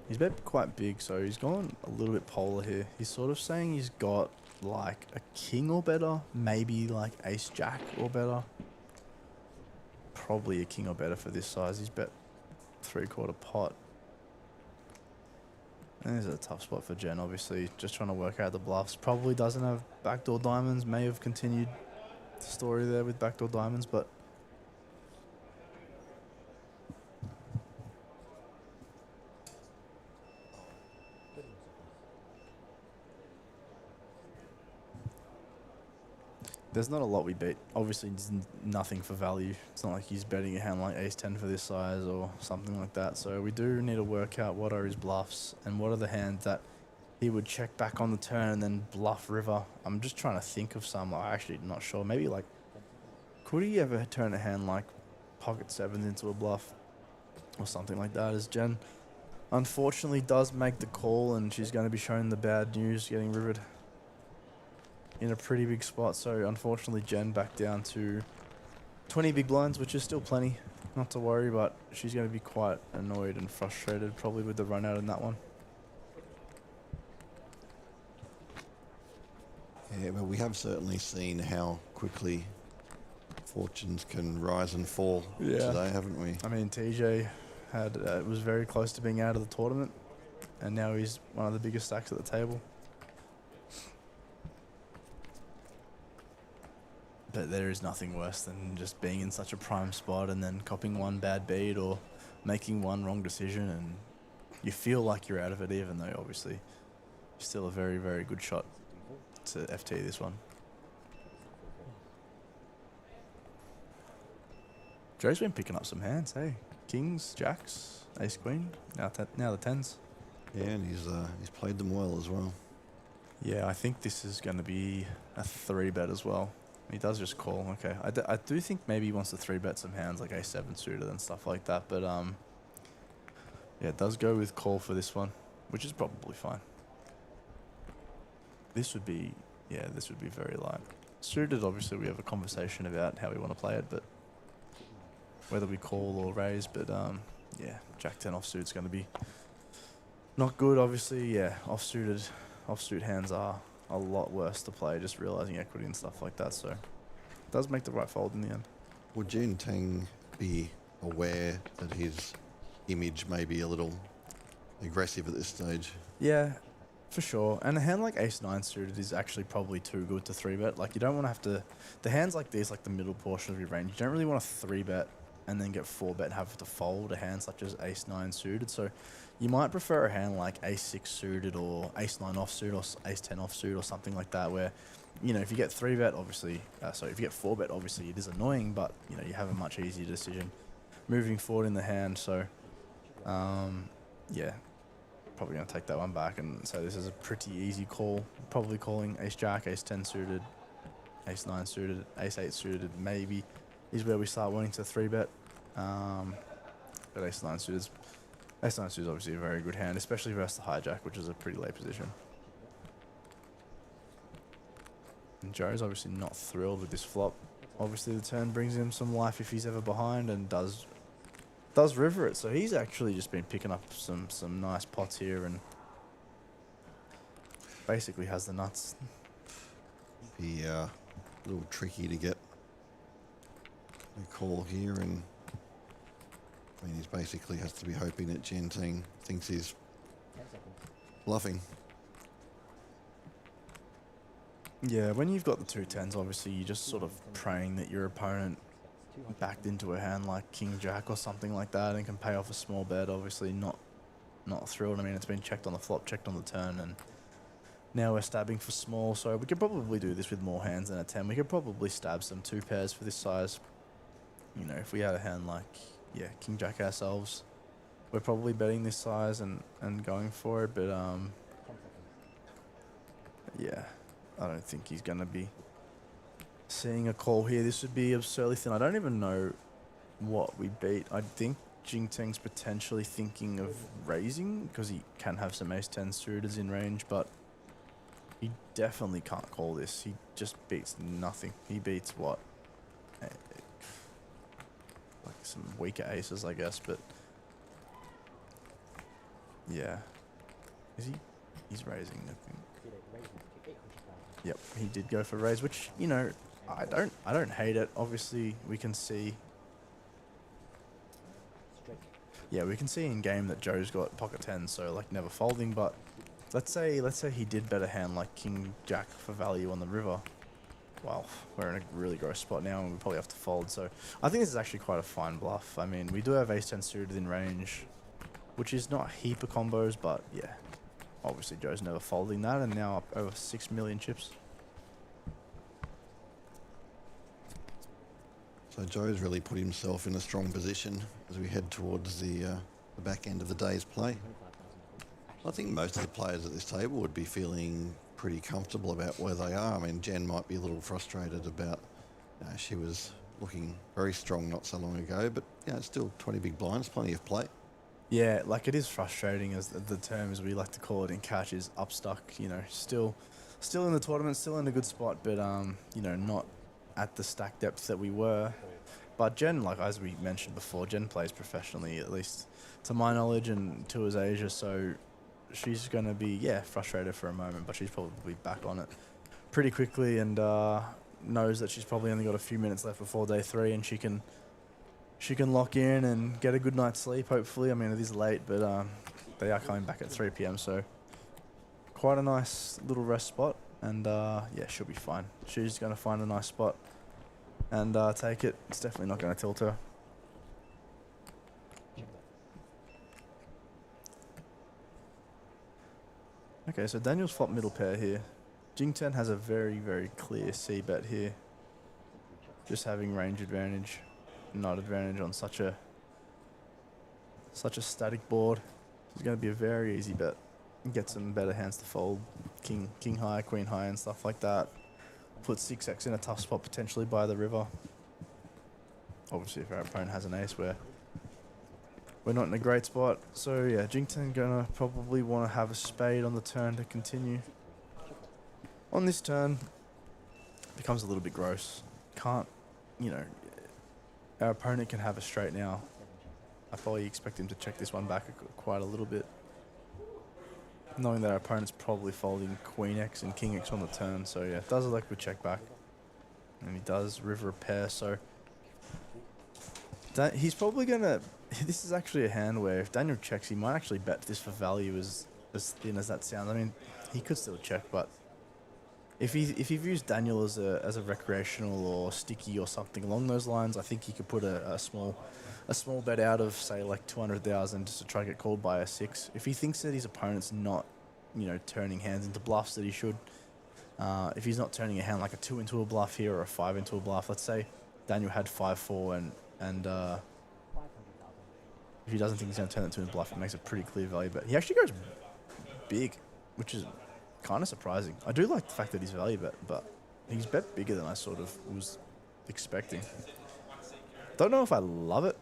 Speaker 6: He's bet quite big, so he's gone a little bit polar here. He's sort of saying he's got like a king or better, maybe like ace-jack or better. Probably a king or better for this size. He's bet 3/4 pot. And this is a tough spot for Jen, obviously. Just trying to work out the bluffs. Probably doesn't have backdoor diamonds. May have continued the story there with backdoor diamonds, but There's not a lot we beat. Obviously, it's nothing for value. It's not like he's betting a hand like ace-10 for this size or something like that. So we do need to work out what are his bluffs and what are the hands that he would check back on the turn and then bluff river. I'm just trying to think of some. I'm actually not sure. Maybe like, could he ever turn a hand like pocket sevens into a bluff or something like that? As Jen unfortunately does make the call, and she's going to be shown the bad news, getting rivered in a pretty big spot. So unfortunately Jen back down to 20 big blinds, which is still plenty, not to worry, but she's going to be quite annoyed and frustrated probably with the run out in that one.
Speaker 5: Yeah, but we have certainly seen how quickly fortunes can rise and fall today, haven't we?
Speaker 6: I mean, TJ had was very close to being out of the tournament, and now he's one of the biggest stacks at the table. But there is nothing worse than just being in such a prime spot and then copping one bad beat or making one wrong decision, and you feel like you're out of it, even though obviously still a very, very good shot to FT this one. Joe's been picking up some hands, hey? Kings, jacks, ace queen, now the tens.
Speaker 5: Yeah, and he's played them well as well.
Speaker 6: Yeah, I think this is going to be a 3-bet as well. He does just call, okay. I do think maybe he wants to 3-bet some hands like ace-7 suited and stuff like that, but yeah, it does go with call for this one, which is probably fine. This would be very light. Suited, obviously we have a conversation about how we want to play it, but whether we call or raise, but yeah, jack 10 offsuit's going to be not good, obviously. Yeah, offsuit hands are a lot worse to play, just realizing equity and stuff like that, so it does make the right fold in the end.
Speaker 5: Would Jin Tang be aware that his image may be a little aggressive at this stage?
Speaker 6: Yeah, for sure. And a hand like ace-9 suited is actually probably too good to 3-bet. Like, you don't want to have to... The hands like this, like the middle portion of your range, you don't really want to 3-bet and then get 4-bet and have to fold a hand such as ace-9 suited. So you might prefer a hand like ace-6 suited or ace-9 offsuit or ace-10 offsuit or something like that, where, you know, if you get 3-bet, obviously... sorry, if you get 4-bet, obviously it is annoying, but, you know, you have a much easier decision moving forward in the hand. So, yeah, probably going to take that one back and say this is a pretty easy call. Probably calling ace-jack, ace-10 suited, ace-9 suited, ace-8 suited maybe is where we start wanting to 3-bet. But ace-9 suited is obviously a very good hand, especially versus the hijack, which is a pretty late position. And Joe's obviously not thrilled with this flop. Obviously the turn brings him some life if he's ever behind, and does river it. So he's actually just been picking up some nice pots here and basically has the nuts.
Speaker 5: Be a little tricky to get a call here, and I mean, he's basically has to be hoping that Jin Tang thinks he's bluffing.
Speaker 6: Yeah, when you've got the 2 10s, obviously you're just sort of praying that your opponent backed into a hand like King Jack or something like that and can pay off a small bet. Obviously not thrilled. I mean, it's been checked on the flop, checked on the turn, and now we're stabbing for small. So we could probably do this with more hands than a 10. We could probably stab some 2 pairs for this size. You know, if we had a hand like, yeah, King Jack ourselves, we're probably betting this size and going for it. But yeah, I don't think he's going to be seeing a call here. This would be absurdly thin. I don't even know what we beat. I think Jing Tang's potentially thinking of raising because he can have some ace-10 suiteds in range, but he definitely can't call this. He just beats nothing. He beats what? Like some weaker aces, I guess, but yeah. Is he? He's raising, I think. Yep, he did go for raise, which, you know, I don't hate it. Obviously, we can see. Yeah, we can see in game that Joe's got pocket 10, so like never folding. But let's say he did bet a hand like King Jack for value on the river. Well, we're in a really gross spot now, and we probably have to fold. So I think this is actually quite a fine bluff. I mean, we do have ace-10 suited in range, which is not a heap of combos, but yeah, obviously Joe's never folding that, and now up over 6 million chips.
Speaker 5: So Joe's really put himself in a strong position as we head towards the back end of the day's play. I think most of the players at this table would be feeling pretty comfortable about where they are. I mean, Jen might be a little frustrated about, she was looking very strong not so long ago, but it's still 20 big blinds, plenty of play.
Speaker 6: Yeah, like it is frustrating, as the term, as we like to call it in cash, is upstuck. Still in the tournament, still in a good spot, but not at the stack depth that we were. But Jen, like as we mentioned before, Jen plays professionally, at least to my knowledge, and Tours Asia, so she's going to be, frustrated for a moment, but she's probably back on it pretty quickly, and knows that she's probably only got a few minutes left before day 3, and she can lock in and get a good night's sleep, hopefully. I mean, it is late, but they are coming back at 3 p.m, so quite a nice little rest spot, and she'll be fine. She's going to find a nice spot and take it. It's definitely not going to tilt her. Okay, so Daniel's flop middle pair here. Jingten has a very, very clear C bet here. Just having range advantage, not advantage on such a static board. It's going to be a very easy bet. Get some better hands to fold. King high, queen high and stuff like that. Put 6x in a tough spot potentially by the river. Obviously if our opponent has an ace, we're not in a great spot. So yeah, Jingten gonna probably want to have a spade on the turn to continue. On this turn, becomes a little bit gross. Can't, our opponent can have a straight now. I probably expect him to check this one back quite a little bit, knowing that our opponent's probably folding queen x and king x on the turn. So yeah, does elect with check back, and he does river a pair. So he's probably gonna. This is actually a hand where if Daniel checks, he might actually bet this for value, as thin as that sounds. I mean, he could still check, but if he views Daniel as a recreational or sticky or something along those lines, I think he could put a small bet out of, say, like 200,000 just to try to get called by a 6. If he thinks that his opponent's not, turning hands into bluffs that he should, if he's not turning a hand like a 2 into a bluff here or a 5 into a bluff, let's say Daniel had 5-4 and if he doesn't think he's going to turn it to a bluff, it makes a pretty clear value bet. He actually goes big, which is kind of surprising. I do like the fact that he's value bet, but he's bet bigger than I sort of was expecting. Don't know if I love it.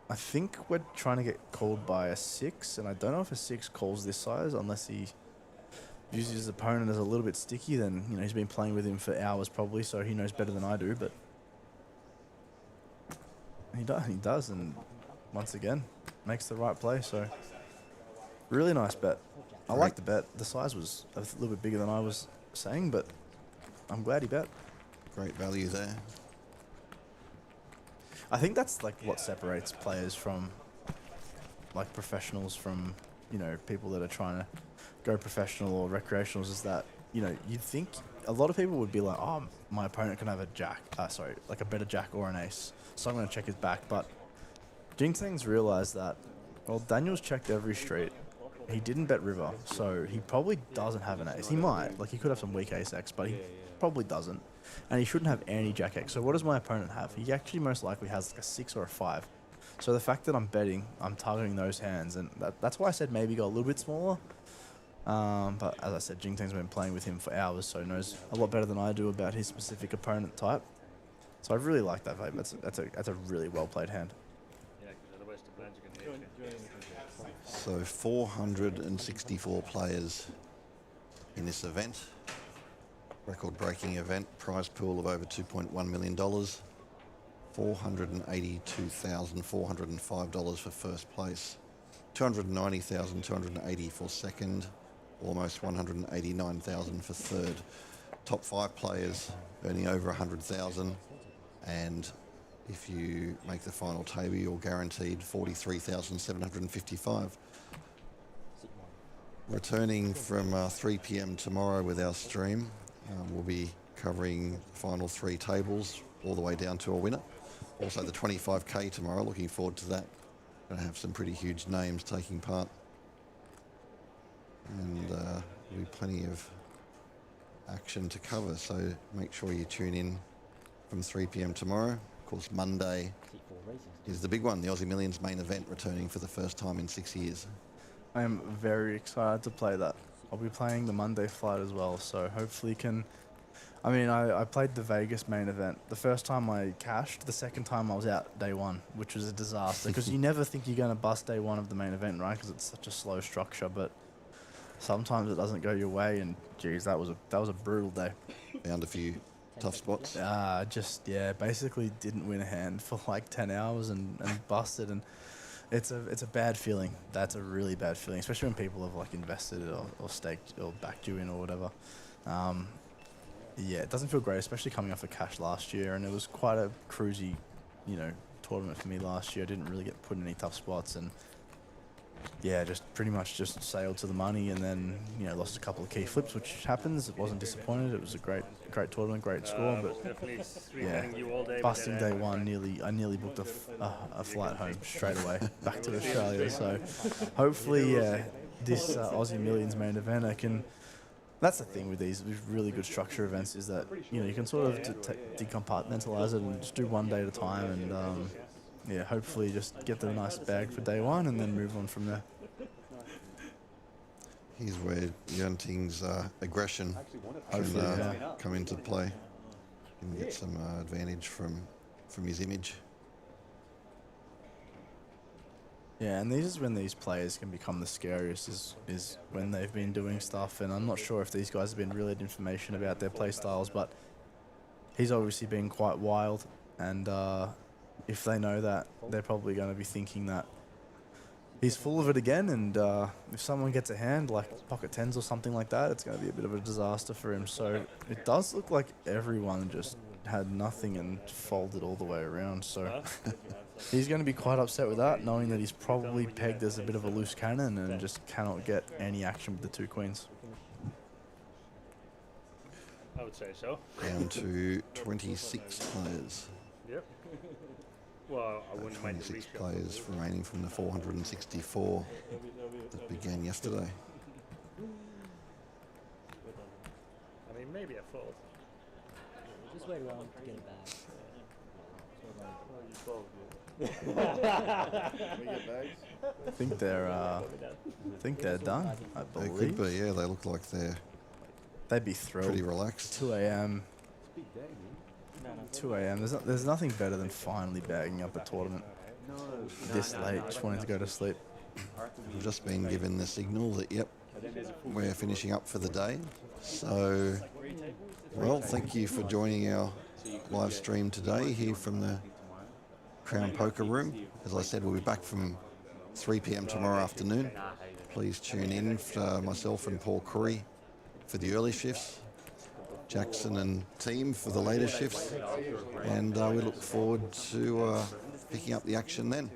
Speaker 6: I think we're trying to get called by a 6, and I don't know if a 6 calls this size unless he views his opponent as a little bit sticky. Then he's been playing with him for hours probably, so he knows better than I do. But he does, and once again makes the right play. So really nice bet. I like the bet. The size was a little bit bigger than I was saying, but I'm glad he bet.
Speaker 5: Great value there.
Speaker 6: I think that's like what separates players from like professionals from, people that are trying to go professional or recreationals, is that, you'd think a lot of people would be like, oh, my opponent can have a jack, like a better jack or an ace, so I'm going to check his back. But Jingten's realized that, well, Daniel's checked every street. He didn't bet river, so he probably doesn't have an ace. He might, he could have some weak ace x, but he probably doesn't. And he shouldn't have any jack x. So what does my opponent have? He actually most likely has like a 6 or a 5. So the fact that I'm betting, I'm targeting those hands, and that's why I said maybe go a little bit smaller. But as I said, Jingten's been playing with him for hours, so knows a lot better than I do about his specific opponent type. So I really like that value. That's a really well played hand.
Speaker 5: So 464 players in this event. Record-breaking event, prize pool of over $2.1 million. $482,405 for first place. $290,280 for second. Almost $189,000 for third. Top 5 players earning over $100,000, and if you make the final table, you're guaranteed $43,755. Returning from 3 p.m. tomorrow with our stream, we'll be covering the final 3 tables all the way down to a winner. Also the 25k tomorrow, looking forward to that. Going to have some pretty huge names taking part. And there'll be plenty of action to cover, so make sure you tune in from 3 p.m. tomorrow. Of course, Monday is the big one, the Aussie Millions main event, returning for the first time in 6 years.
Speaker 6: I am very excited to play that. I'll be playing the Monday flight as well, so hopefully I played the Vegas main event. The first time I cashed, the second time I was out day one, which was a disaster, because you never think you're going to bust day one of the main event, right? Because it's such a slow structure, but sometimes it doesn't go your way, and geez, that was a brutal day.
Speaker 5: Found a few tough spots.
Speaker 6: Basically didn't win a hand for like 10 hours and busted, and it's a bad feeling. That's a really bad feeling, especially when people have like invested or staked or backed you in or whatever. It doesn't feel great, especially coming off a cash last year, and it was quite a cruisy, tournament for me last year. I didn't really get put in any tough spots, and just pretty much just sailed to the money, and then lost a couple of key flips, which happens. It wasn't disappointed. It was a great tournament, great score, but busting day one, I nearly booked a flight home straight away back to Australia. So hopefully, this Aussie Millions main event, I can. That's the thing with these really good structure events, is that you can sort of decompartmentalize it and just do one day at a time, and hopefully just get the nice bag for day one and then move on from there.
Speaker 5: Here's where Yunting's aggression can come into play. Can get some advantage from his image.
Speaker 6: Yeah, and this is when these players can become the scariest, is when they've been doing stuff, and I'm not sure if these guys have been relayed information about their play styles, but he's obviously been quite wild, and if they know that, they're probably going to be thinking that he's full of it again, and if someone gets a hand, like pocket tens or something like that, it's going to be a bit of a disaster for him. So it does look like everyone just had nothing and folded all the way around, so he's going to be quite upset with that, knowing that he's probably pegged as a bit of a loose cannon and just cannot get any action with the two queens.
Speaker 8: I would say so.
Speaker 5: Down to 26 players.
Speaker 8: Yep. Well, I wouldn't mind the
Speaker 5: 26
Speaker 8: reshuffle.
Speaker 5: players remaining from the 464 that began yesterday.
Speaker 8: I mean, maybe a fold.
Speaker 7: Just wait around to get it back.
Speaker 6: I think they're done, I
Speaker 5: They
Speaker 6: believe.
Speaker 5: could be, yeah. They look like they're
Speaker 6: They'd be thrilled.
Speaker 5: pretty relaxed.
Speaker 6: 2 a.m. 2 a.m. There's nothing better than finally bagging up a tournament this late, just wanting to go to sleep.
Speaker 5: We've just been given the signal that, yep, we're finishing up for the day. So, well, thank you for joining our live stream today here from the Crown Poker Room. As I said, we'll be back from 3 p.m. tomorrow afternoon. Please tune in for myself and Paul Curry for the early shifts, Jackson and team for the later shifts, and we look forward to picking up the action then.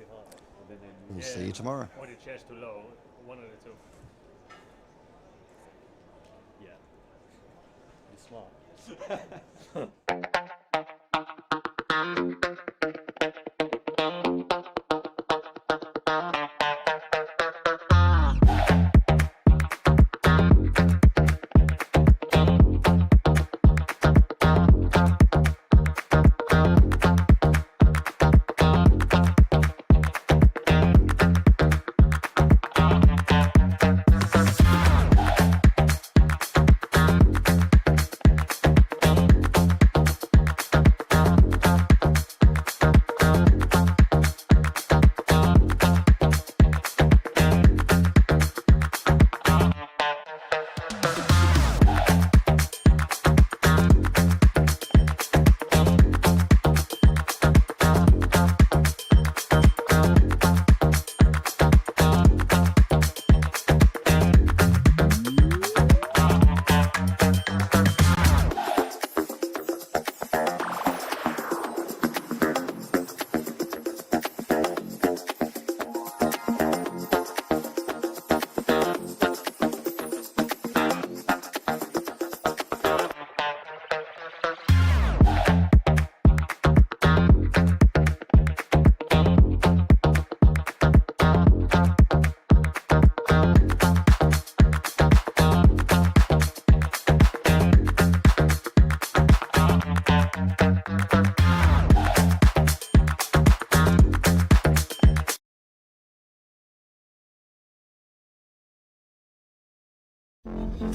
Speaker 5: We'll see you tomorrow.
Speaker 8: Or the chair's too low. One of the two.
Speaker 7: Yeah. Be smart.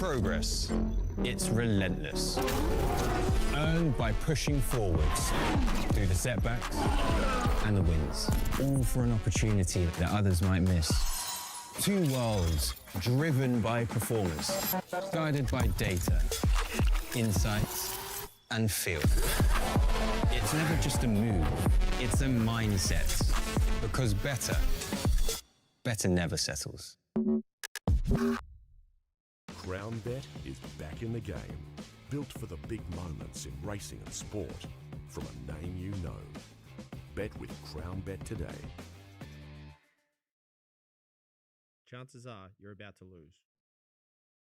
Speaker 3: progress. It's relentless. Earned by pushing forwards through the setbacks and the wins, all for an opportunity that others might miss. Two worlds driven by performance, guided by data, insights, and feel. It's never just a move, it's a mindset. Because better never settles.
Speaker 1: CrownBet is back in the game, built for the big moments in racing and sport, from a name you know. Bet with CrownBet today.
Speaker 2: Chances are you're about to lose.